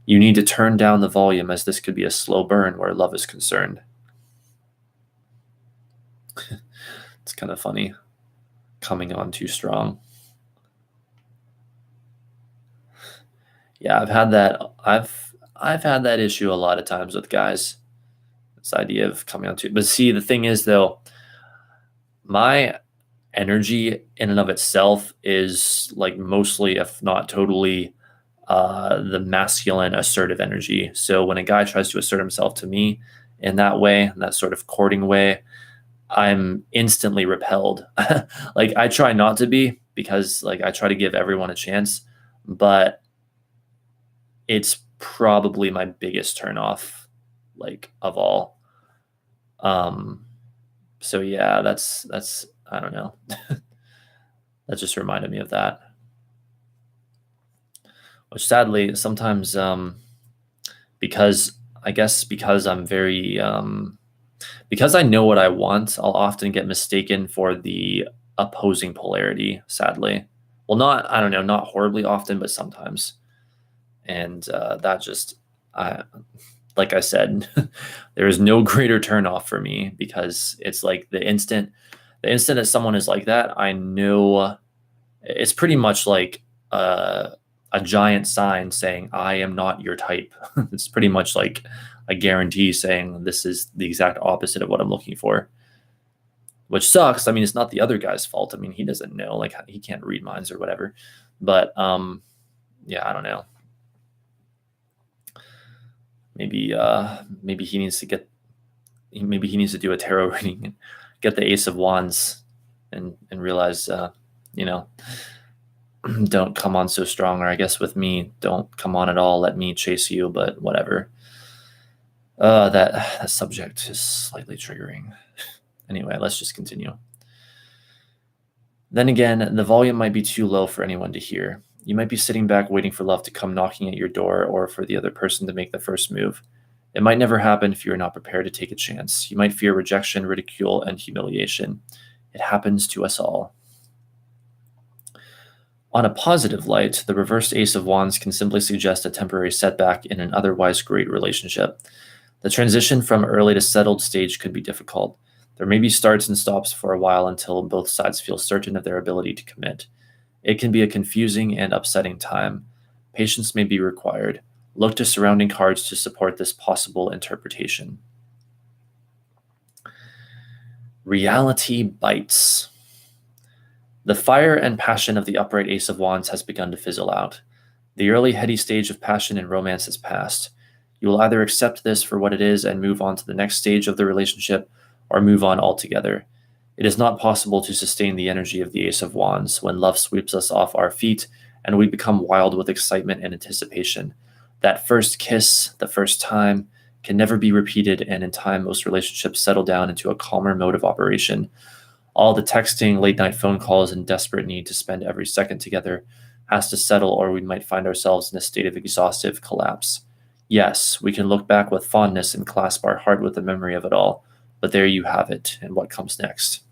You need to turn down the volume, as this could be a slow burn where love is concerned. It's kind of funny. Coming on too strong. Yeah, I've had that issue a lot of times with guys. This idea of coming on too. But see, the thing is though, my energy in and of itself is like mostly, if not totally, the masculine assertive energy. So when a guy tries to assert himself to me in that way, in that sort of courting way, I'm instantly repelled. Like I try not to be, because like I try to give everyone a chance, but it's probably my biggest turnoff, like of all. So yeah, that's I don't know. That just reminded me of that. Which sadly sometimes because I'm very because I know what I want, I'll often get mistaken for the opposing polarity, sadly. Well, not horribly often, but sometimes. And that just, like I said, there is no greater turnoff for me, because it's like the instant that someone is like that, I know it's pretty much like a giant sign saying, I am not your type. It's pretty much like a guarantee saying this is the exact opposite of what I'm looking for, which sucks. I mean, it's not the other guy's fault. I mean, he doesn't know, like he can't read minds or whatever. But yeah, I don't know. Maybe he needs to do a tarot reading and get the Ace of Wands and realize, don't come on so strong, or I guess with me, don't come on at all. Let me chase you, but whatever. That subject is slightly triggering. Anyway, let's just continue. Then again, the volume might be too low for anyone to hear. You might be sitting back waiting for love to come knocking at your door, or for the other person to make the first move. It might never happen if you're not prepared to take a chance. You might fear rejection, ridicule, and humiliation. It happens to us all. On a positive light, the reversed Ace of Wands can simply suggest a temporary setback in an otherwise great relationship. The transition from early to settled stage could be difficult. There may be starts and stops for a while until both sides feel certain of their ability to commit. It can be a confusing and upsetting time. Patience may be required. Look to surrounding cards to support this possible interpretation. Reality bites. The fire and passion of the upright Ace of Wands has begun to fizzle out. The early heady stage of passion and romance has passed. You will either accept this for what it is and move on to the next stage of the relationship, or move on altogether. It is not possible to sustain the energy of the Ace of Wands when love sweeps us off our feet and we become wild with excitement and anticipation. That first kiss, the first time, can never be repeated, and in time most relationships settle down into a calmer mode of operation. All the texting, late-night phone calls, and desperate need to spend every second together has to settle, or we might find ourselves in a state of exhaustive collapse. Yes, we can look back with fondness and clasp our heart with the memory of it all, but there you have it, and what comes next?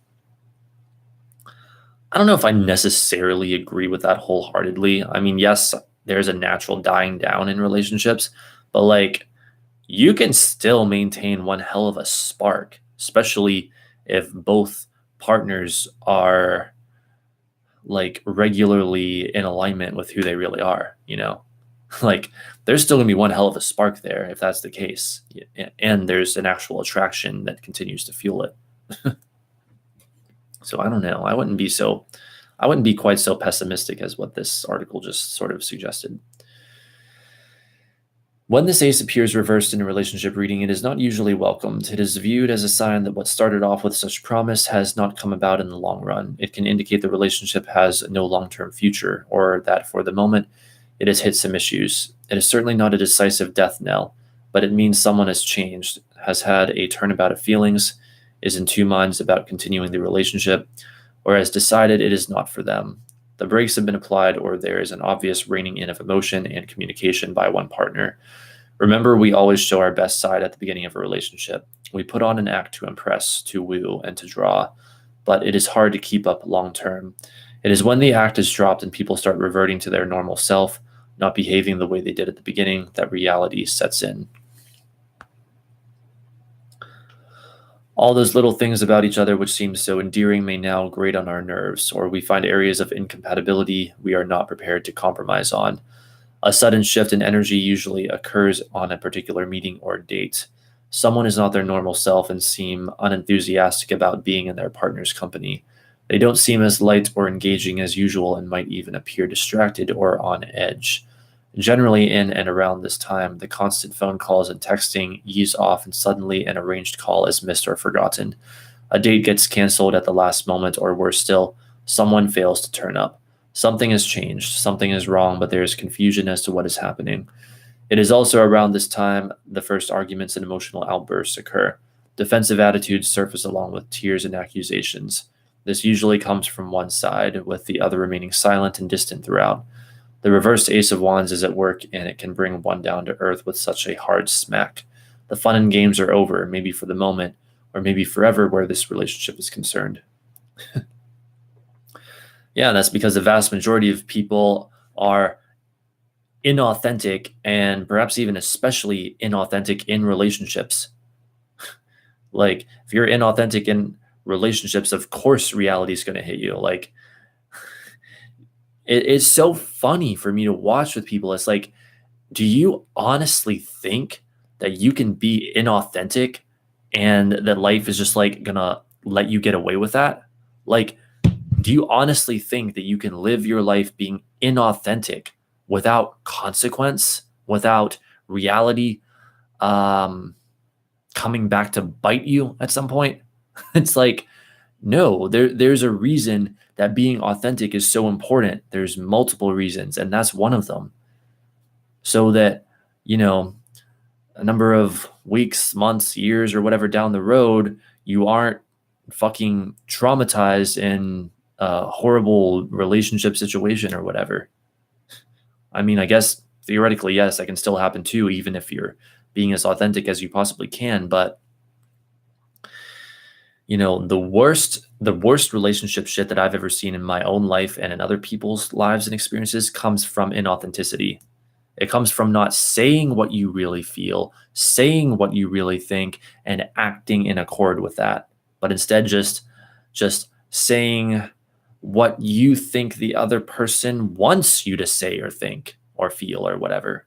I don't know if I necessarily agree with that wholeheartedly. I mean, yes, there's a natural dying down in relationships, but like you can still maintain one hell of a spark, especially if both partners are like regularly in alignment with who they really are, you know? Like, there's still gonna be one hell of a spark there if that's the case, and there's an actual attraction that continues to fuel it. So I don't know. I wouldn't be quite so pessimistic as what this article just sort of suggested. When this ace appears reversed in a relationship reading, it is not usually welcomed. It is viewed as a sign that what started off with such promise has not come about in the long run. It can indicate the relationship has no long-term future, or that for the moment it has hit some issues. It is certainly not a decisive death knell, but it means someone has changed, has had a turnabout of feelings, is in two minds about continuing the relationship, or has decided it is not for them. The brakes have been applied, or there is an obvious reining in of emotion and communication by one partner. Remember, we always show our best side at the beginning of a relationship. We put on an act to impress, to woo, and to draw, but it is hard to keep up long term. It is when the act is dropped and people start reverting to their normal self, not behaving the way they did at the beginning, that reality sets in. All those little things about each other which seem so endearing may now grate on our nerves, or we find areas of incompatibility we are not prepared to compromise on. A sudden shift in energy usually occurs on a particular meeting or date. Someone is not their normal self and seem unenthusiastic about being in their partner's company. They don't seem as light or engaging as usual and might even appear distracted or on edge. Generally, in and around this time, the constant phone calls and texting ease off, and suddenly an arranged call is missed or forgotten. A date gets canceled at the last moment, or worse still, someone fails to turn up. Something has changed, something is wrong, but there is confusion as to what is happening. It is also around this time the first arguments and emotional outbursts occur. Defensive attitudes surface along with tears and accusations. This usually comes from one side, with the other remaining silent and distant throughout. The reversed Ace of Wands is at work, and it can bring one down to earth with such a hard smack. The fun and games are over, maybe for the moment, or maybe forever where this relationship is concerned. Yeah, that's because the vast majority of people are inauthentic, and perhaps even especially inauthentic in relationships. Like, if you're inauthentic in relationships, of course reality is going to hit you. Like, it's so funny for me to watch with people. It's like, do you honestly think that you can be inauthentic and that life is just like gonna let you get away with that? Like, do you honestly think that you can live your life being inauthentic without consequence, without reality coming back to bite you at some point? It's like, no, there's a reason that being authentic is so important. There's multiple reasons, and that's one of them. So that, a number of weeks, months, years, or whatever down the road, you aren't fucking traumatized in a horrible relationship situation or whatever. I mean, I guess theoretically, yes, that can still happen too, even if you're being as authentic as you possibly can. But the worst relationship shit that I've ever seen in my own life and in other people's lives and experiences comes from inauthenticity. It comes from not saying what you really feel, saying what you really think, and acting in accord with that, but instead just saying what you think the other person wants you to say or think or feel or whatever.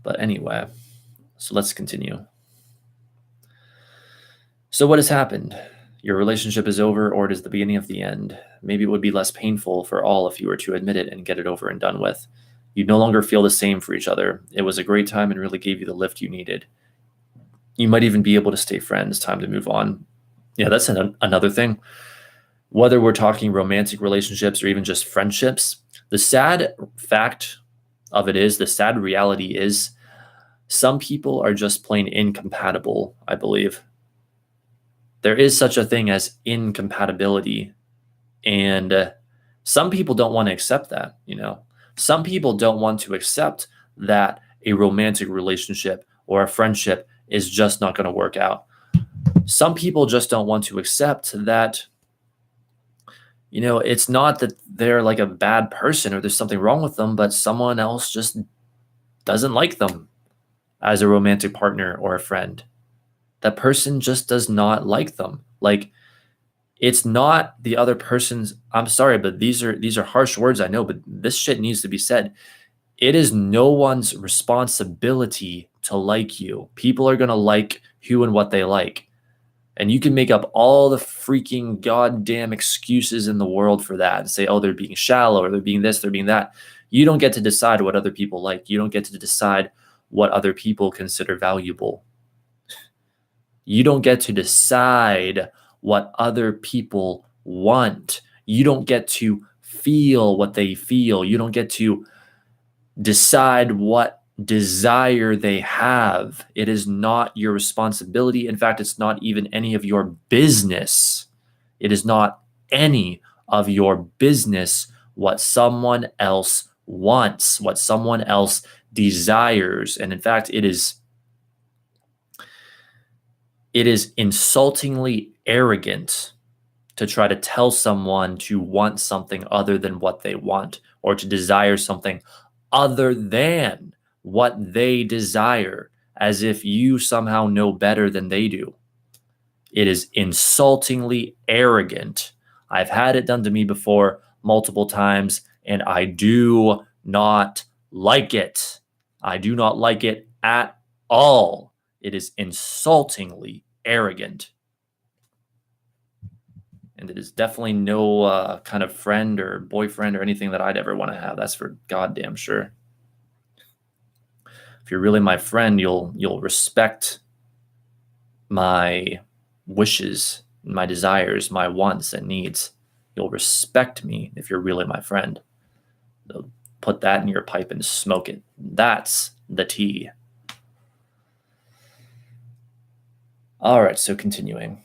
But anyway, so let's continue. So what has happened? Your relationship is over, or it is the beginning of the end. Maybe it would be less painful for all if you were to admit it and get it over and done with. You'd no longer feel the same for each other. It was a great time and really gave you the lift you needed. You might even be able to stay friends. Time to move on. Yeah, that's another thing. Whether we're talking romantic relationships or even just friendships, the sad fact of it is, the sad reality is, some people are just plain incompatible, I believe. There is such a thing as incompatibility. And some people don't want to accept that, Some people don't want to accept that a romantic relationship or a friendship is just not going to work out. Some people just don't want to accept that, it's not that they're like a bad person or there's something wrong with them, but someone else just doesn't like them as a romantic partner or a friend. That person just does not like them. Like, It's not the other person's, I'm sorry, but these are harsh words, I know, but this shit needs to be said. It is no one's responsibility to like you. People are going to like who and what they like. And you can make up all the freaking goddamn excuses in the world for that and say, oh, they're being shallow or they're being this, they're being that. You don't get to decide what other people like. You don't get to decide what other people consider valuable. You don't get to decide what other people want. You don't get to feel what they feel. You don't get to decide what desire they have. It is not your responsibility. In fact, it's not even any of your business. It is not any of your business what someone else wants, what someone else desires. And in fact, it is insultingly arrogant to try to tell someone to want something other than what they want, or to desire something other than what they desire, as if you somehow know better than they do. It is insultingly arrogant. I've had it done to me before multiple times, and I do not like it. I do not like it at all. It is insultingly arrogant. And it is definitely no kind of friend or boyfriend or anything that I'd ever want to have. That's for goddamn sure. If you're really my friend, you'll respect my wishes, my desires, my wants and needs. You'll respect me if you're really my friend. So put that in your pipe and smoke it. That's the tea. All right, so continuing.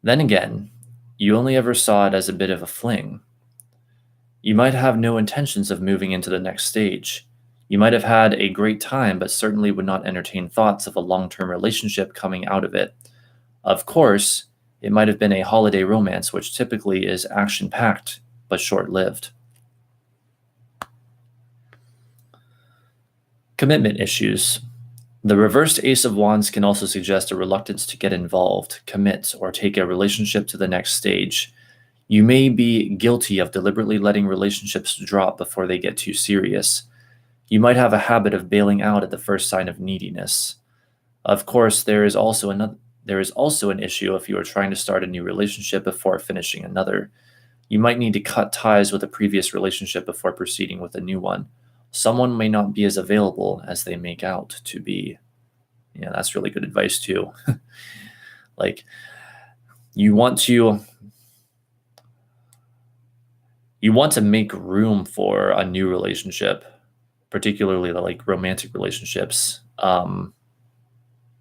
Then again, you only ever saw it as a bit of a fling. You might have no intentions of moving into the next stage. You might have had a great time, but certainly would not entertain thoughts of a long-term relationship coming out of it. Of course, it might have been a holiday romance, which typically is action-packed, but short-lived. Commitment issues. The reversed Ace of Wands can also suggest a reluctance to get involved, commit, or take a relationship to the next stage. You may be guilty of deliberately letting relationships drop before they get too serious. You might have a habit of bailing out at the first sign of neediness. Of course, there is also an issue if you are trying to start a new relationship before finishing another. You might need to cut ties with a previous relationship before proceeding with a new one. Someone may not be as available as they make out to be. Yeah, that's really good advice too. Like, you want to make room for a new relationship, particularly the like romantic relationships,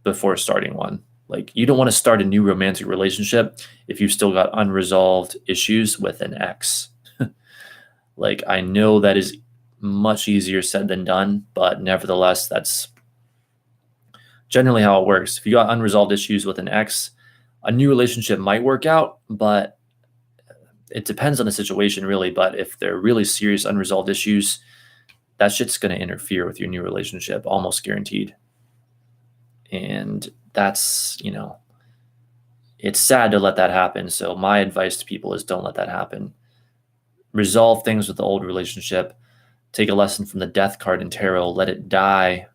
before starting one. Like, you don't want to start a new romantic relationship if you've still got unresolved issues with an ex. Like, I know that is much easier said than done, but nevertheless, that's generally how it works. If you got unresolved issues with an ex, a new relationship might work out, but it depends on the situation, really. But if they're really serious unresolved issues, that shit's going to interfere with your new relationship, almost guaranteed. And that's, it's sad to let that happen. So my advice to people is don't let that happen. Resolve things with the old relationship. Take a lesson from the Death card in tarot. Let it die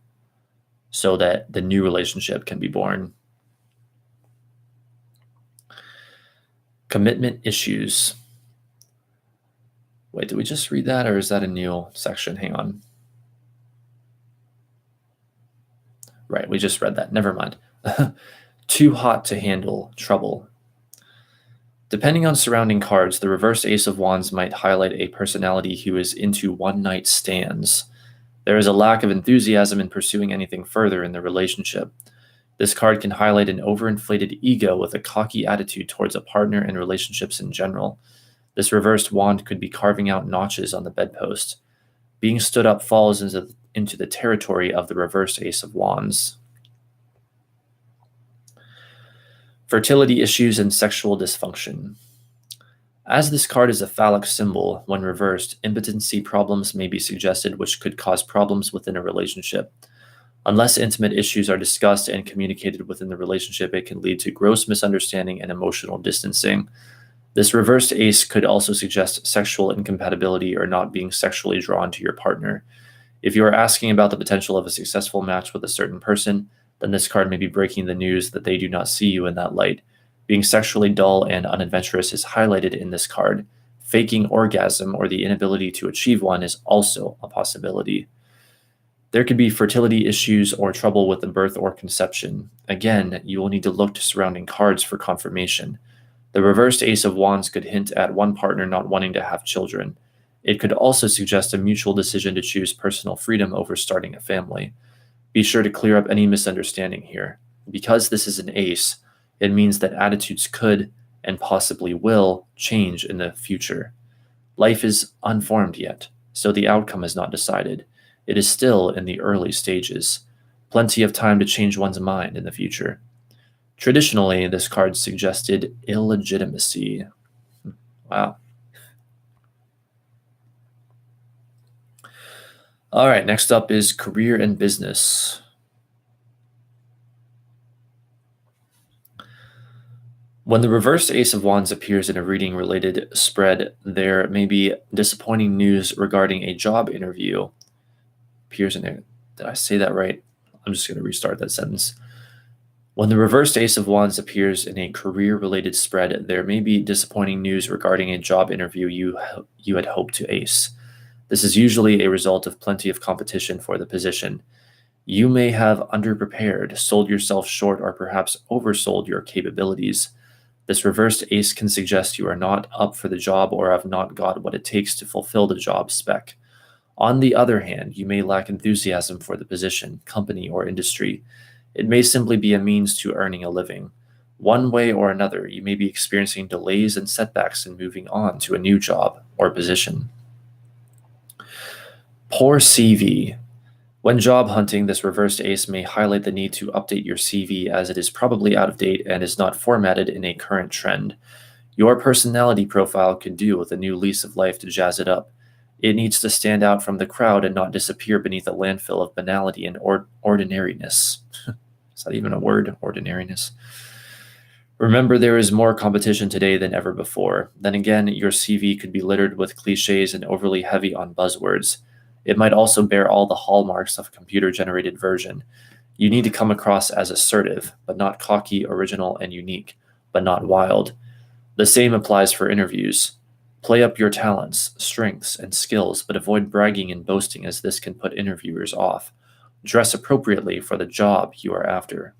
so that the new relationship can be born. Commitment issues. Wait, did we just read that, or is that a new section? Hang on. Right, we just read that. Never mind. Too hot to handle trouble. Depending on surrounding cards, the reverse Ace of Wands might highlight a personality who is into one-night stands. There is a lack of enthusiasm in pursuing anything further in the relationship. This card can highlight an overinflated ego with a cocky attitude towards a partner and relationships in general. This reversed wand could be carving out notches on the bedpost. Being stood up falls into the territory of the reversed Ace of Wands. Fertility issues and sexual dysfunction. As this card is a phallic symbol, when reversed, impotency problems may be suggested, which could cause problems within a relationship. Unless intimate issues are discussed and communicated within the relationship, it can lead to gross misunderstanding and emotional distancing. This reversed ace could also suggest sexual incompatibility or not being sexually drawn to your partner. If you are asking about the potential of a successful match with a certain person, then this card may be breaking the news that they do not see you in that light. Being sexually dull and unadventurous is highlighted in this card. Faking orgasm or the inability to achieve one is also a possibility. There could be fertility issues or trouble with the birth or conception. Again, you will need to look to surrounding cards for confirmation. The reversed Ace of Wands could hint at one partner not wanting to have children. It could also suggest a mutual decision to choose personal freedom over starting a family. Be sure to clear up any misunderstanding here. Because this is an ace, it means that attitudes could and possibly will change in the future. Life is unformed yet, so the outcome is not decided. It is still in the early stages. Plenty of time to change one's mind in the future. Traditionally, this card suggested illegitimacy. Wow. All right, next up is career and business. When the reversed Ace of Wands appears in a reading-related spread, there may be disappointing news regarding a job interview. Appears in there. Did I say that right? I'm just going to restart that sentence. When the reversed Ace of Wands appears in a career-related spread, there may be disappointing news regarding a job interview you had hoped to ace. This is usually a result of plenty of competition for the position. You may have underprepared, sold yourself short, or perhaps oversold your capabilities. This reversed ace can suggest you are not up for the job or have not got what it takes to fulfill the job spec. On the other hand, you may lack enthusiasm for the position, company, or industry. It may simply be a means to earning a living. One way or another, you may be experiencing delays and setbacks in moving on to a new job or position. Poor CV. When job hunting, this reversed ace may highlight the need to update your CV as it is probably out of date and is not formatted in a current trend. Your personality profile could do with a new lease of life to jazz it up. It needs to stand out from the crowd and not disappear beneath a landfill of banality and ordinariness. Is that even a word? Ordinariness. Remember, there is more competition today than ever before. Then again, your CV could be littered with cliches and overly heavy on buzzwords. It might also bear all the hallmarks of a computer-generated version. You need to come across as assertive, but not cocky, original, and unique, but not wild. The same applies for interviews. Play up your talents, strengths, and skills, but avoid bragging and boasting, as this can put interviewers off. Dress appropriately for the job you are after.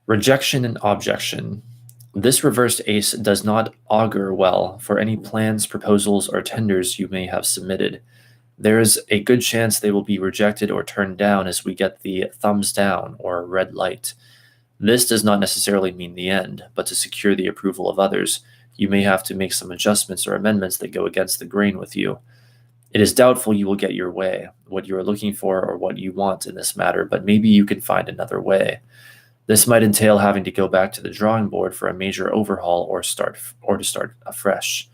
Rejection and objection. This reversed ace does not augur well for any plans, proposals, or tenders you may have submitted. There is a good chance they will be rejected or turned down as we get the thumbs down or red light. This does not necessarily mean the end, but to secure the approval of others, you may have to make some adjustments or amendments that go against the grain with you. It is doubtful you will get your way, what you are looking for, or what you want in this matter, but maybe you can find another way. This might entail having to go back to the drawing board for a major overhaul or to start afresh.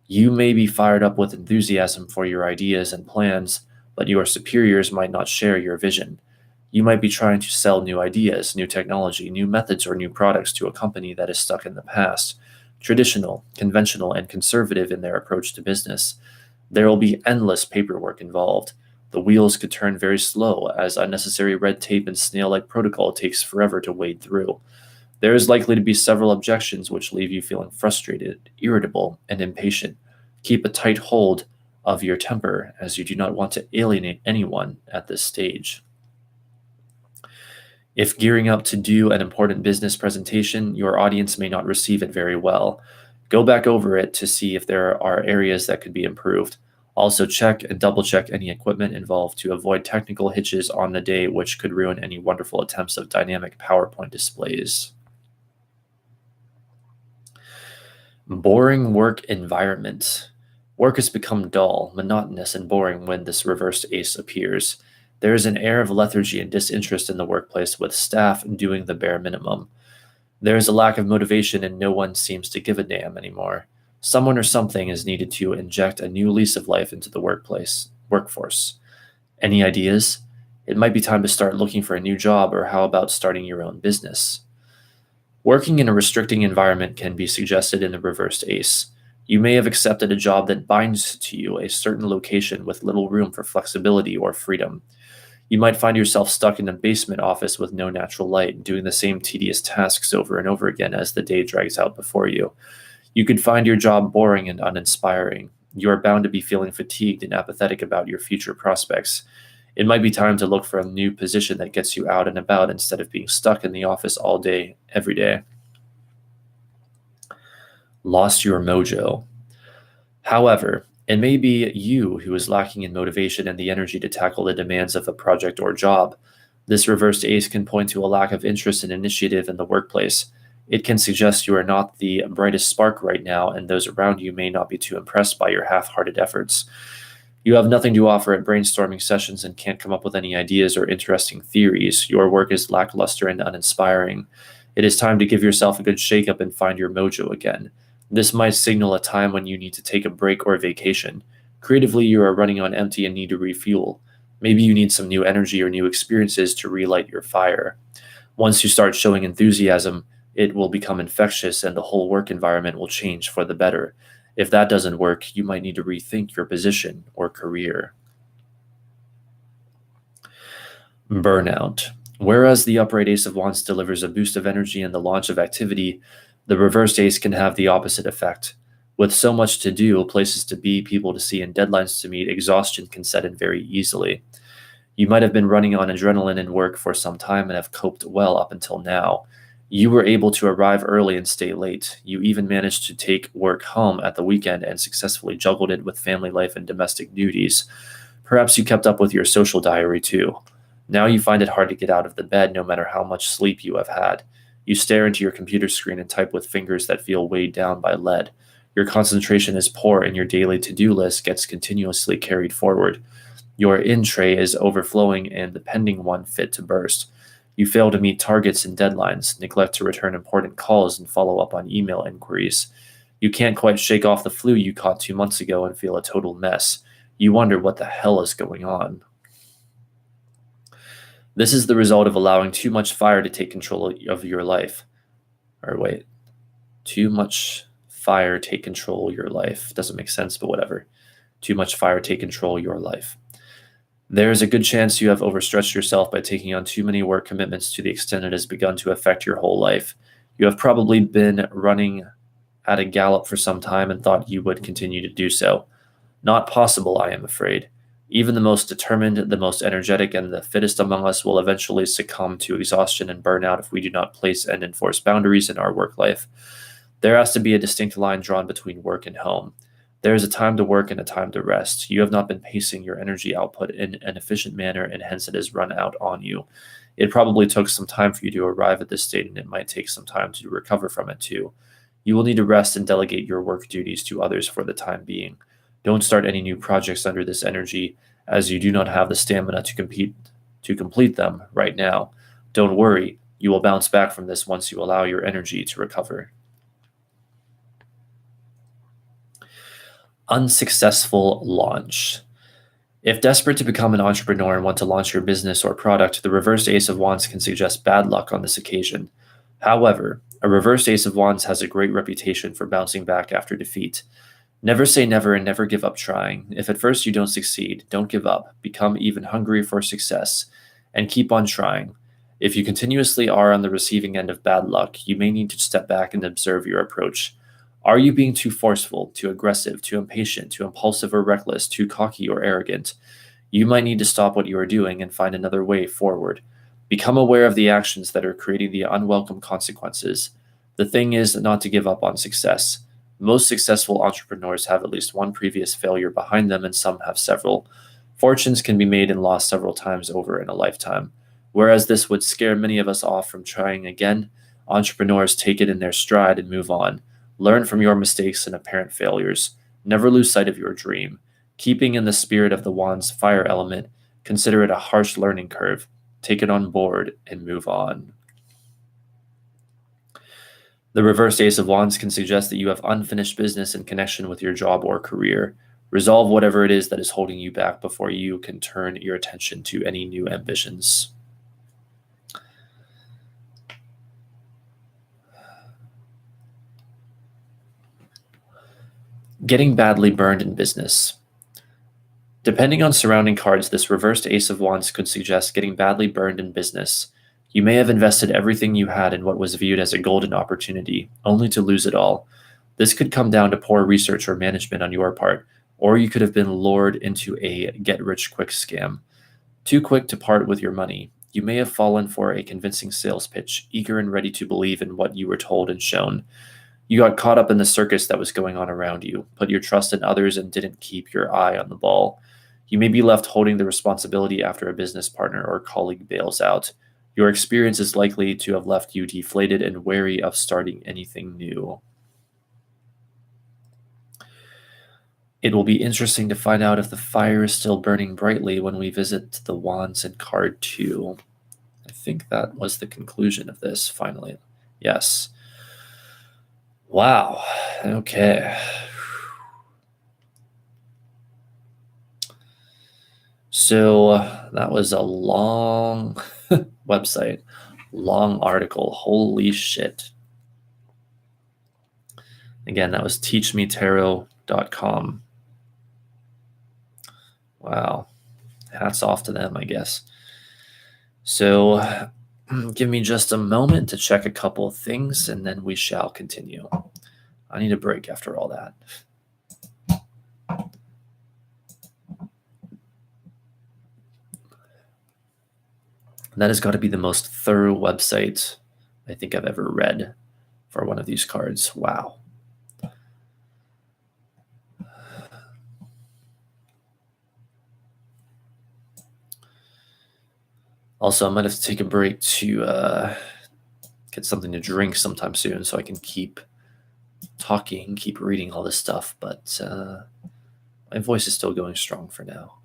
You may be fired up with enthusiasm for your ideas and plans, but your superiors might not share your vision. You might be trying to sell new ideas, new technology, new methods, or new products to a company that is stuck in the past, traditional, conventional, and conservative in their approach to business. There will be endless paperwork involved. The wheels could turn very slow, as unnecessary red tape and snail-like protocol takes forever to wade through. There is likely to be several objections which leave you feeling frustrated, irritable, and impatient. Keep a tight hold of your temper, as you do not want to alienate anyone at this stage. If gearing up to do an important business presentation, your audience may not receive it very well. Go back over it to see if there are areas that could be improved. Also check and double-check any equipment involved to avoid technical hitches on the day which could ruin any wonderful attempts of dynamic PowerPoint displays. Boring work environment. Work has become dull, monotonous, and boring when this reversed ace appears. There is an air of lethargy and disinterest in the workplace, with staff doing the bare minimum. There is a lack of motivation and no one seems to give a damn anymore. Someone or something is needed to inject a new lease of life into the workforce. Any ideas? It might be time to start looking for a new job, or how about starting your own business? Working in a restricting environment can be suggested in the reversed ace. You may have accepted a job that binds to you a certain location with little room for flexibility or freedom. You might find yourself stuck in a basement office with no natural light, doing the same tedious tasks over and over again as the day drags out before you. You could find your job boring and uninspiring. You are bound to be feeling fatigued and apathetic about your future prospects. It might be time to look for a new position that gets you out and about instead of being stuck in the office all day, every day. Lost your mojo. However, it may be you who is lacking in motivation and the energy to tackle the demands of a project or job. This reversed ace can point to a lack of interest and initiative in the workplace. It can suggest you are not the brightest spark right now, and those around you may not be too impressed by your half hearted efforts. You have nothing to offer at brainstorming sessions and can't come up with any ideas or interesting theories. Your work is lackluster and uninspiring. It is time to give yourself a good shakeup and find your mojo again. This might signal a time when you need to take a break or a vacation. Creatively, you are running on empty and need to refuel. Maybe you need some new energy or new experiences to relight your fire. Once you start showing enthusiasm, it will become infectious and the whole work environment will change for the better. If that doesn't work, you might need to rethink your position or career. Burnout. Whereas the upright ace of wands delivers a boost of energy and the launch of activity, the reversed ace can have the opposite effect. With so much to do, places to be, people to see, and deadlines to meet, exhaustion can set in very easily. You might have been running on adrenaline in work for some time and have coped well up until now. You were able to arrive early and stay late. You even managed to take work home at the weekend and successfully juggled it with family life and domestic duties. Perhaps you kept up with your social diary too. Now you find it hard to get out of the bed no matter how much sleep you have had. You stare into your computer screen and type with fingers that feel weighed down by lead. Your concentration is poor and your daily to-do list gets continuously carried forward. Your in tray is overflowing and the pending one fit to burst. You fail to meet targets and deadlines, neglect to return important calls and follow up on email inquiries. You can't quite shake off the flu you caught 2 months ago and feel a total mess. You wonder what the hell is going on. This is the result of allowing too much fire to take control of your life. Too much fire take control your life. Doesn't make sense, but whatever. Too much fire take control your life. There is a good chance you have overstretched yourself by taking on too many work commitments to the extent it has begun to affect your whole life. You have probably been running at a gallop for some time and thought you would continue to do so. Not possible, I am afraid. Even the most determined, the most energetic, and the fittest among us will eventually succumb to exhaustion and burnout if we do not place and enforce boundaries in our work life. There has to be a distinct line drawn between work and home. There is a time to work and a time to rest. You have not been pacing your energy output in an efficient manner, and hence it has run out on you. It probably took some time for you to arrive at this state, and it might take some time to recover from it too. You will need to rest and delegate your work duties to others for the time being. Don't start any new projects under this energy, as you do not have the stamina to complete them right now. Don't worry, you will bounce back from this once you allow your energy to recover. Unsuccessful launch. If desperate to become an entrepreneur and want to launch your business or product, the reversed ace of wands can suggest bad luck on this occasion. However, a reversed ace of wands has a great reputation for bouncing back after defeat. Never say never and never give up trying. If at first you don't succeed, don't give up. Become even hungry for success and keep on trying. If you continuously are on the receiving end of bad luck, you may need to step back and observe your approach. Are you being too forceful, too aggressive, too impatient, too impulsive or reckless, too cocky or arrogant? You might need to stop what you are doing and find another way forward. Become aware of the actions that are creating the unwelcome consequences. The thing is not to give up on success. Most successful entrepreneurs have at least one previous failure behind them, and some have several. Fortunes can be made and lost several times over in a lifetime. Whereas this would scare many of us off from trying again, entrepreneurs take it in their stride and move on. Learn from your mistakes and apparent failures. Never lose sight of your dream. Keeping in the spirit of the wand's fire element, consider it a harsh learning curve. Take it on board and move on. The reversed Ace of Wands can suggest that you have unfinished business in connection with your job or career. Resolve whatever it is that is holding you back before you can turn your attention to any new ambitions. Getting badly burned in business. Depending on surrounding cards, this reversed Ace of Wands could suggest getting badly burned in business. You may have invested everything you had in what was viewed as a golden opportunity, only to lose it all. This could come down to poor research or management on your part, or you could have been lured into a get-rich-quick scam. Too quick to part with your money, you may have fallen for a convincing sales pitch, eager and ready to believe in what you were told and shown. You got caught up in the circus that was going on around you, put your trust in others, and didn't keep your eye on the ball. You may be left holding the responsibility after a business partner or colleague bails out. Your experience is likely to have left you deflated and wary of starting anything new. It will be interesting to find out if the fire is still burning brightly when we visit the Wands in card 2. I think that was the conclusion of this, finally. Yes. Wow. Okay. So that was a long website, long article. Holy shit. Again, that was teachmetarot.com. Wow. Hats off to them, I guess. So give me just a moment to check a couple of things, and then we shall continue. I need a break after all that. That has got to be the most thorough website I think I've ever read for one of these cards. Wow. Also, I might have to take a break to get something to drink sometime soon so I can keep talking, keep reading all this stuff, but my voice is still going strong for now.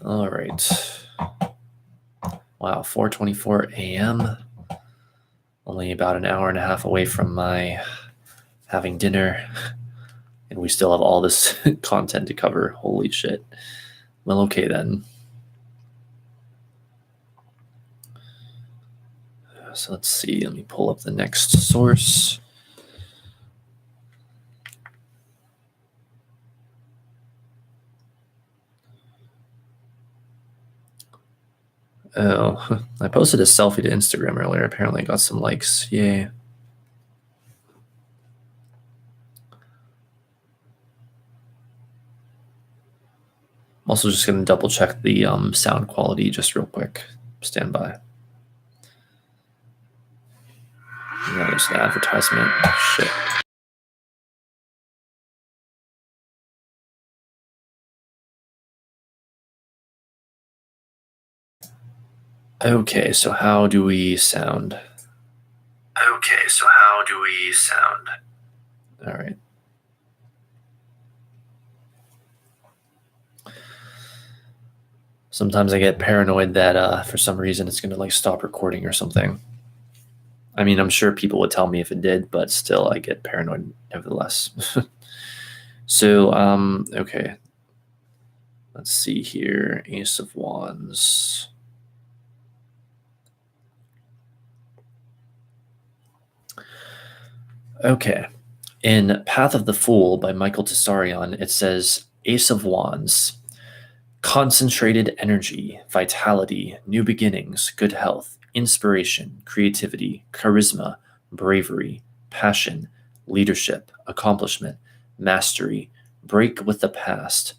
All right. Wow, 4:24 a.m. Only about an hour and a half away from my having dinner, and we still have all this content to cover. Holy shit. Well, okay then. So let's see. Let me pull up the next source. Oh, I posted a selfie to Instagram earlier. Apparently I got some likes. Yay. I'm also just going to double check the sound quality just real quick. Stand by. Yeah, there's an advertisement. Shit. Okay, so how do we sound? All right. Sometimes I get paranoid that for some reason it's going to like stop recording or something. I mean, I'm sure people would tell me if it did, but still I get paranoid nevertheless. So, okay. Let's see here. Ace of Wands. Okay. In Path of the Fool by Michael Tessarion, it says, Ace of Wands. Concentrated energy, vitality, new beginnings, good health, inspiration, creativity, charisma, bravery, passion, leadership, accomplishment, mastery, break with the past,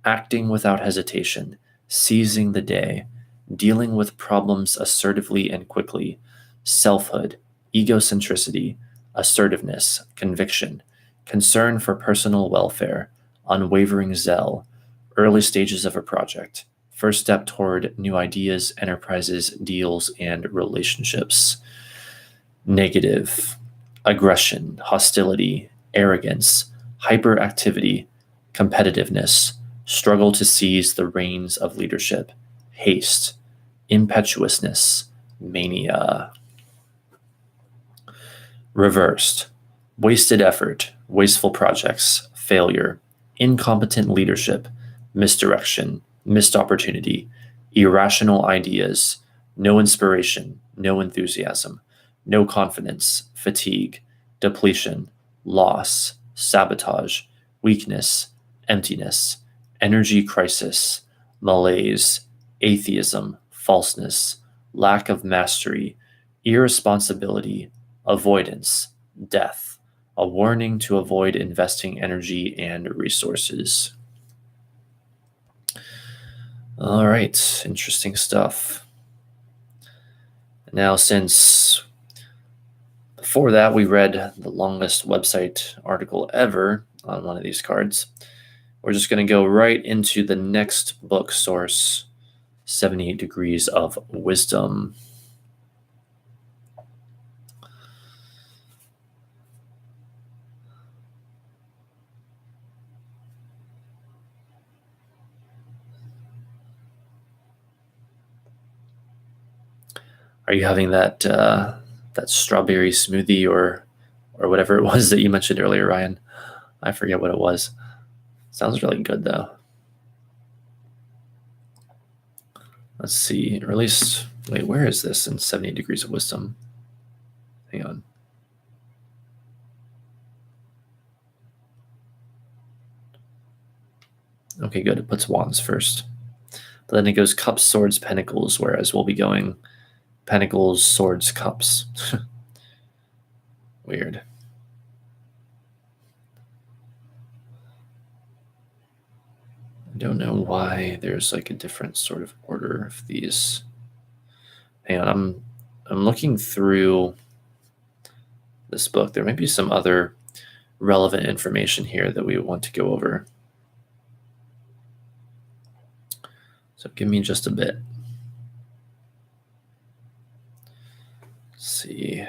acting without hesitation, seizing the day, dealing with problems assertively and quickly, selfhood, egocentricity, assertiveness, conviction, concern for personal welfare, unwavering zeal, early stages of a project, first step toward new ideas, enterprises, deals, and relationships. Negative, aggression, hostility, arrogance, hyperactivity, competitiveness, struggle to seize the reins of leadership, haste, impetuousness, mania. Reversed, wasted effort, wasteful projects, failure, incompetent leadership, misdirection, missed opportunity, irrational ideas, no inspiration, no enthusiasm, no confidence, fatigue, depletion, loss, sabotage, weakness, emptiness, energy crisis, malaise, atheism, falseness, lack of mastery, irresponsibility, avoidance, death, a warning to avoid investing energy and resources. All right, interesting stuff. Now, since before that we read the longest website article ever on one of these cards, we're just going to go right into the next book source, 78 Degrees of Wisdom. Are you having that strawberry smoothie or whatever it was that you mentioned earlier, Ryan? I forget what it was. Sounds really good though. Let's see, or at least, wait, where is this in 70 Degrees of Wisdom? Hang on. Okay, good. It puts wands first. But then it goes cups, swords, pentacles, whereas we'll be going pentacles, swords, cups. Weird. I don't know why there's like a different sort of order of these. Hang on, I'm looking through this book. There might be some other relevant information here that we want to go over. So give me just a bit. Let's see.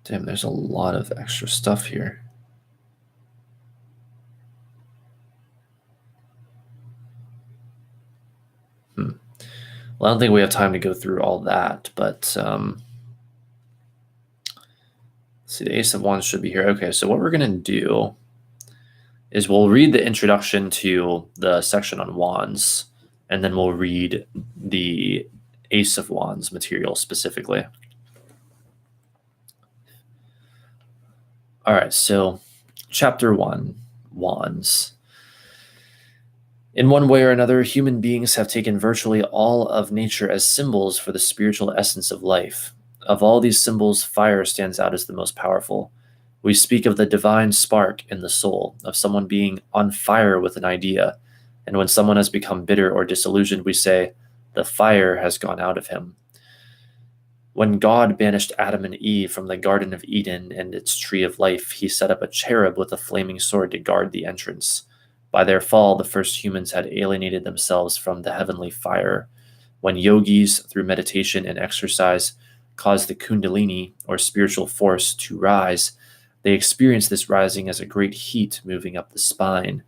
Damn, there's a lot of extra stuff here. Well, I don't think we have time to go through all that, but see, the Ace of Wands should be here. Okay, so what we're going to do is we'll read the introduction to the section on wands, and then we'll read the Ace of Wands material specifically. All right, so chapter 1, Wands. In one way or another, human beings have taken virtually all of nature as symbols for the spiritual essence of life. Of all these symbols, fire stands out as the most powerful. We speak of the divine spark in the soul, of someone being on fire with an idea. And when someone has become bitter or disillusioned, we say, the fire has gone out of him. When God banished Adam and Eve from the Garden of Eden and its tree of life, he set up a cherub with a flaming sword to guard the entrance. By their fall, the first humans had alienated themselves from the heavenly fire. When yogis, through meditation and exercise, caused the kundalini, or spiritual force, to rise, they experienced this rising as a great heat moving up the spine.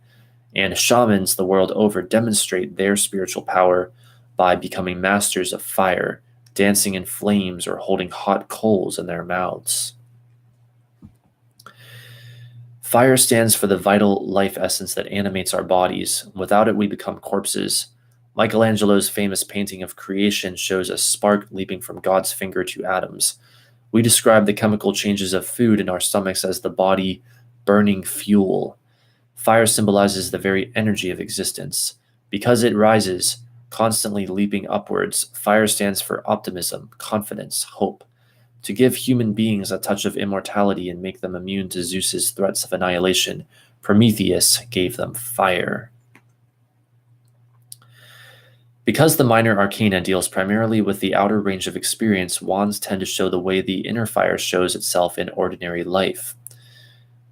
And shamans the world over demonstrate their spiritual power by becoming masters of fire, dancing in flames or holding hot coals in their mouths. Fire stands for the vital life essence that animates our bodies. Without it, we become corpses. Michelangelo's famous painting of creation shows a spark leaping from God's finger to atoms. We describe the chemical changes of food in our stomachs as the body burning fuel. Fire symbolizes the very energy of existence. Because it rises, constantly leaping upwards, fire stands for optimism, confidence, hope. To give human beings a touch of immortality and make them immune to Zeus's threats of annihilation, Prometheus gave them fire. Because the minor arcana deals primarily with the outer range of experience, wands tend to show the way the inner fire shows itself in ordinary life.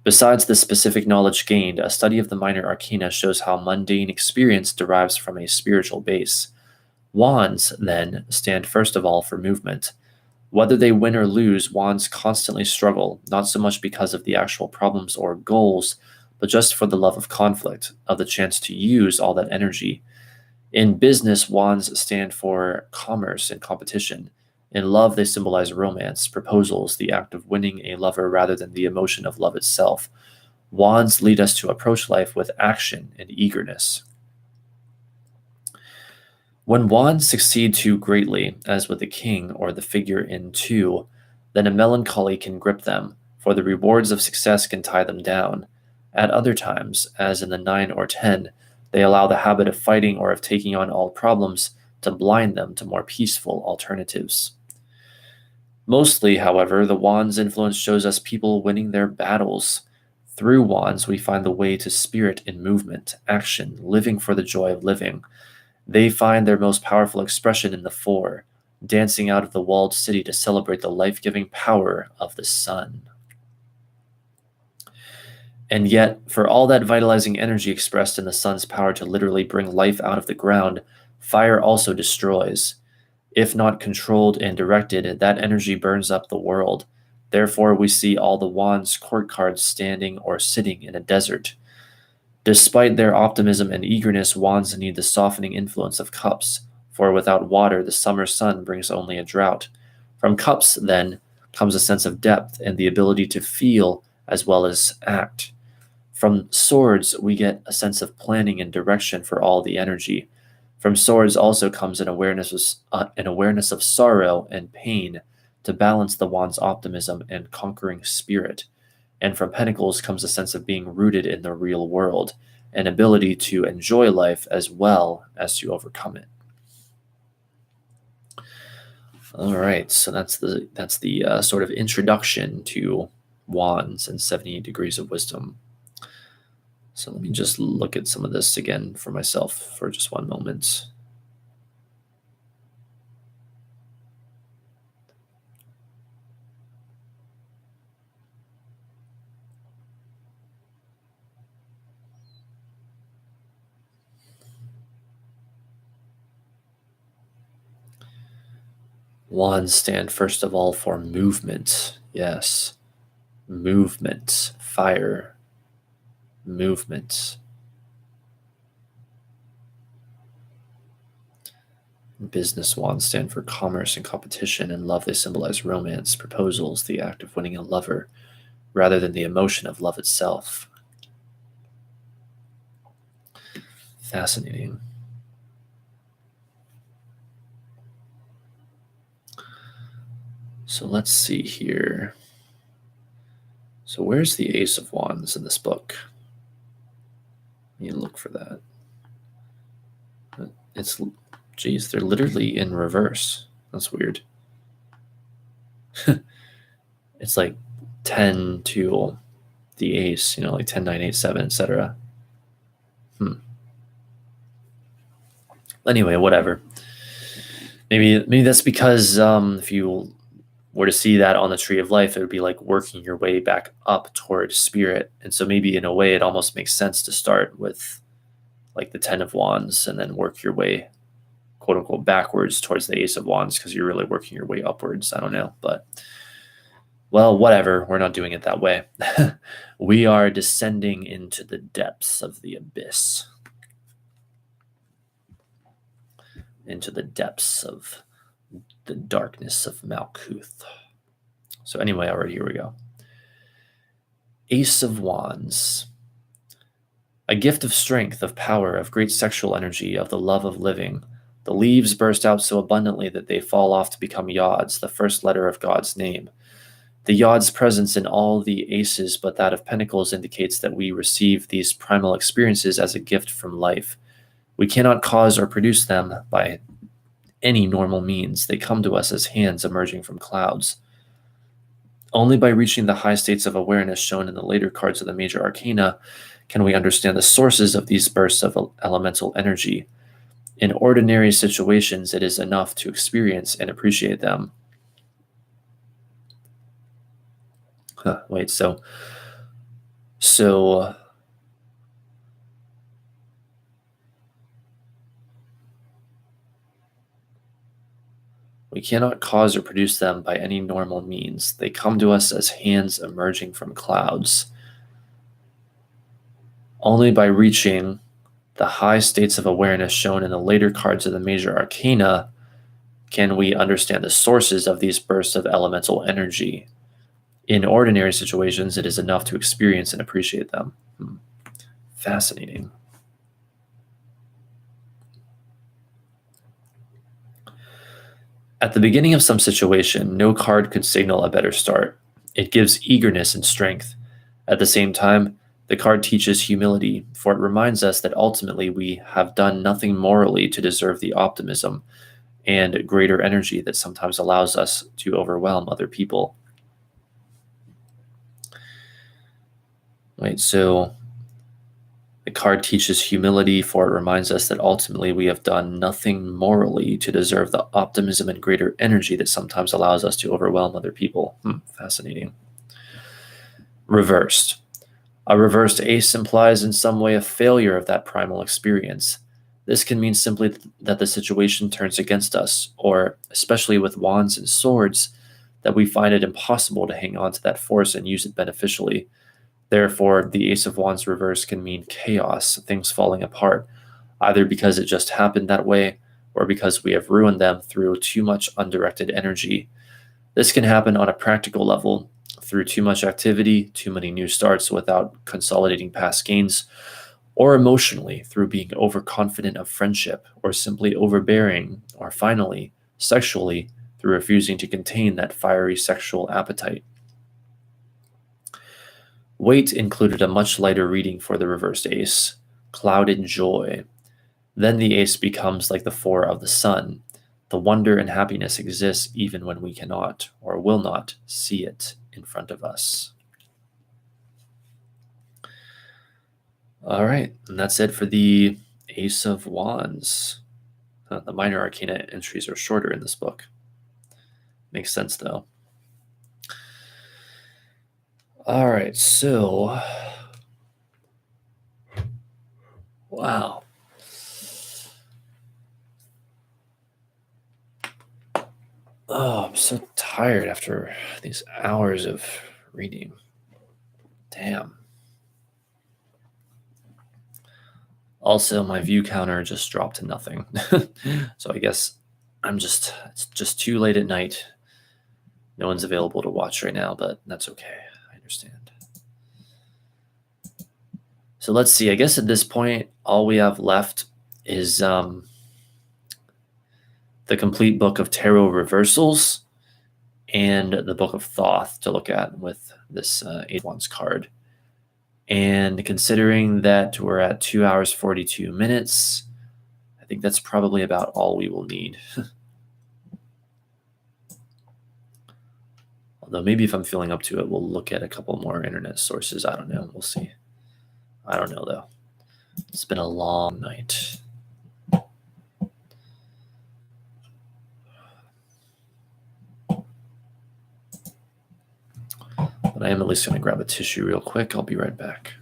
Besides the specific knowledge gained, a study of the minor arcana shows how mundane experience derives from a spiritual base. Wands, then, stand first of all for movement. Whether they win or lose, wands constantly struggle, not so much because of the actual problems or goals, but just for the love of conflict, of the chance to use all that energy. In business, wands stand for commerce and competition. In love, they symbolize romance, proposals, the act of winning a lover rather than the emotion of love itself. Wands lead us to approach life with action and eagerness. When wands succeed too greatly, as with the king or the figure in 2, then a melancholy can grip them, for the rewards of success can tie them down. At other times, as in the 9 or 10, they allow the habit of fighting or of taking on all problems to blind them to more peaceful alternatives. Mostly, however, the wands influence shows us people winning their battles. Through wands, we find the way to spirit in movement, action, living for the joy of living. They find their most powerful expression in the 4, dancing out of the walled city to celebrate the life-giving power of the sun. And yet, for all that vitalizing energy expressed in the sun's power to literally bring life out of the ground, fire also destroys. If not controlled and directed, that energy burns up the world. Therefore, we see all the wands court cards standing or sitting in a desert. Despite their optimism and eagerness, wands need the softening influence of cups, for without water, the summer sun brings only a drought. From cups, then, comes a sense of depth and the ability to feel as well as act. From swords, we get a sense of planning and direction for all the energy. From swords also comes an awareness of sorrow and pain to balance the wand's optimism and conquering spirit. And from pentacles comes a sense of being rooted in the real world, an ability to enjoy life as well as to overcome it. All right, so that's the sort of introduction to wands and 78 degrees of wisdom. So let me just look at some of this again for myself for just one moment. Wands stand first of all for movement. Yes, movement, fire, movement. Business wands stand for commerce and competition. In love, they symbolize romance, proposals, the act of winning a lover, rather than the emotion of love itself. Fascinating. So let's see here. So where's the Ace of Wands in this book? You look for that. Geez, they're literally in reverse. That's weird. It's like 10 to the ace, like 10, 9, 8, 7, etc. Anyway, whatever. Maybe that's because if you were to see that on the tree of life, it would be like working your way back up toward spirit. And so maybe in a way it almost makes sense to start with like the 10 of wands and then work your way quote unquote backwards towards the Ace of Wands because you're really working your way upwards. I don't know, but well, whatever. We're not doing it that way. We are descending into the depths of the abyss, into the depths of the darkness of Malkuth. So anyway, all right, here we go. Ace of Wands. A gift of strength, of power, of great sexual energy, of the love of living. The leaves burst out so abundantly that they fall off to become yods, the first letter of God's name. The yod's presence in all the aces but that of pentacles indicates that we receive these primal experiences as a gift from life. We cannot cause or produce them by any normal means. They come to us as hands emerging from clouds. Only by reaching the high states of awareness shown in the later cards of the major arcana can we understand the sources of these bursts of elemental energy. In ordinary situations, it is enough to experience and appreciate them. Wait, so we cannot cause or produce them by any normal means. They come to us as hands emerging from clouds. Only by reaching the high states of awareness shown in the later cards of the major arcana can we understand the sources of these bursts of elemental energy. In ordinary situations, it is enough to experience and appreciate them. Fascinating. At the beginning of some situation, no card could signal a better start. It gives eagerness and strength. At the same time, the card teaches humility, for it reminds us that ultimately we have done nothing morally to deserve the optimism and greater energy that sometimes allows us to overwhelm other people. Right, so the card teaches humility, for it reminds us that ultimately we have done nothing morally to deserve the optimism and greater energy that sometimes allows us to overwhelm other people. Fascinating. Reversed. A reversed ace implies in some way a failure of that primal experience. This can mean simply that the situation turns against us, or, especially with wands and swords, that we find it impossible to hang on to that force and use it beneficially. Therefore, the Ace of Wands reverse can mean chaos, things falling apart, either because it just happened that way or because we have ruined them through too much undirected energy. This can happen on a practical level through too much activity, too many new starts without consolidating past gains, or emotionally through being overconfident of friendship, or simply overbearing, or finally, sexually, through refusing to contain that fiery sexual appetite. Weight included a much lighter reading for the reversed ace, clouded joy. Then the ace becomes like the four of the sun. The wonder and happiness exists even when we cannot or will not see it in front of us. All right, and that's it for the Ace of Wands. The minor arcana entries are shorter in this book. Makes sense, though. All right, so. Wow. Oh, I'm so tired after these hours of reading. Damn. Also, my view counter just dropped to nothing. So I guess it's just too late at night. No one's available to watch right now, but that's okay. I understand. So let's see. I guess at this point, all we have left is the complete book of tarot reversals and the book of Thoth to look at with this Eight Wands card. And considering that we're at 2 hours 42 minutes, I think that's probably about all we will need. Although maybe if I'm feeling up to it, we'll look at a couple more internet sources. I don't know. We'll see. I don't know, though. It's been a long night. But I am at least going to grab a tissue real quick. I'll be right back.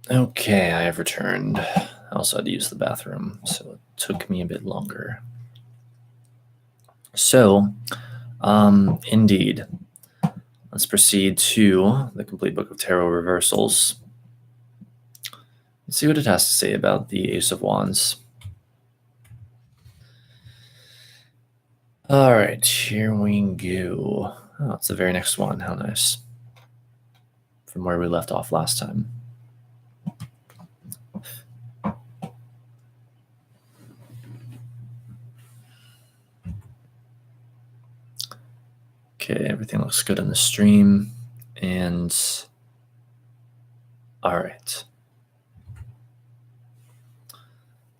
Okay, I have returned. I also had to use the bathroom, so it took me a bit longer. So, indeed, let's proceed to the complete book of tarot reversals. Let's see what it has to say about the Ace of Wands. All right, here we go. Oh, it's the very next one. How nice. From where we left off last time. Okay, everything looks good on the stream. And all right.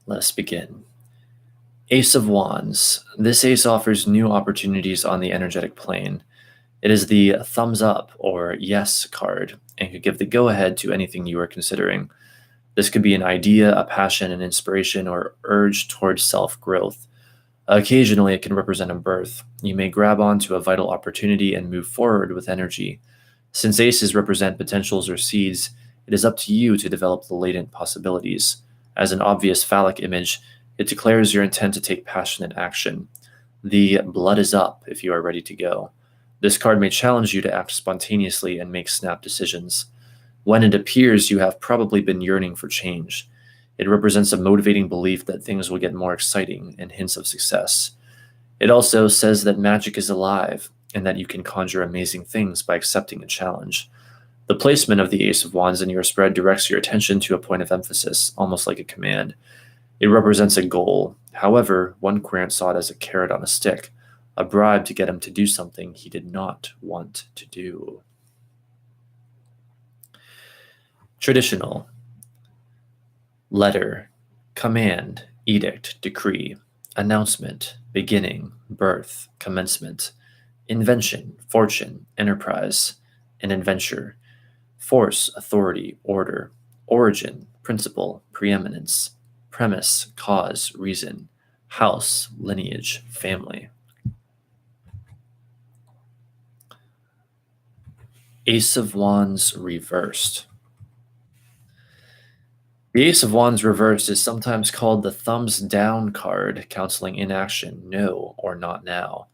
Let us begin. Ace of Wands. This ace offers new opportunities on the energetic plane. It is the thumbs up or yes card and could give the go ahead to anything you are considering. This could be an idea, a passion, an inspiration, or urge towards self growth. Occasionally, it can represent a birth. You may grab onto a vital opportunity and move forward with energy. Since aces represent potentials or seeds, it is up to you to develop the latent possibilities. As an obvious phallic image, it declares your intent to take passionate action. The blood is up if you are ready to go. This card may challenge you to act spontaneously and make snap decisions. When it appears, you have probably been yearning for change. It represents a motivating belief that things will get more exciting and hints of success. It also says that magic is alive and that you can conjure amazing things by accepting a challenge. The placement of the Ace of Wands in your spread directs your attention to a point of emphasis, almost like a command. It represents a goal. However, one querent saw it as a carrot on a stick, a bribe to get him to do something he did not want to do. Traditional. Letter, command, edict, decree, announcement, beginning, birth, commencement, invention, fortune, enterprise, an adventure, force, authority, order, origin, principle, preeminence, premise, cause, reason, house, lineage, family. Ace of Wands reversed. The Ace of Wands reversed is sometimes called the thumbs down card, counseling inaction, no or not now.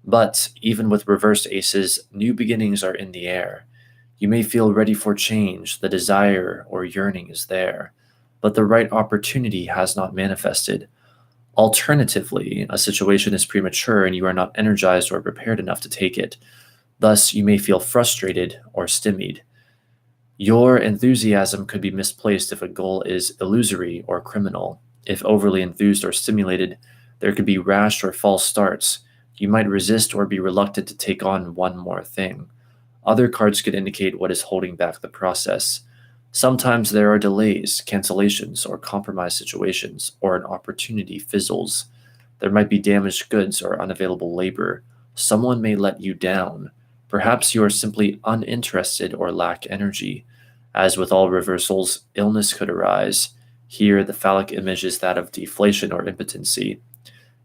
But even with reversed aces, new beginnings are in the air. You may feel ready for change, the desire or yearning is there, but the right opportunity has not manifested. Alternatively, a situation is premature and you are not energized or prepared enough to take it. Thus, you may feel frustrated or stymied. Your enthusiasm could be misplaced if a goal is illusory or criminal. If overly enthused or stimulated, there could be rash or false starts. You might resist or be reluctant to take on one more thing. Other cards could indicate what is holding back the process. Sometimes there are delays, cancellations, or compromise situations, or an opportunity fizzles. There might be damaged goods or unavailable labor. Someone may let you down. Perhaps you are simply uninterested or lack energy. As with all reversals, illness could arise. Here, the phallic image is that of deflation or impotency.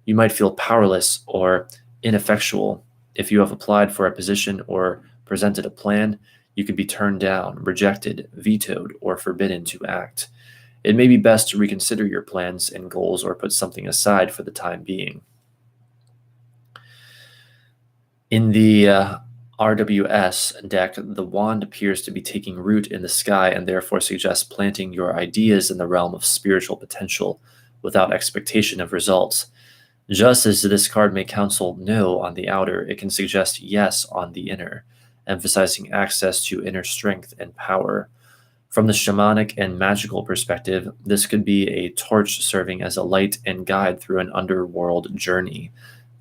You might feel powerless or ineffectual. If you have applied for a position or presented a plan, you could be turned down, rejected, vetoed, or forbidden to act. It may be best to reconsider your plans and goals or put something aside for the time being. In the RWS deck, the wand appears to be taking root in the sky and therefore suggests planting your ideas in the realm of spiritual potential without expectation of results. Just as this card may counsel no on the outer, it can suggest yes on the inner, emphasizing access to inner strength and power. From the shamanic and magical perspective, this could be a torch serving as a light and guide through an underworld journey.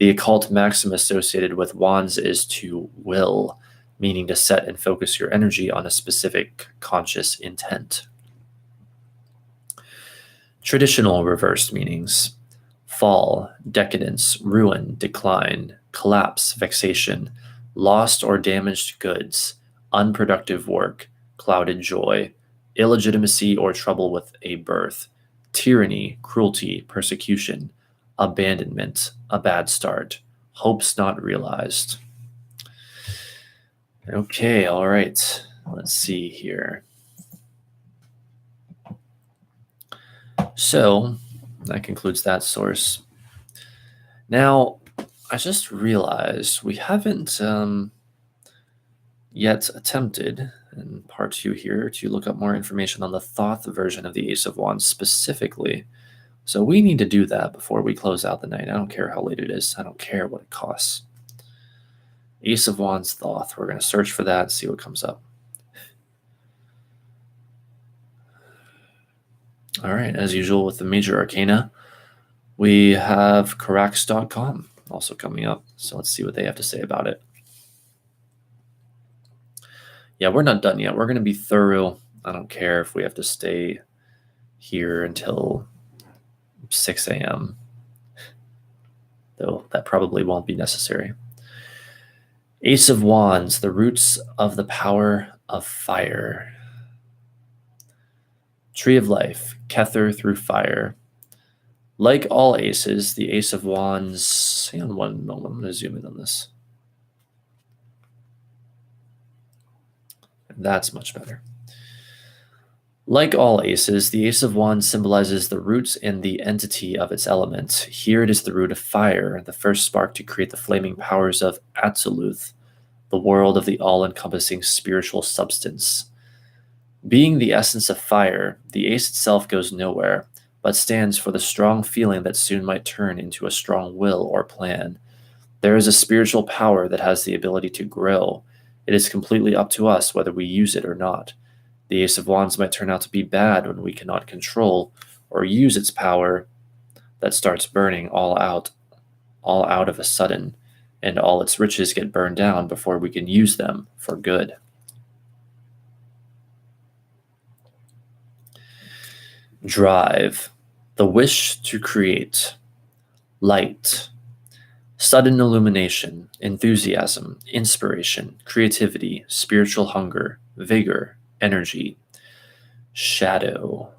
The occult maxim associated with wands is to will, meaning to set and focus your energy on a specific conscious intent. Traditional reversed meanings: fall, decadence, ruin, decline, collapse, vexation, lost or damaged goods, unproductive work, clouded joy, illegitimacy or trouble with a birth, tyranny, cruelty, persecution, abandonment, a bad start, hopes not realized. Okay, all right. Let's see here. So that concludes that source. Now, I just realized we haven't yet attempted in part 2 here to look up more information on the Thoth version of the Ace of Wands specifically. So we need to do that before we close out the night. I don't care how late it is. I don't care what it costs. Ace of Wands Thoth. We're going to search for that and see what comes up. All right, as usual with the major arcana, we have Carax.com also coming up. So let's see what they have to say about it. Yeah, we're not done yet. We're going to be thorough. I don't care if we have to stay here until 6 a.m., though that probably won't be necessary. Ace of Wands, the roots of the power of fire. Tree of Life, Kether through fire. Like all aces, the Ace of Wands, hang on one moment, I'm going to zoom in on this. That's much better. Like all aces, the Ace of Wands symbolizes the roots and the entity of its element. Here it is the root of fire, the first spark to create the flaming powers of Atziluth, the world of the all-encompassing spiritual substance. Being the essence of fire, the ace itself goes nowhere, but stands for the strong feeling that soon might turn into a strong will or plan. There is a spiritual power that has the ability to grow. It is completely up to us whether we use it or not. The Ace of Wands might turn out to be bad when we cannot control or use its power that starts burning all out of a sudden, and all its riches get burned down before we can use them for good. Drive, the wish to create. Light, sudden illumination, enthusiasm, inspiration, creativity, spiritual hunger, vigor, energy. Shadow,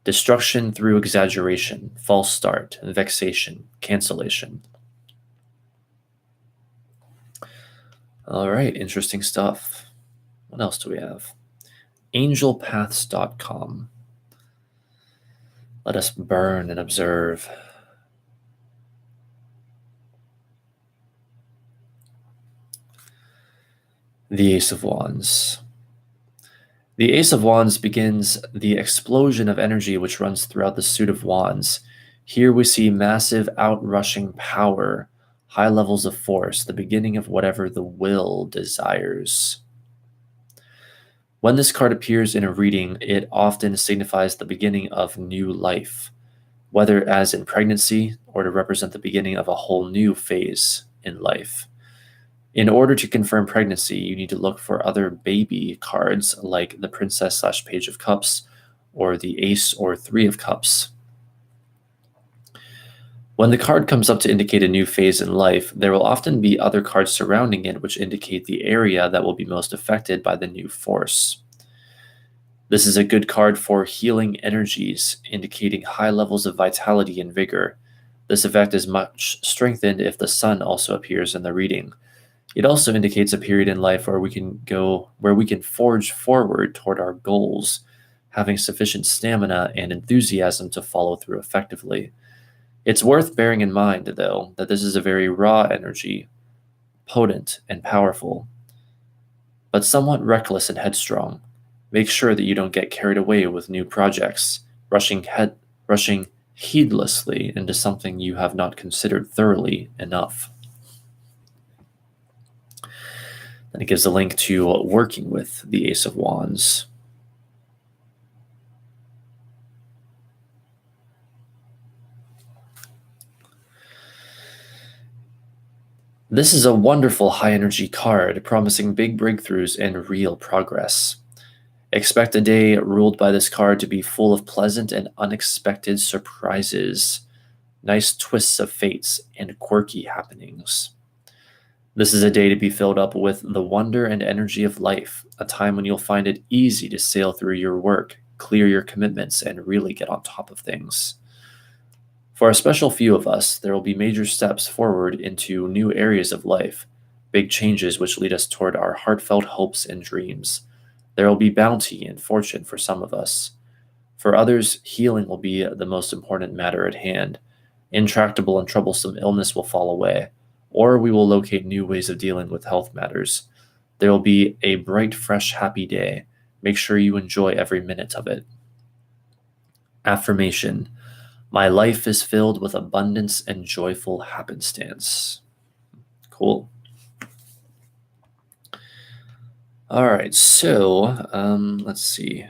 destruction through exaggeration, false start, vexation, cancellation. All right, interesting stuff. What else do we have? Angelpaths.com. Let us burn and observe. The Ace of Wands. The Ace of Wands begins the explosion of energy which runs throughout the suit of wands. Here we see massive outrushing power, high levels of force, the beginning of whatever the will desires. When this card appears in a reading, it often signifies the beginning of new life, whether as in pregnancy or to represent the beginning of a whole new phase in life. In order to confirm pregnancy, you need to look for other baby cards like the Princess/Page of Cups or the Ace or Three of Cups. When the card comes up to indicate a new phase in life, there will often be other cards surrounding it which indicate the area that will be most affected by the new force. This is a good card for healing energies, indicating high levels of vitality and vigor. This effect is much strengthened if the sun also appears in the reading. It also indicates a period in life where we can forge forward toward our goals, having sufficient stamina and enthusiasm to follow through effectively. It's worth bearing in mind, though, that this is a very raw energy, potent and powerful, but somewhat reckless and headstrong. Make sure that you don't get carried away with new projects, rushing heedlessly into something you have not considered thoroughly enough. Then it gives a link to working with the Ace of Wands. This is a wonderful high-energy card, promising big breakthroughs and real progress. Expect a day ruled by this card to be full of pleasant and unexpected surprises, nice twists of fates, and quirky happenings. This is a day to be filled up with the wonder and energy of life, a time when you'll find it easy to sail through your work, clear your commitments, and really get on top of things. For a special few of us, there will be major steps forward into new areas of life, big changes which lead us toward our heartfelt hopes and dreams. There will be bounty and fortune for some of us. For others, healing will be the most important matter at hand. Intractable and troublesome illness will fall away, or we will locate new ways of dealing with health matters. There will be a bright, fresh, happy day. Make sure you enjoy every minute of it. Affirmation: my life is filled with abundance and joyful happenstance. Cool. All right, so let's see.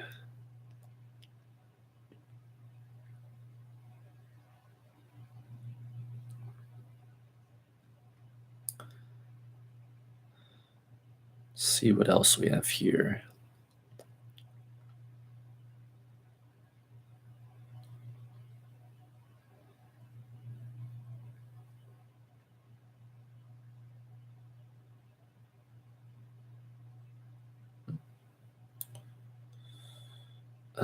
Let's see what else we have here.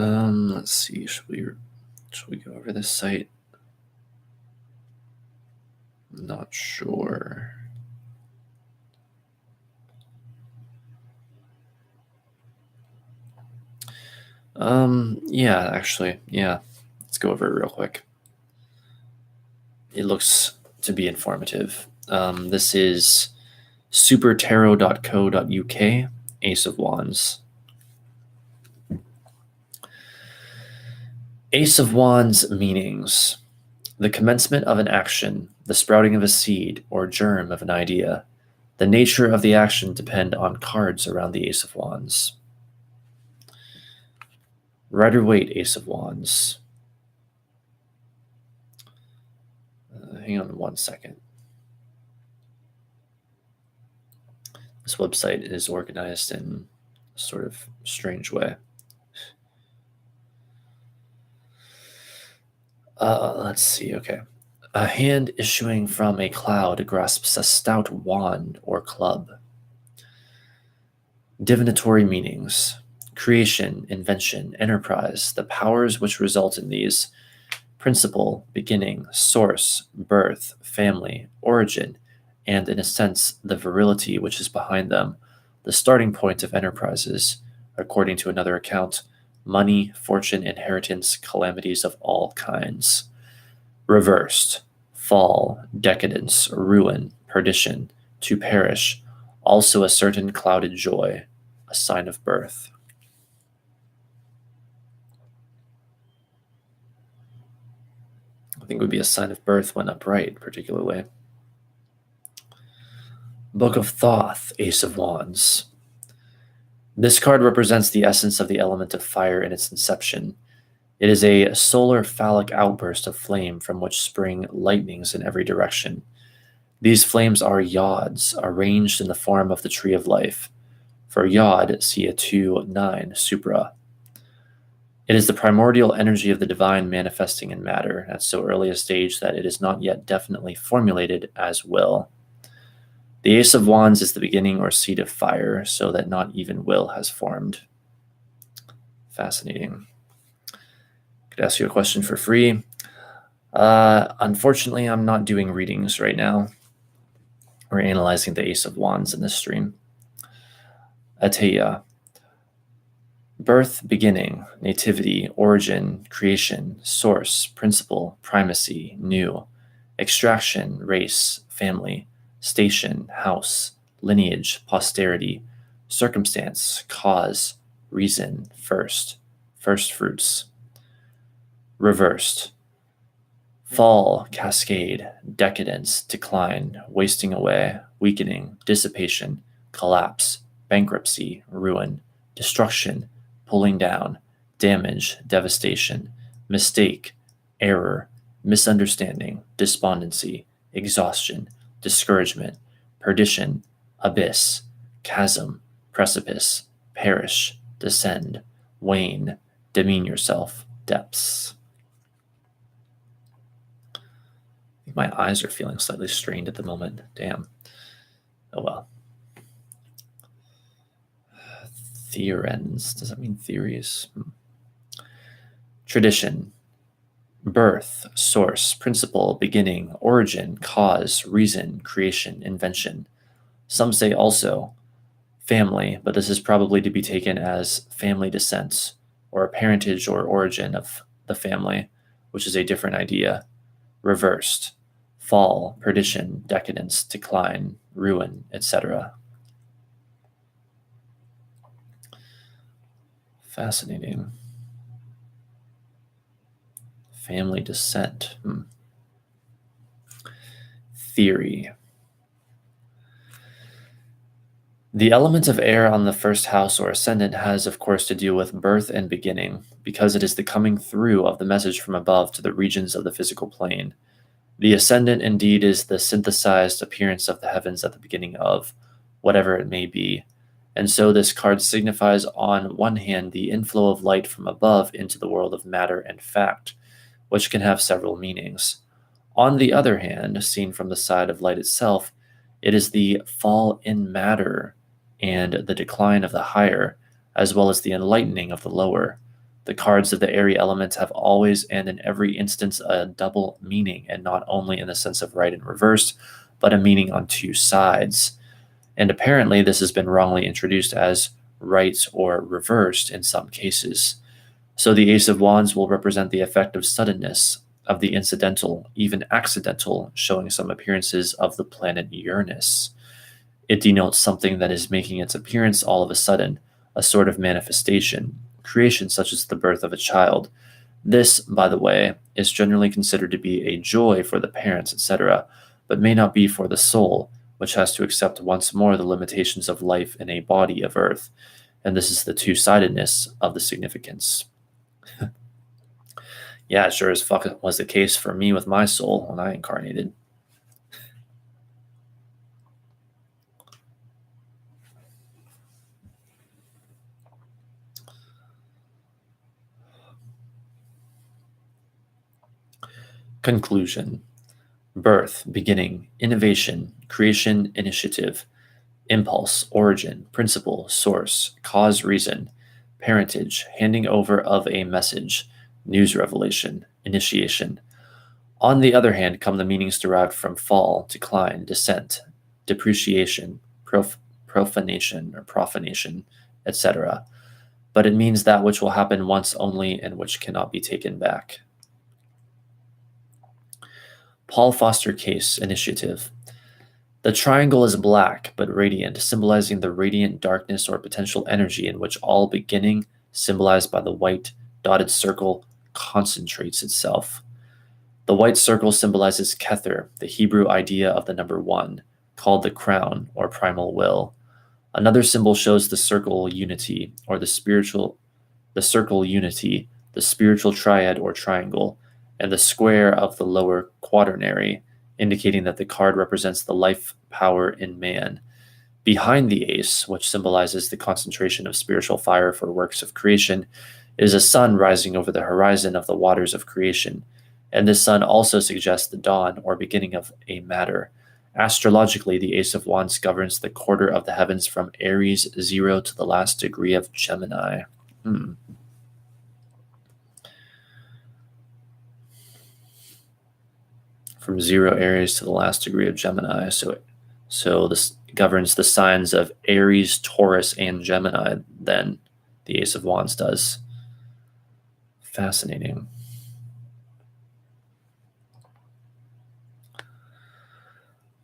Let's see. Should we go over this site? I'm not sure. Yeah, actually, yeah. Let's go over it real quick. It looks to be informative. This is supertarot.co.uk, Ace of Wands. Ace of Wands meanings: the commencement of an action, the sprouting of a seed or germ of an idea. The nature of the action depend on cards around the Ace of Wands. Rider-Waite Ace of Wands. Hang on one second. This website is organized in a sort of strange way. Let's see. Okay. A hand issuing from a cloud grasps a stout wand or club. Divinatory meanings: creation, invention, enterprise, the powers which result in these. Principle, beginning, source, birth, family, origin, and in a sense, the virility which is behind them. The starting point of enterprises, according to another account: money, fortune, inheritance, calamities of all kinds. Reversed: fall, decadence, ruin, perdition, to perish, also a certain clouded joy, a sign of birth. I think it would be a sign of birth when upright, particularly. Book of Thoth, Ace of Wands. This card represents the essence of the element of fire in its inception. It is a solar phallic outburst of flame from which spring lightnings in every direction. These flames are yods, arranged in the form of the tree of life. For yod, see a 2-9 supra. It is the primordial energy of the divine manifesting in matter at so early a stage that it is not yet definitely formulated as will. The Ace of Wands is the beginning or seed of fire, so that not even will has formed. Fascinating. Could ask you a question for free. Unfortunately, I'm not doing readings right now. We're analyzing the Ace of Wands in this stream. Ateya. Birth, beginning, nativity, origin, creation, source, principle, primacy, new, extraction, race, family, station, house, lineage, posterity, circumstance, cause, reason, first fruits. Reversed: fall, cascade, decadence, decline, wasting away, weakening, dissipation, collapse, bankruptcy, ruin, destruction, pulling down, damage, devastation, mistake, error, misunderstanding, despondency, exhaustion, discouragement, perdition, abyss, chasm, precipice, perish, descend, wane, demean yourself, depths. I think my eyes are feeling slightly strained at the moment. Damn. Oh well. Theorens. Does that mean theories? Tradition. Birth, source, principle, beginning, origin, cause, reason, creation, invention. Some say also family, but this is probably to be taken as family descent or parentage or origin of the family, which is a different idea. Reversed, fall, perdition, decadence, decline, ruin, etc. Fascinating. Family descent. Theory. The element of air on the first house or ascendant has, of course, to do with birth and beginning, because it is the coming through of the message from above to the regions of the physical plane. The ascendant, indeed, is the synthesized appearance of the heavens at the beginning of whatever it may be. And so this card signifies, on one hand, the inflow of light from above into the world of matter and fact, which can have several meanings. On the other hand, seen from the side of light itself, it is the fall in matter and the decline of the higher, as well as the enlightening of the lower. The cards of the airy element have always and in every instance a double meaning, and not only in the sense of right and reversed, but a meaning on two sides. And apparently this has been wrongly introduced as right or reversed in some cases. So the Ace of Wands will represent the effect of suddenness, of the incidental, even accidental, showing some appearances of the planet Uranus. It denotes something that is making its appearance all of a sudden, a sort of manifestation, creation such as the birth of a child. This, by the way, is generally considered to be a joy for the parents, etc., but may not be for the soul, which has to accept once more the limitations of life in a body of earth. And this is the two-sidedness of the significance. Yeah, it sure as fuck was the case for me with my soul when I incarnated. Conclusion. Birth, beginning, innovation, creation, initiative, impulse, origin, principle, source, cause, reason, parentage, handing over of a message, news revelation, initiation. On the other hand come the meanings derived from fall, decline, descent, depreciation, profanation, etc. But it means that which will happen once only and which cannot be taken back. Paul Foster Case Initiative. The triangle is black but radiant, symbolizing the radiant darkness or potential energy in which all beginning, symbolized by the white dotted circle, concentrates itself. The white circle symbolizes Kether, the Hebrew idea of the number one, called the crown or primal will. Another symbol shows the circle unity, or the circle unity, the spiritual triad or triangle, and the square of the lower quaternary, indicating that the card represents the life power in man. Behind the ace, which symbolizes the concentration of spiritual fire for works of creation, is a sun rising over the horizon of the waters of creation, and this sun also suggests the dawn or beginning of a matter. Astrologically, the Ace of Wands governs the quarter of the heavens from Aries 0 to the last degree of Gemini. From 0 Aries to the last degree of Gemini. So this governs the signs of Aries, Taurus, and Gemini, then the Ace of Wands does. Fascinating.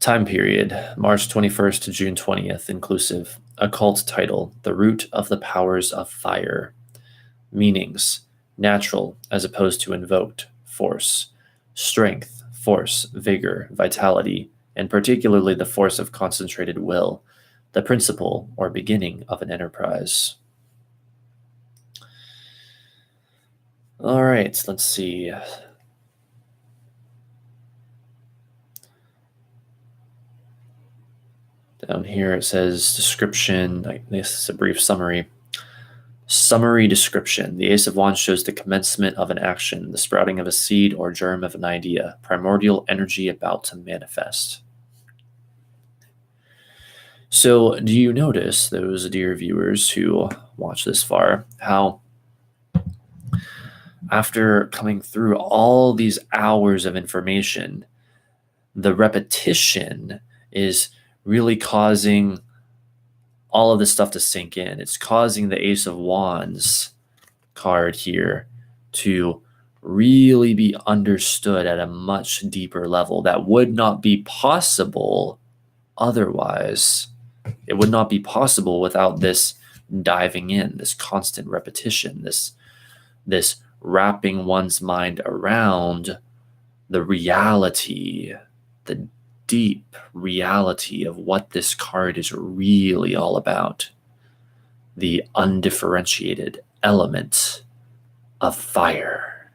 Time period, March 21st to June 20th, inclusive. Occult title, The Root of the Powers of Fire. Meanings, natural as opposed to invoked, force. Strength, force, vigor, vitality, and particularly the force of concentrated will, the principle or beginning of an enterprise. All right, let's see. Down here it says description. This is a brief summary. Summary description. The Ace of Wands shows the commencement of an action, the sprouting of a seed or germ of an idea, primordial energy about to manifest. So, do you notice, those dear viewers who watch this far, how after coming through all these hours of information, the repetition is really causing all of this stuff to sink in. It's causing the Ace of Wands card here to really be understood at a much deeper level that would not be possible otherwise. It would not be possible without this diving in, this constant repetition, this wrapping one's mind around the reality, the deep reality of what this card is really all about. The undifferentiated element of fire.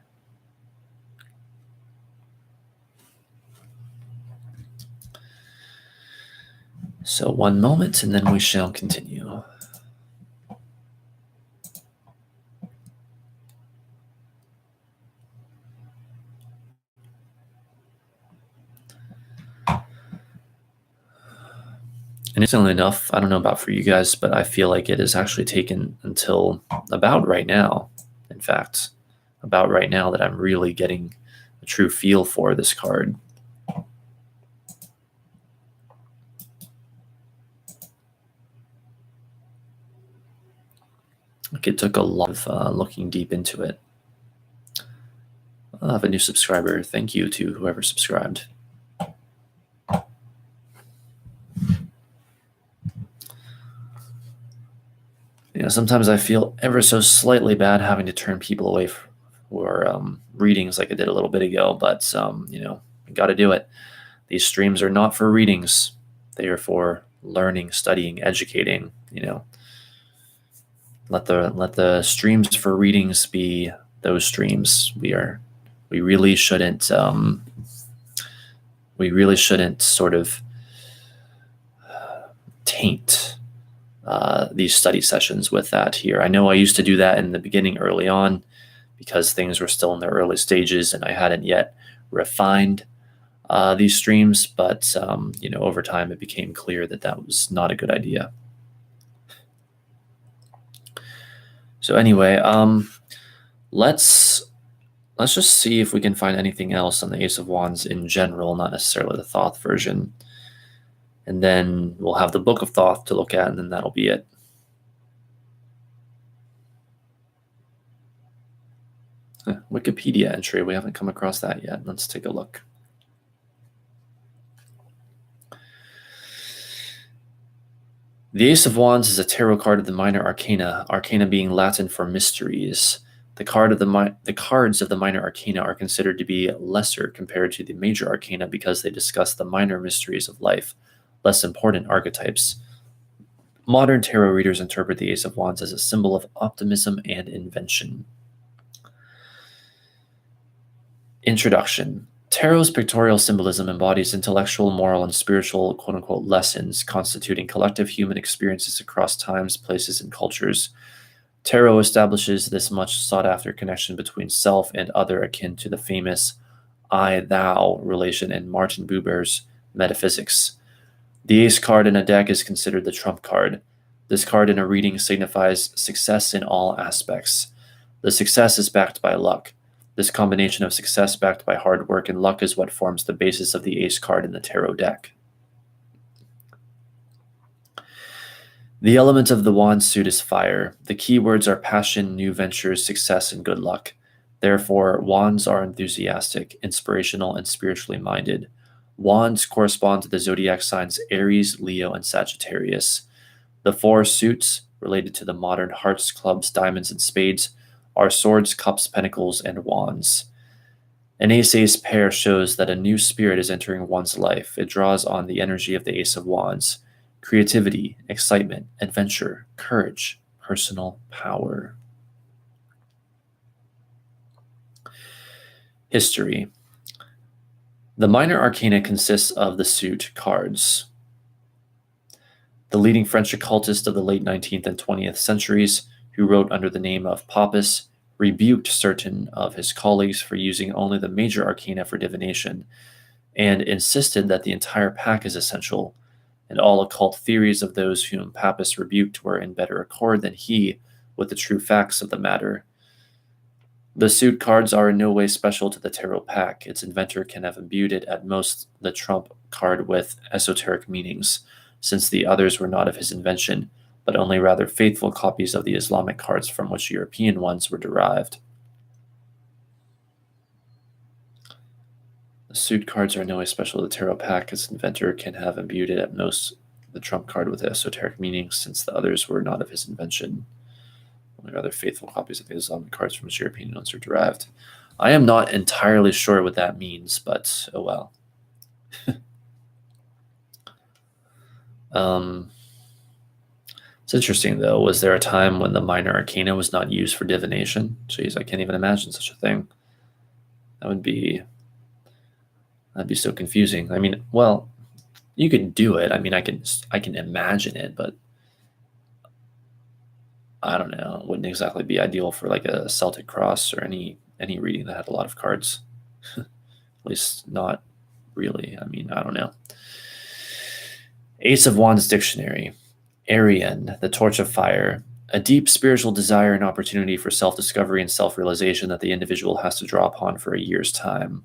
So one moment, and then we shall continue. And interestingly enough, I don't know about for you guys, but I feel like it has actually taken until about right now, in fact, about right now that I'm really getting a true feel for this card. Like it took a lot of looking deep into it. I have a new subscriber. Thank you to whoever subscribed. You know, sometimes I feel ever so slightly bad having to turn people away for readings like I did a little bit ago, but you know, got to do it. These streams are not for readings; they are for learning, studying, educating. You know, let the streams for readings be those streams. We really shouldn't sort of taint these study sessions with that here. I know I used to do that in the beginning early on because things were still in their early stages and I hadn't yet refined these streams, but you know, over time it became clear that that was not a good idea. So anyway, let's just see if we can find anything else on the Ace of Wands in general, not necessarily the Thoth version. And then we'll have the Book of Thoth to look at, and then that'll be it. Wikipedia entry. We haven't come across that yet. Let's take a look. The Ace of Wands is a tarot card of the minor arcana, arcana being Latin for mysteries. The cards of the minor arcana are considered to be lesser compared to the major arcana because they discuss the minor mysteries of life, less important archetypes. Modern tarot readers interpret the Ace of Wands as a symbol of optimism and invention. Introduction. Tarot's pictorial symbolism embodies intellectual, moral, and spiritual quote-unquote lessons constituting collective human experiences across times, places, and cultures. Tarot establishes this much sought-after connection between self and other akin to the famous I-thou relation in Martin Buber's Metaphysics. The ace card in a deck is considered the trump card. This card in a reading signifies success in all aspects. The success is backed by luck. This combination of success backed by hard work and luck is what forms the basis of the ace card in the tarot deck. The element of the wand suit is fire. The keywords are passion, new ventures, success, and good luck. Therefore, wands are enthusiastic, inspirational, and spiritually minded. Wands correspond to the zodiac signs Aries, Leo, and Sagittarius. The four suits, related to the modern hearts, clubs, diamonds, and spades, are swords, cups, pentacles, and wands. An ace-ace pair shows that a new spirit is entering one's life. It draws on the energy of the Ace of Wands. Creativity, excitement, adventure, courage, personal power. History. The minor arcana consists of the suit cards. The leading French occultist of the late 19th and 20th centuries, who wrote under the name of Pappus, rebuked certain of his colleagues for using only the major arcana for divination, and insisted that the entire pack is essential, and all occult theories of those whom Pappus rebuked were in better accord than he with the true facts of the matter. The suit cards are in no way special to the tarot pack. Its inventor can have imbued it at most the trump card with esoteric meanings, since the others were not of his invention, but only rather faithful copies of the Islamic cards from which European ones were derived. The suit cards are in no way special to the tarot pack. Its inventor can have imbued it at most the trump card with esoteric meanings, since the others were not of his invention. Only rather faithful copies of the Islamic cards from which European ones are derived. I am not entirely sure what that means, but oh well. It's interesting, though. Was there a time when the minor arcana was not used for divination? Jeez, I can't even imagine such a thing. That'd be so confusing. I mean, well, you could do it. I mean, I can imagine it, but I don't know. It wouldn't exactly be ideal for like a Celtic cross or any reading that had a lot of cards. At least not really. I mean, I don't know. Ace of Wands Dictionary. Arian, the torch of fire. A deep spiritual desire and opportunity for self-discovery and self-realization that the individual has to draw upon for a year's time.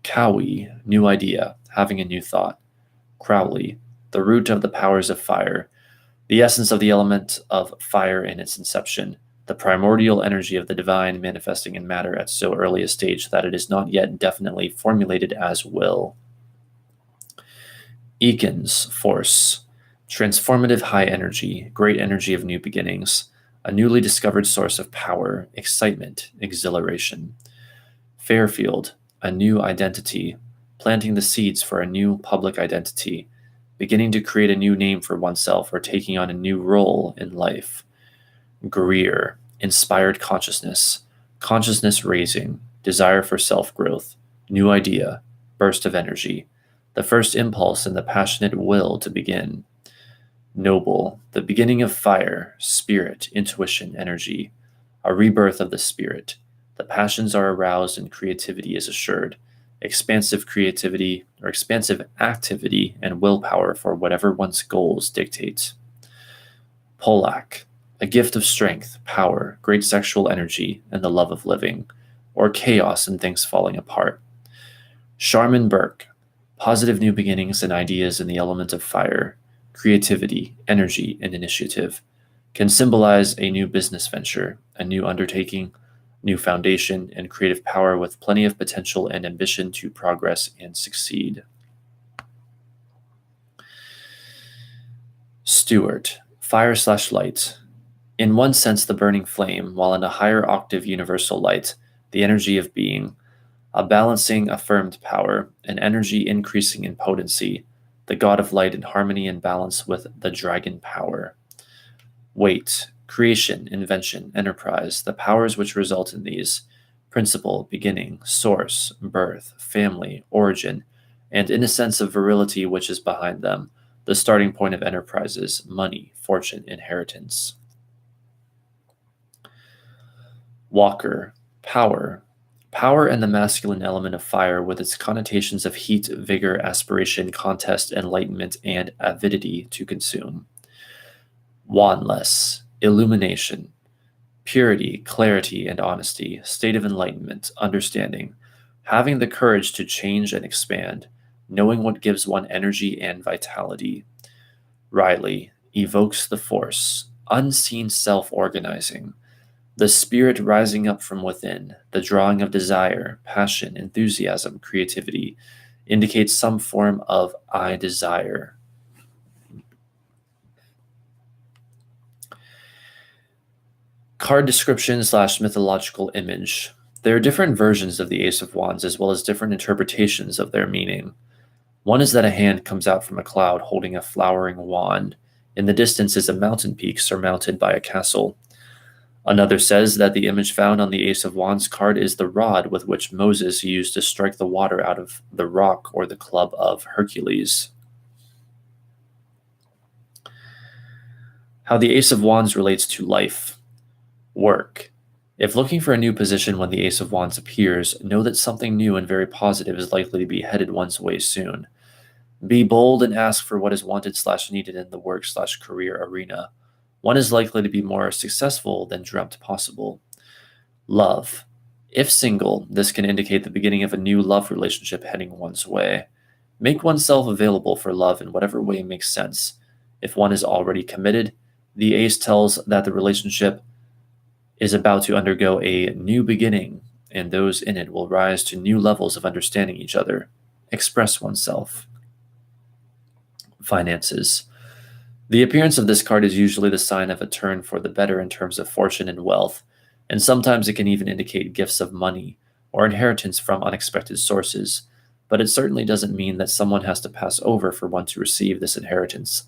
Cowie, new idea, having a new thought. Crowley, the root of the powers of fire, the essence of the element of fire in its inception, the primordial energy of the divine manifesting in matter at so early a stage that it is not yet definitely formulated as will. Eakins, force, transformative high energy, great energy of new beginnings, a newly discovered source of power, excitement, exhilaration. Fairfield, a new identity, planting the seeds for a new public identity, beginning to create a new name for oneself or taking on a new role in life. Greer, inspired consciousness, consciousness raising, desire for self-growth, new idea, burst of energy, the first impulse and the passionate will to begin. Noble, the beginning of fire, spirit, intuition, energy, a rebirth of the spirit. The passions are aroused and creativity is assured. Expansive creativity or expansive activity and willpower for whatever one's goals dictate. Polak, a gift of strength, power, great sexual energy, and the love of living, or chaos and things falling apart. Sharman Burke, positive new beginnings and ideas in the element of fire, creativity, energy, and initiative, can symbolize a new business venture, a new undertaking, new foundation, and creative power with plenty of potential and ambition to progress and succeed. Stewart, fire/light. In one sense, the burning flame, while in a higher octave universal light, the energy of being, a balancing, affirmed power, an energy increasing in potency, the god of light in harmony and balance with the dragon power. Weight, creation, invention, enterprise, the powers which result in these, principle, beginning, source, birth, family, origin, and in a sense of virility which is behind them, the starting point of enterprises, money, fortune, inheritance. Walker, power. Power and the masculine element of fire with its connotations of heat, vigor, aspiration, contest, enlightenment, and avidity to consume. Wanless, illumination, purity, clarity, and honesty, state of enlightenment, understanding, having the courage to change and expand, knowing what gives one energy and vitality. Riley, evokes the force, unseen self-organizing, the spirit rising up from within, the drawing of desire, passion, enthusiasm, creativity, indicates some form of I desire. Card description / mythological image. There are different versions of the Ace of Wands as well as different interpretations of their meaning. One is that a hand comes out from a cloud holding a flowering wand. In the distance is a mountain peak surmounted by a castle. Another says that the image found on the Ace of Wands card is the rod with which Moses used to strike the water out of the rock, or the club of Hercules. How the Ace of Wands relates to life. Work. If looking for a new position when the Ace of Wands appears, know that something new and very positive is likely to be headed one's way soon. Be bold and ask for what is wanted / needed in the work / career arena. One is likely to be more successful than dreamt possible. Love. If single, this can indicate the beginning of a new love relationship heading one's way. Make oneself available for love in whatever way makes sense. If one is already committed, The ace tells that the relationship is about to undergo a new beginning, and those in it will rise to new levels of understanding each other, express oneself. Finances. The appearance of this card is usually the sign of a turn for the better in terms of fortune and wealth, and sometimes it can even indicate gifts of money or inheritance from unexpected sources, but it certainly doesn't mean that someone has to pass over for one to receive this inheritance.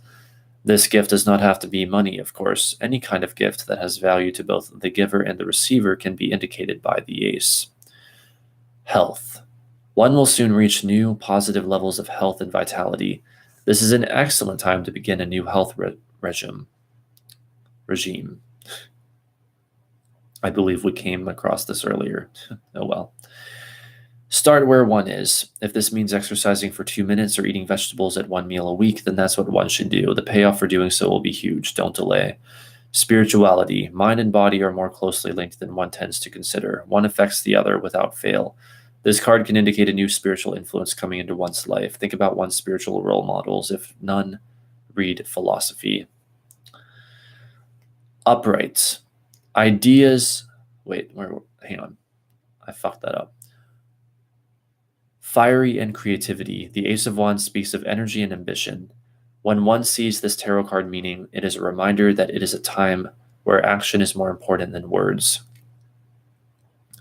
This gift does not have to be money, of course. Any kind of gift that has value to both the giver and the receiver can be indicated by the ace. Health. One will soon reach new, positive levels of health and vitality. This is an excellent time to begin a new health regime. I believe we came across this earlier. Oh well. Start where one is. If this means exercising for 2 minutes or eating vegetables at one meal a week, then that's what one should do. The payoff for doing so will be huge. Don't delay. Spirituality. Mind and body are more closely linked than one tends to consider. One affects the other without fail. This card can indicate a new spiritual influence coming into one's life. Think about one's spiritual role models. If none, read philosophy. Upright. Ideas. Wait, hang on. I fucked that up. Fiery and creativity. The Ace of Wands speaks of energy and ambition. When one sees this tarot card meaning, it is a reminder that it is a time where action is more important than words.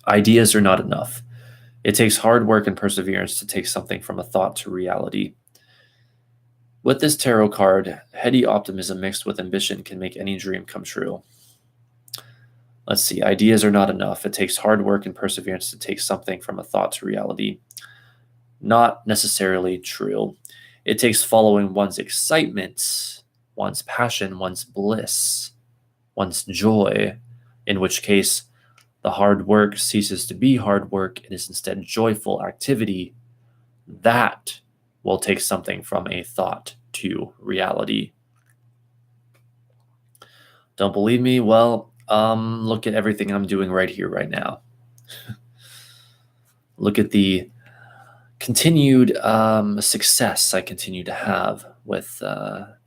Ideas are not enough. It takes hard work and perseverance to take something from a thought to reality. With this tarot card, heady optimism mixed with ambition can make any dream come true. Let's see. Ideas are not enough. It takes hard work and perseverance to take something from a thought to reality. Not necessarily true. It takes following one's excitement, one's passion, one's bliss, one's joy, in which case the hard work ceases to be hard work and is instead joyful activity. That will take something from a thought to reality. Don't believe me? Well, look at everything I'm doing right here, right now. Look at the continued success I continue to have with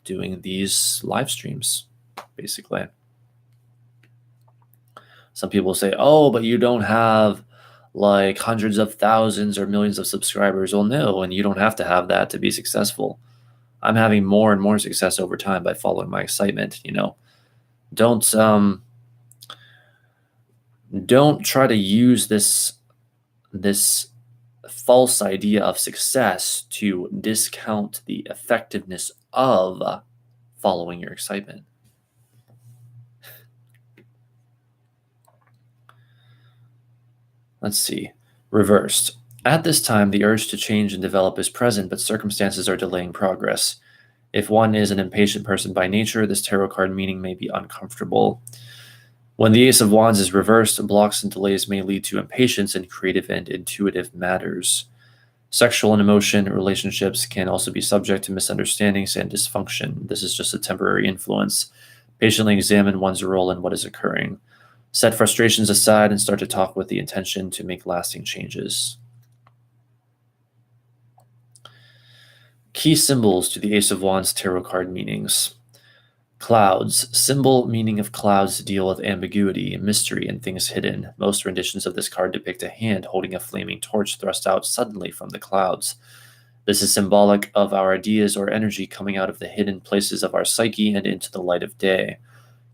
doing these live streams, basically. Some people say, oh, but you don't have like hundreds of thousands or millions of subscribers. Well, no, and you don't have to have that to be successful. I'm having more and more success over time by following my excitement, Don't try to use this false idea of success to discount the effectiveness of following your excitement. Let's see. Reversed. At this time, the urge to change and develop is present, but circumstances are delaying progress. If one is an impatient person by nature, this tarot card meaning may be uncomfortable. When the Ace of Wands is reversed, blocks and delays may lead to impatience in creative and intuitive matters. Sexual and emotion relationships can also be subject to misunderstandings and dysfunction. This is just a temporary influence. Patiently examine one's role in what is occurring. Set frustrations aside and start to talk with the intention to make lasting changes. Key symbols to the Ace of Wands tarot card meanings. Clouds. Symbol meaning of clouds deal with ambiguity, mystery, and things hidden. Most renditions of this card depict a hand holding a flaming torch thrust out suddenly from the clouds. This is symbolic of our ideas or energy coming out of the hidden places of our psyche and into the light of day.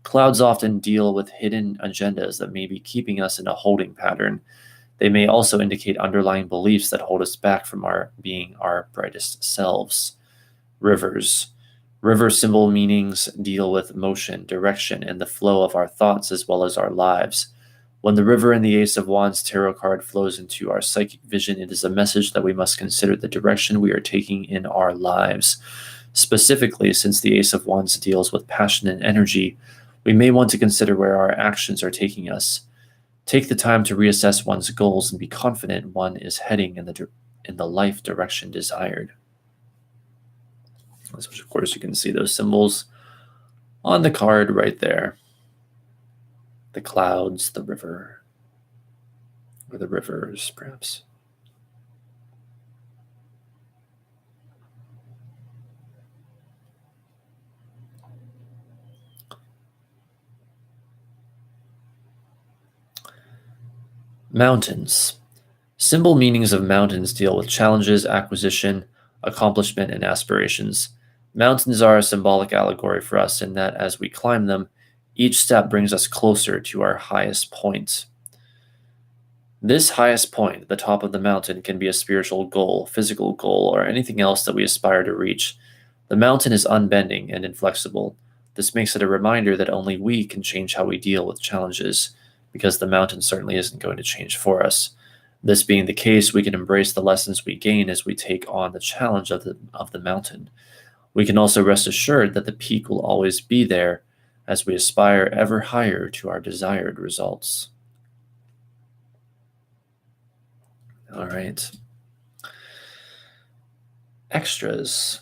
Clouds often deal with hidden agendas that may be keeping us in a holding pattern. They may also indicate underlying beliefs that hold us back from being our brightest selves. Rivers. River symbol meanings deal with motion, direction, and the flow of our thoughts as well as our lives. When the river in the Ace of Wands tarot card flows into our psychic vision, it is a message that we must consider the direction we are taking in our lives. Specifically, since the Ace of Wands deals with passion and energy, we may want to consider where our actions are taking us. Take the time to reassess one's goals and be confident one is heading in the life direction desired. Which, of course, you can see those symbols on the card right there. The clouds, the river, or the rivers, perhaps. Mountains. Symbol meanings of mountains deal with challenges, acquisition, accomplishment, and aspirations. Mountains are a symbolic allegory for us in that as we climb them, each step brings us closer to our highest point. This highest point, the top of the mountain, can be a spiritual goal, physical goal, or anything else that we aspire to reach. The mountain is unbending and inflexible. This makes it a reminder that only we can change how we deal with challenges, because the mountain certainly isn't going to change for us. This being the case, we can embrace the lessons we gain as we take on the challenge of the mountain. We can also rest assured that the peak will always be there as we aspire ever higher to our desired results. All right. Extras.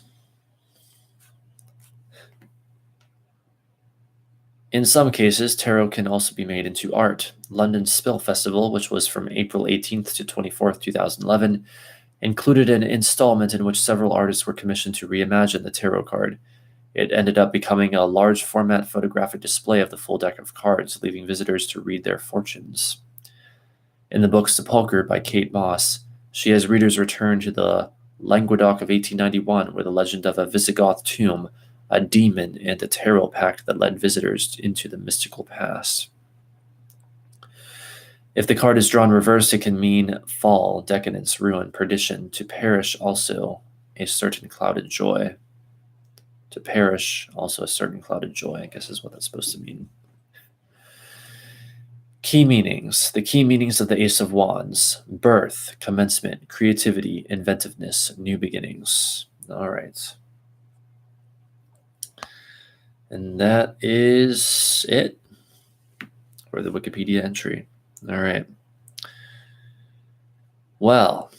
In some cases, tarot can also be made into art. London Spill Festival, which was from April 18th to 24th, 2011, included an installment in which several artists were commissioned to reimagine the tarot card. It ended up becoming a large format photographic display of the full deck of cards, leaving visitors to read their fortunes. In the book Sepulchre by Kate Moss, she has readers return to the Languedoc of 1891, where the legend of a Visigoth tomb, a demon, and a tarot pact that led visitors into the mystical past. If the card is drawn reversed, it can mean fall, decadence, ruin, perdition. To perish, also a certain clouded joy. To perish, also a certain clouded joy, I guess is what that's supposed to mean. Key meanings. The key meanings of the Ace of Wands: birth, commencement, creativity, inventiveness, new beginnings. All right. And that is it for the Wikipedia entry. All right. Well,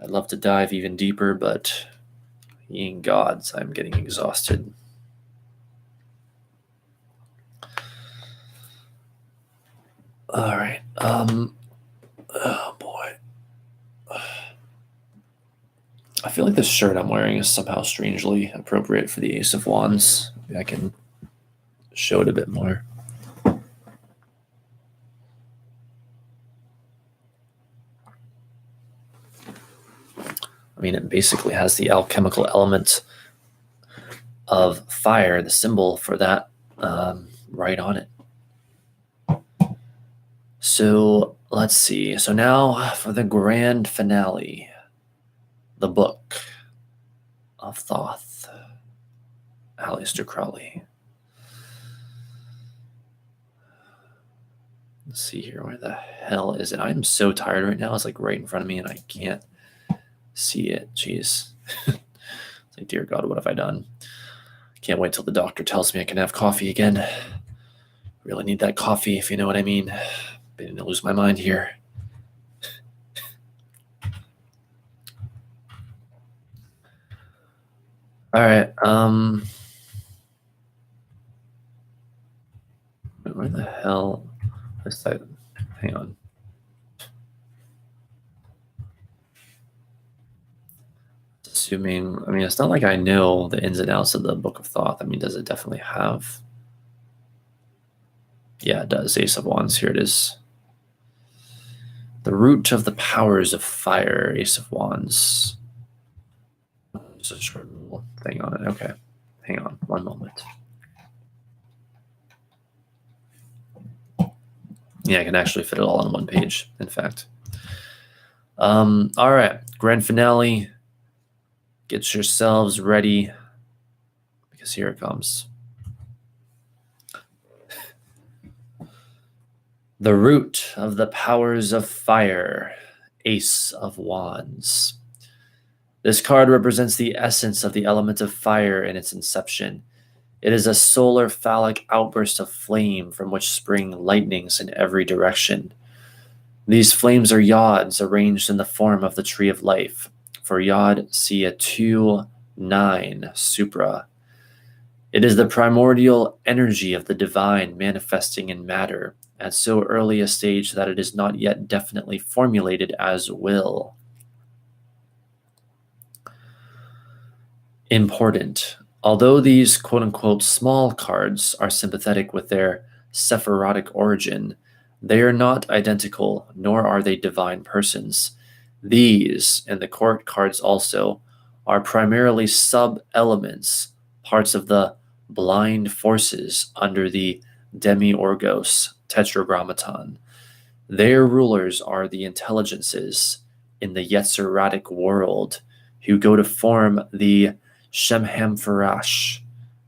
I'd love to dive even deeper, but being gods, I'm getting exhausted. All right. Oh boy. I feel like this shirt I'm wearing is somehow strangely appropriate for the Ace of Wands. Maybe I can show it a bit more. I mean, it basically has the alchemical element of fire, the symbol for that, right on it. So let's see. So now for the grand finale, the Book of Thoth, Aleister Crowley. Let's see here. Where the hell is it? I'm so tired right now. It's like right in front of me and I can't see it. Jeez. It's like, dear God, what have I done? Can't wait till the doctor tells me I can have coffee again. Really need that coffee, if you know what I mean. Beginning to lose my mind here. All right. Where the hell is that? Hang on. Assuming, I mean, it's not like I know the ins and outs of the Book of Thoth. I mean, does it definitely have? Yeah, it does. Ace of Wands. Here it is. The root of the powers of fire. Ace of Wands. Just a short little thing on it. Okay. Hang on one moment. Yeah, I can actually fit it all on one page, in fact. All right. Grand finale. Get yourselves ready, because here it comes. The root of the powers of fire, Ace of Wands. This card represents the essence of the element of fire in its inception. It is a solar phallic outburst of flame from which spring lightnings in every direction. These flames are yods arranged in the form of the tree of life. For yod, see a 2-9 supra. It is the primordial energy of the divine manifesting in matter at so early a stage that it is not yet definitely formulated as will. Important. Although these quote-unquote small cards are sympathetic with their Sephirotic origin, They are not identical, nor are they divine persons. These, and the court cards also, are primarily sub-elements, parts of the blind forces under the Demiurgos Tetragrammaton. Their rulers are the intelligences in the Yetziratic world who go to form the Shemhamphorash.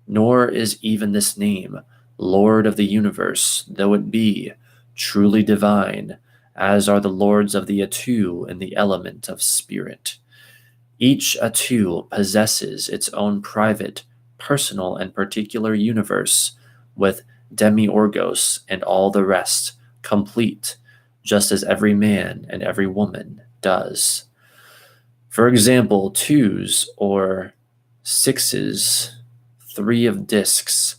Nor is even this name, Lord of the Universe, though it be, truly divine, as are the lords of the Atu in the element of spirit. Each Atu possesses its own private, personal, and particular universe, with Demiurgos and all the rest complete, just as every man and every woman does. For example, twos or sixes, three of discs,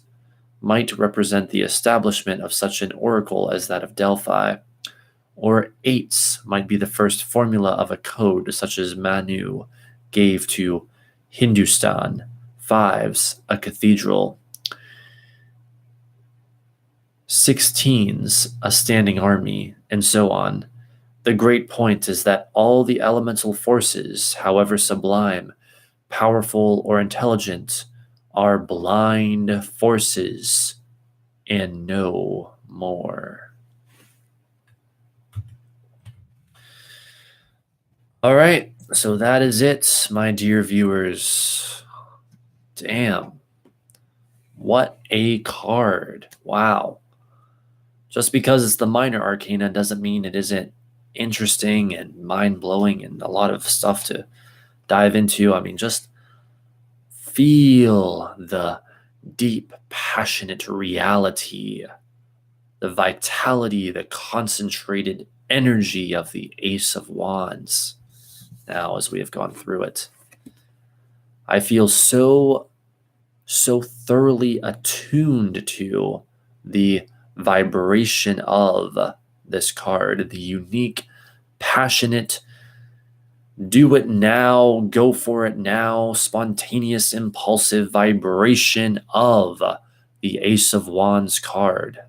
might represent the establishment of such an oracle as that of Delphi, or eights might be the first formula of a code such as Manu gave to Hindustan, fives, a cathedral, 16s, a standing army, and so on. The great point is that all the elemental forces, however sublime, powerful, or intelligent, are blind forces and no more. All right, so that is it, my dear viewers. Damn. What a card. Wow. Just because it's the minor arcana doesn't mean it isn't interesting and mind-blowing and a lot of stuff to dive into. I mean, just feel the deep, passionate reality, the vitality, the concentrated energy of the Ace of Wands now as we have gone through it. I feel so thoroughly attuned to the vibration of this card, the unique, passionate, do it now, go for it now, spontaneous, impulsive vibration of the Ace of Wands card.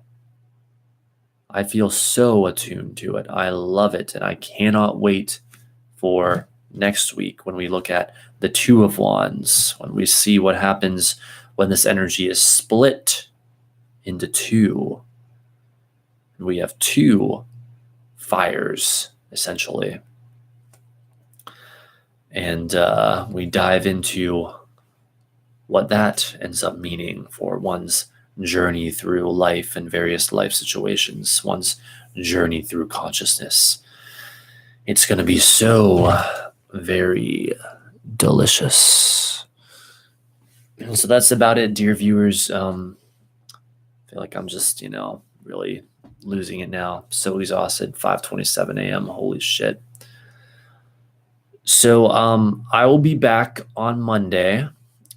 I feel so attuned to it. I love it, and I cannot wait for next week when we look at the Two of Wands, when we see what happens when this energy is split into two. We have two fires, essentially. And we dive into what that ends up meaning for one's journey through life and various life situations, one's journey through consciousness. It's going to be so very delicious. And so that's about it, dear viewers. I feel like I'm just, really losing it now. So exhausted. 5:27 a.m. Holy shit. So I will be back on Monday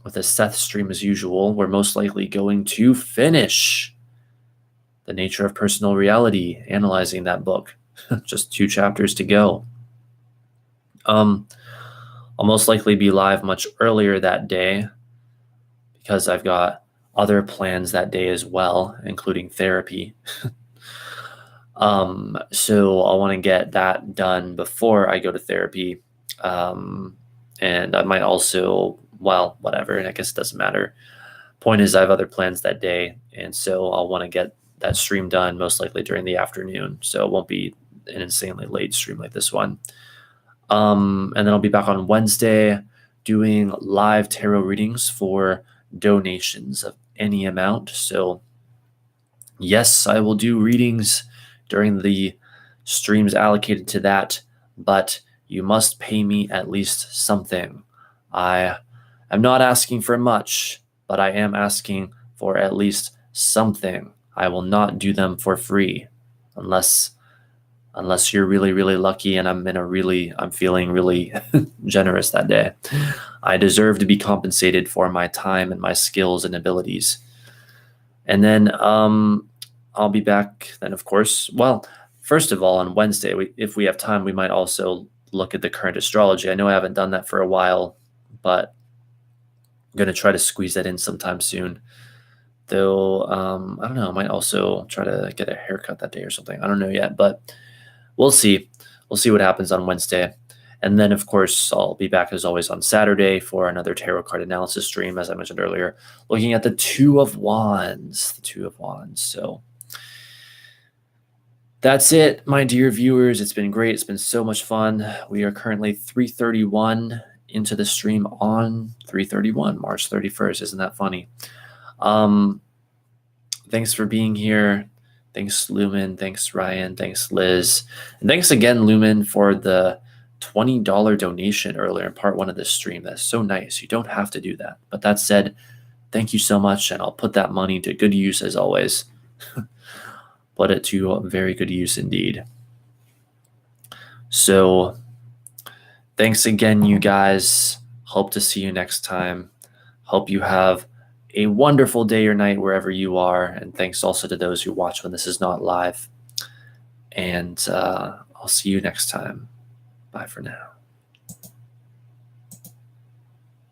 with a Seth stream as usual. We're most likely going to finish The Nature of Personal Reality, analyzing that book. Just 2 chapters to go. I'll most likely be live much earlier that day because I've got other plans that day as well, including therapy. So I want to get that done before I go to therapy. And I might also, well, whatever, and I guess it doesn't matter. Point is, I have other plans that day, and so I'll want to get that stream done most likely during the afternoon, so it won't be an insanely late stream like this one. And then I'll be back on Wednesday doing live tarot readings for donations of any amount. So yes, I will do readings during the streams allocated to that, but you must pay me at least something. I am not asking for much, but I am asking for at least something. I will not do them for free unless you're really, really lucky and I'm feeling really generous that day. I deserve to be compensated for my time and my skills and abilities. And then I'll be back then, of course. Well, first of all, on Wednesday, if we have time, we might also look at the current astrology. I know I haven't done that for a while, but I'm going to try to squeeze that in sometime soon. Though, I don't know, I might also try to get a haircut that day or something. I don't know yet, but we'll see. We'll see what happens on Wednesday. And then, of course, I'll be back as always on Saturday for another tarot card analysis stream, as I mentioned earlier, looking at the Two of Wands. The Two of Wands. So that's it, my dear viewers. It's been great. It's been so much fun. We are currently 3:31 into the stream on 3/31, March 31st. Isn't that funny? Thanks for being here. Thanks, Lumen. Thanks, Ryan. Thanks, Liz. And thanks again, Lumen, for the $20 donation earlier in part 1 of this stream. That's so nice. You don't have to do that. But that said, thank you so much, and I'll put that money to good use as always. Put it to very good use indeed. So thanks again, you guys. Hope to see you next time. Hope you have a wonderful day or night wherever you are. And thanks also to those who watch when this is not live. And I'll see you next time. Bye for now.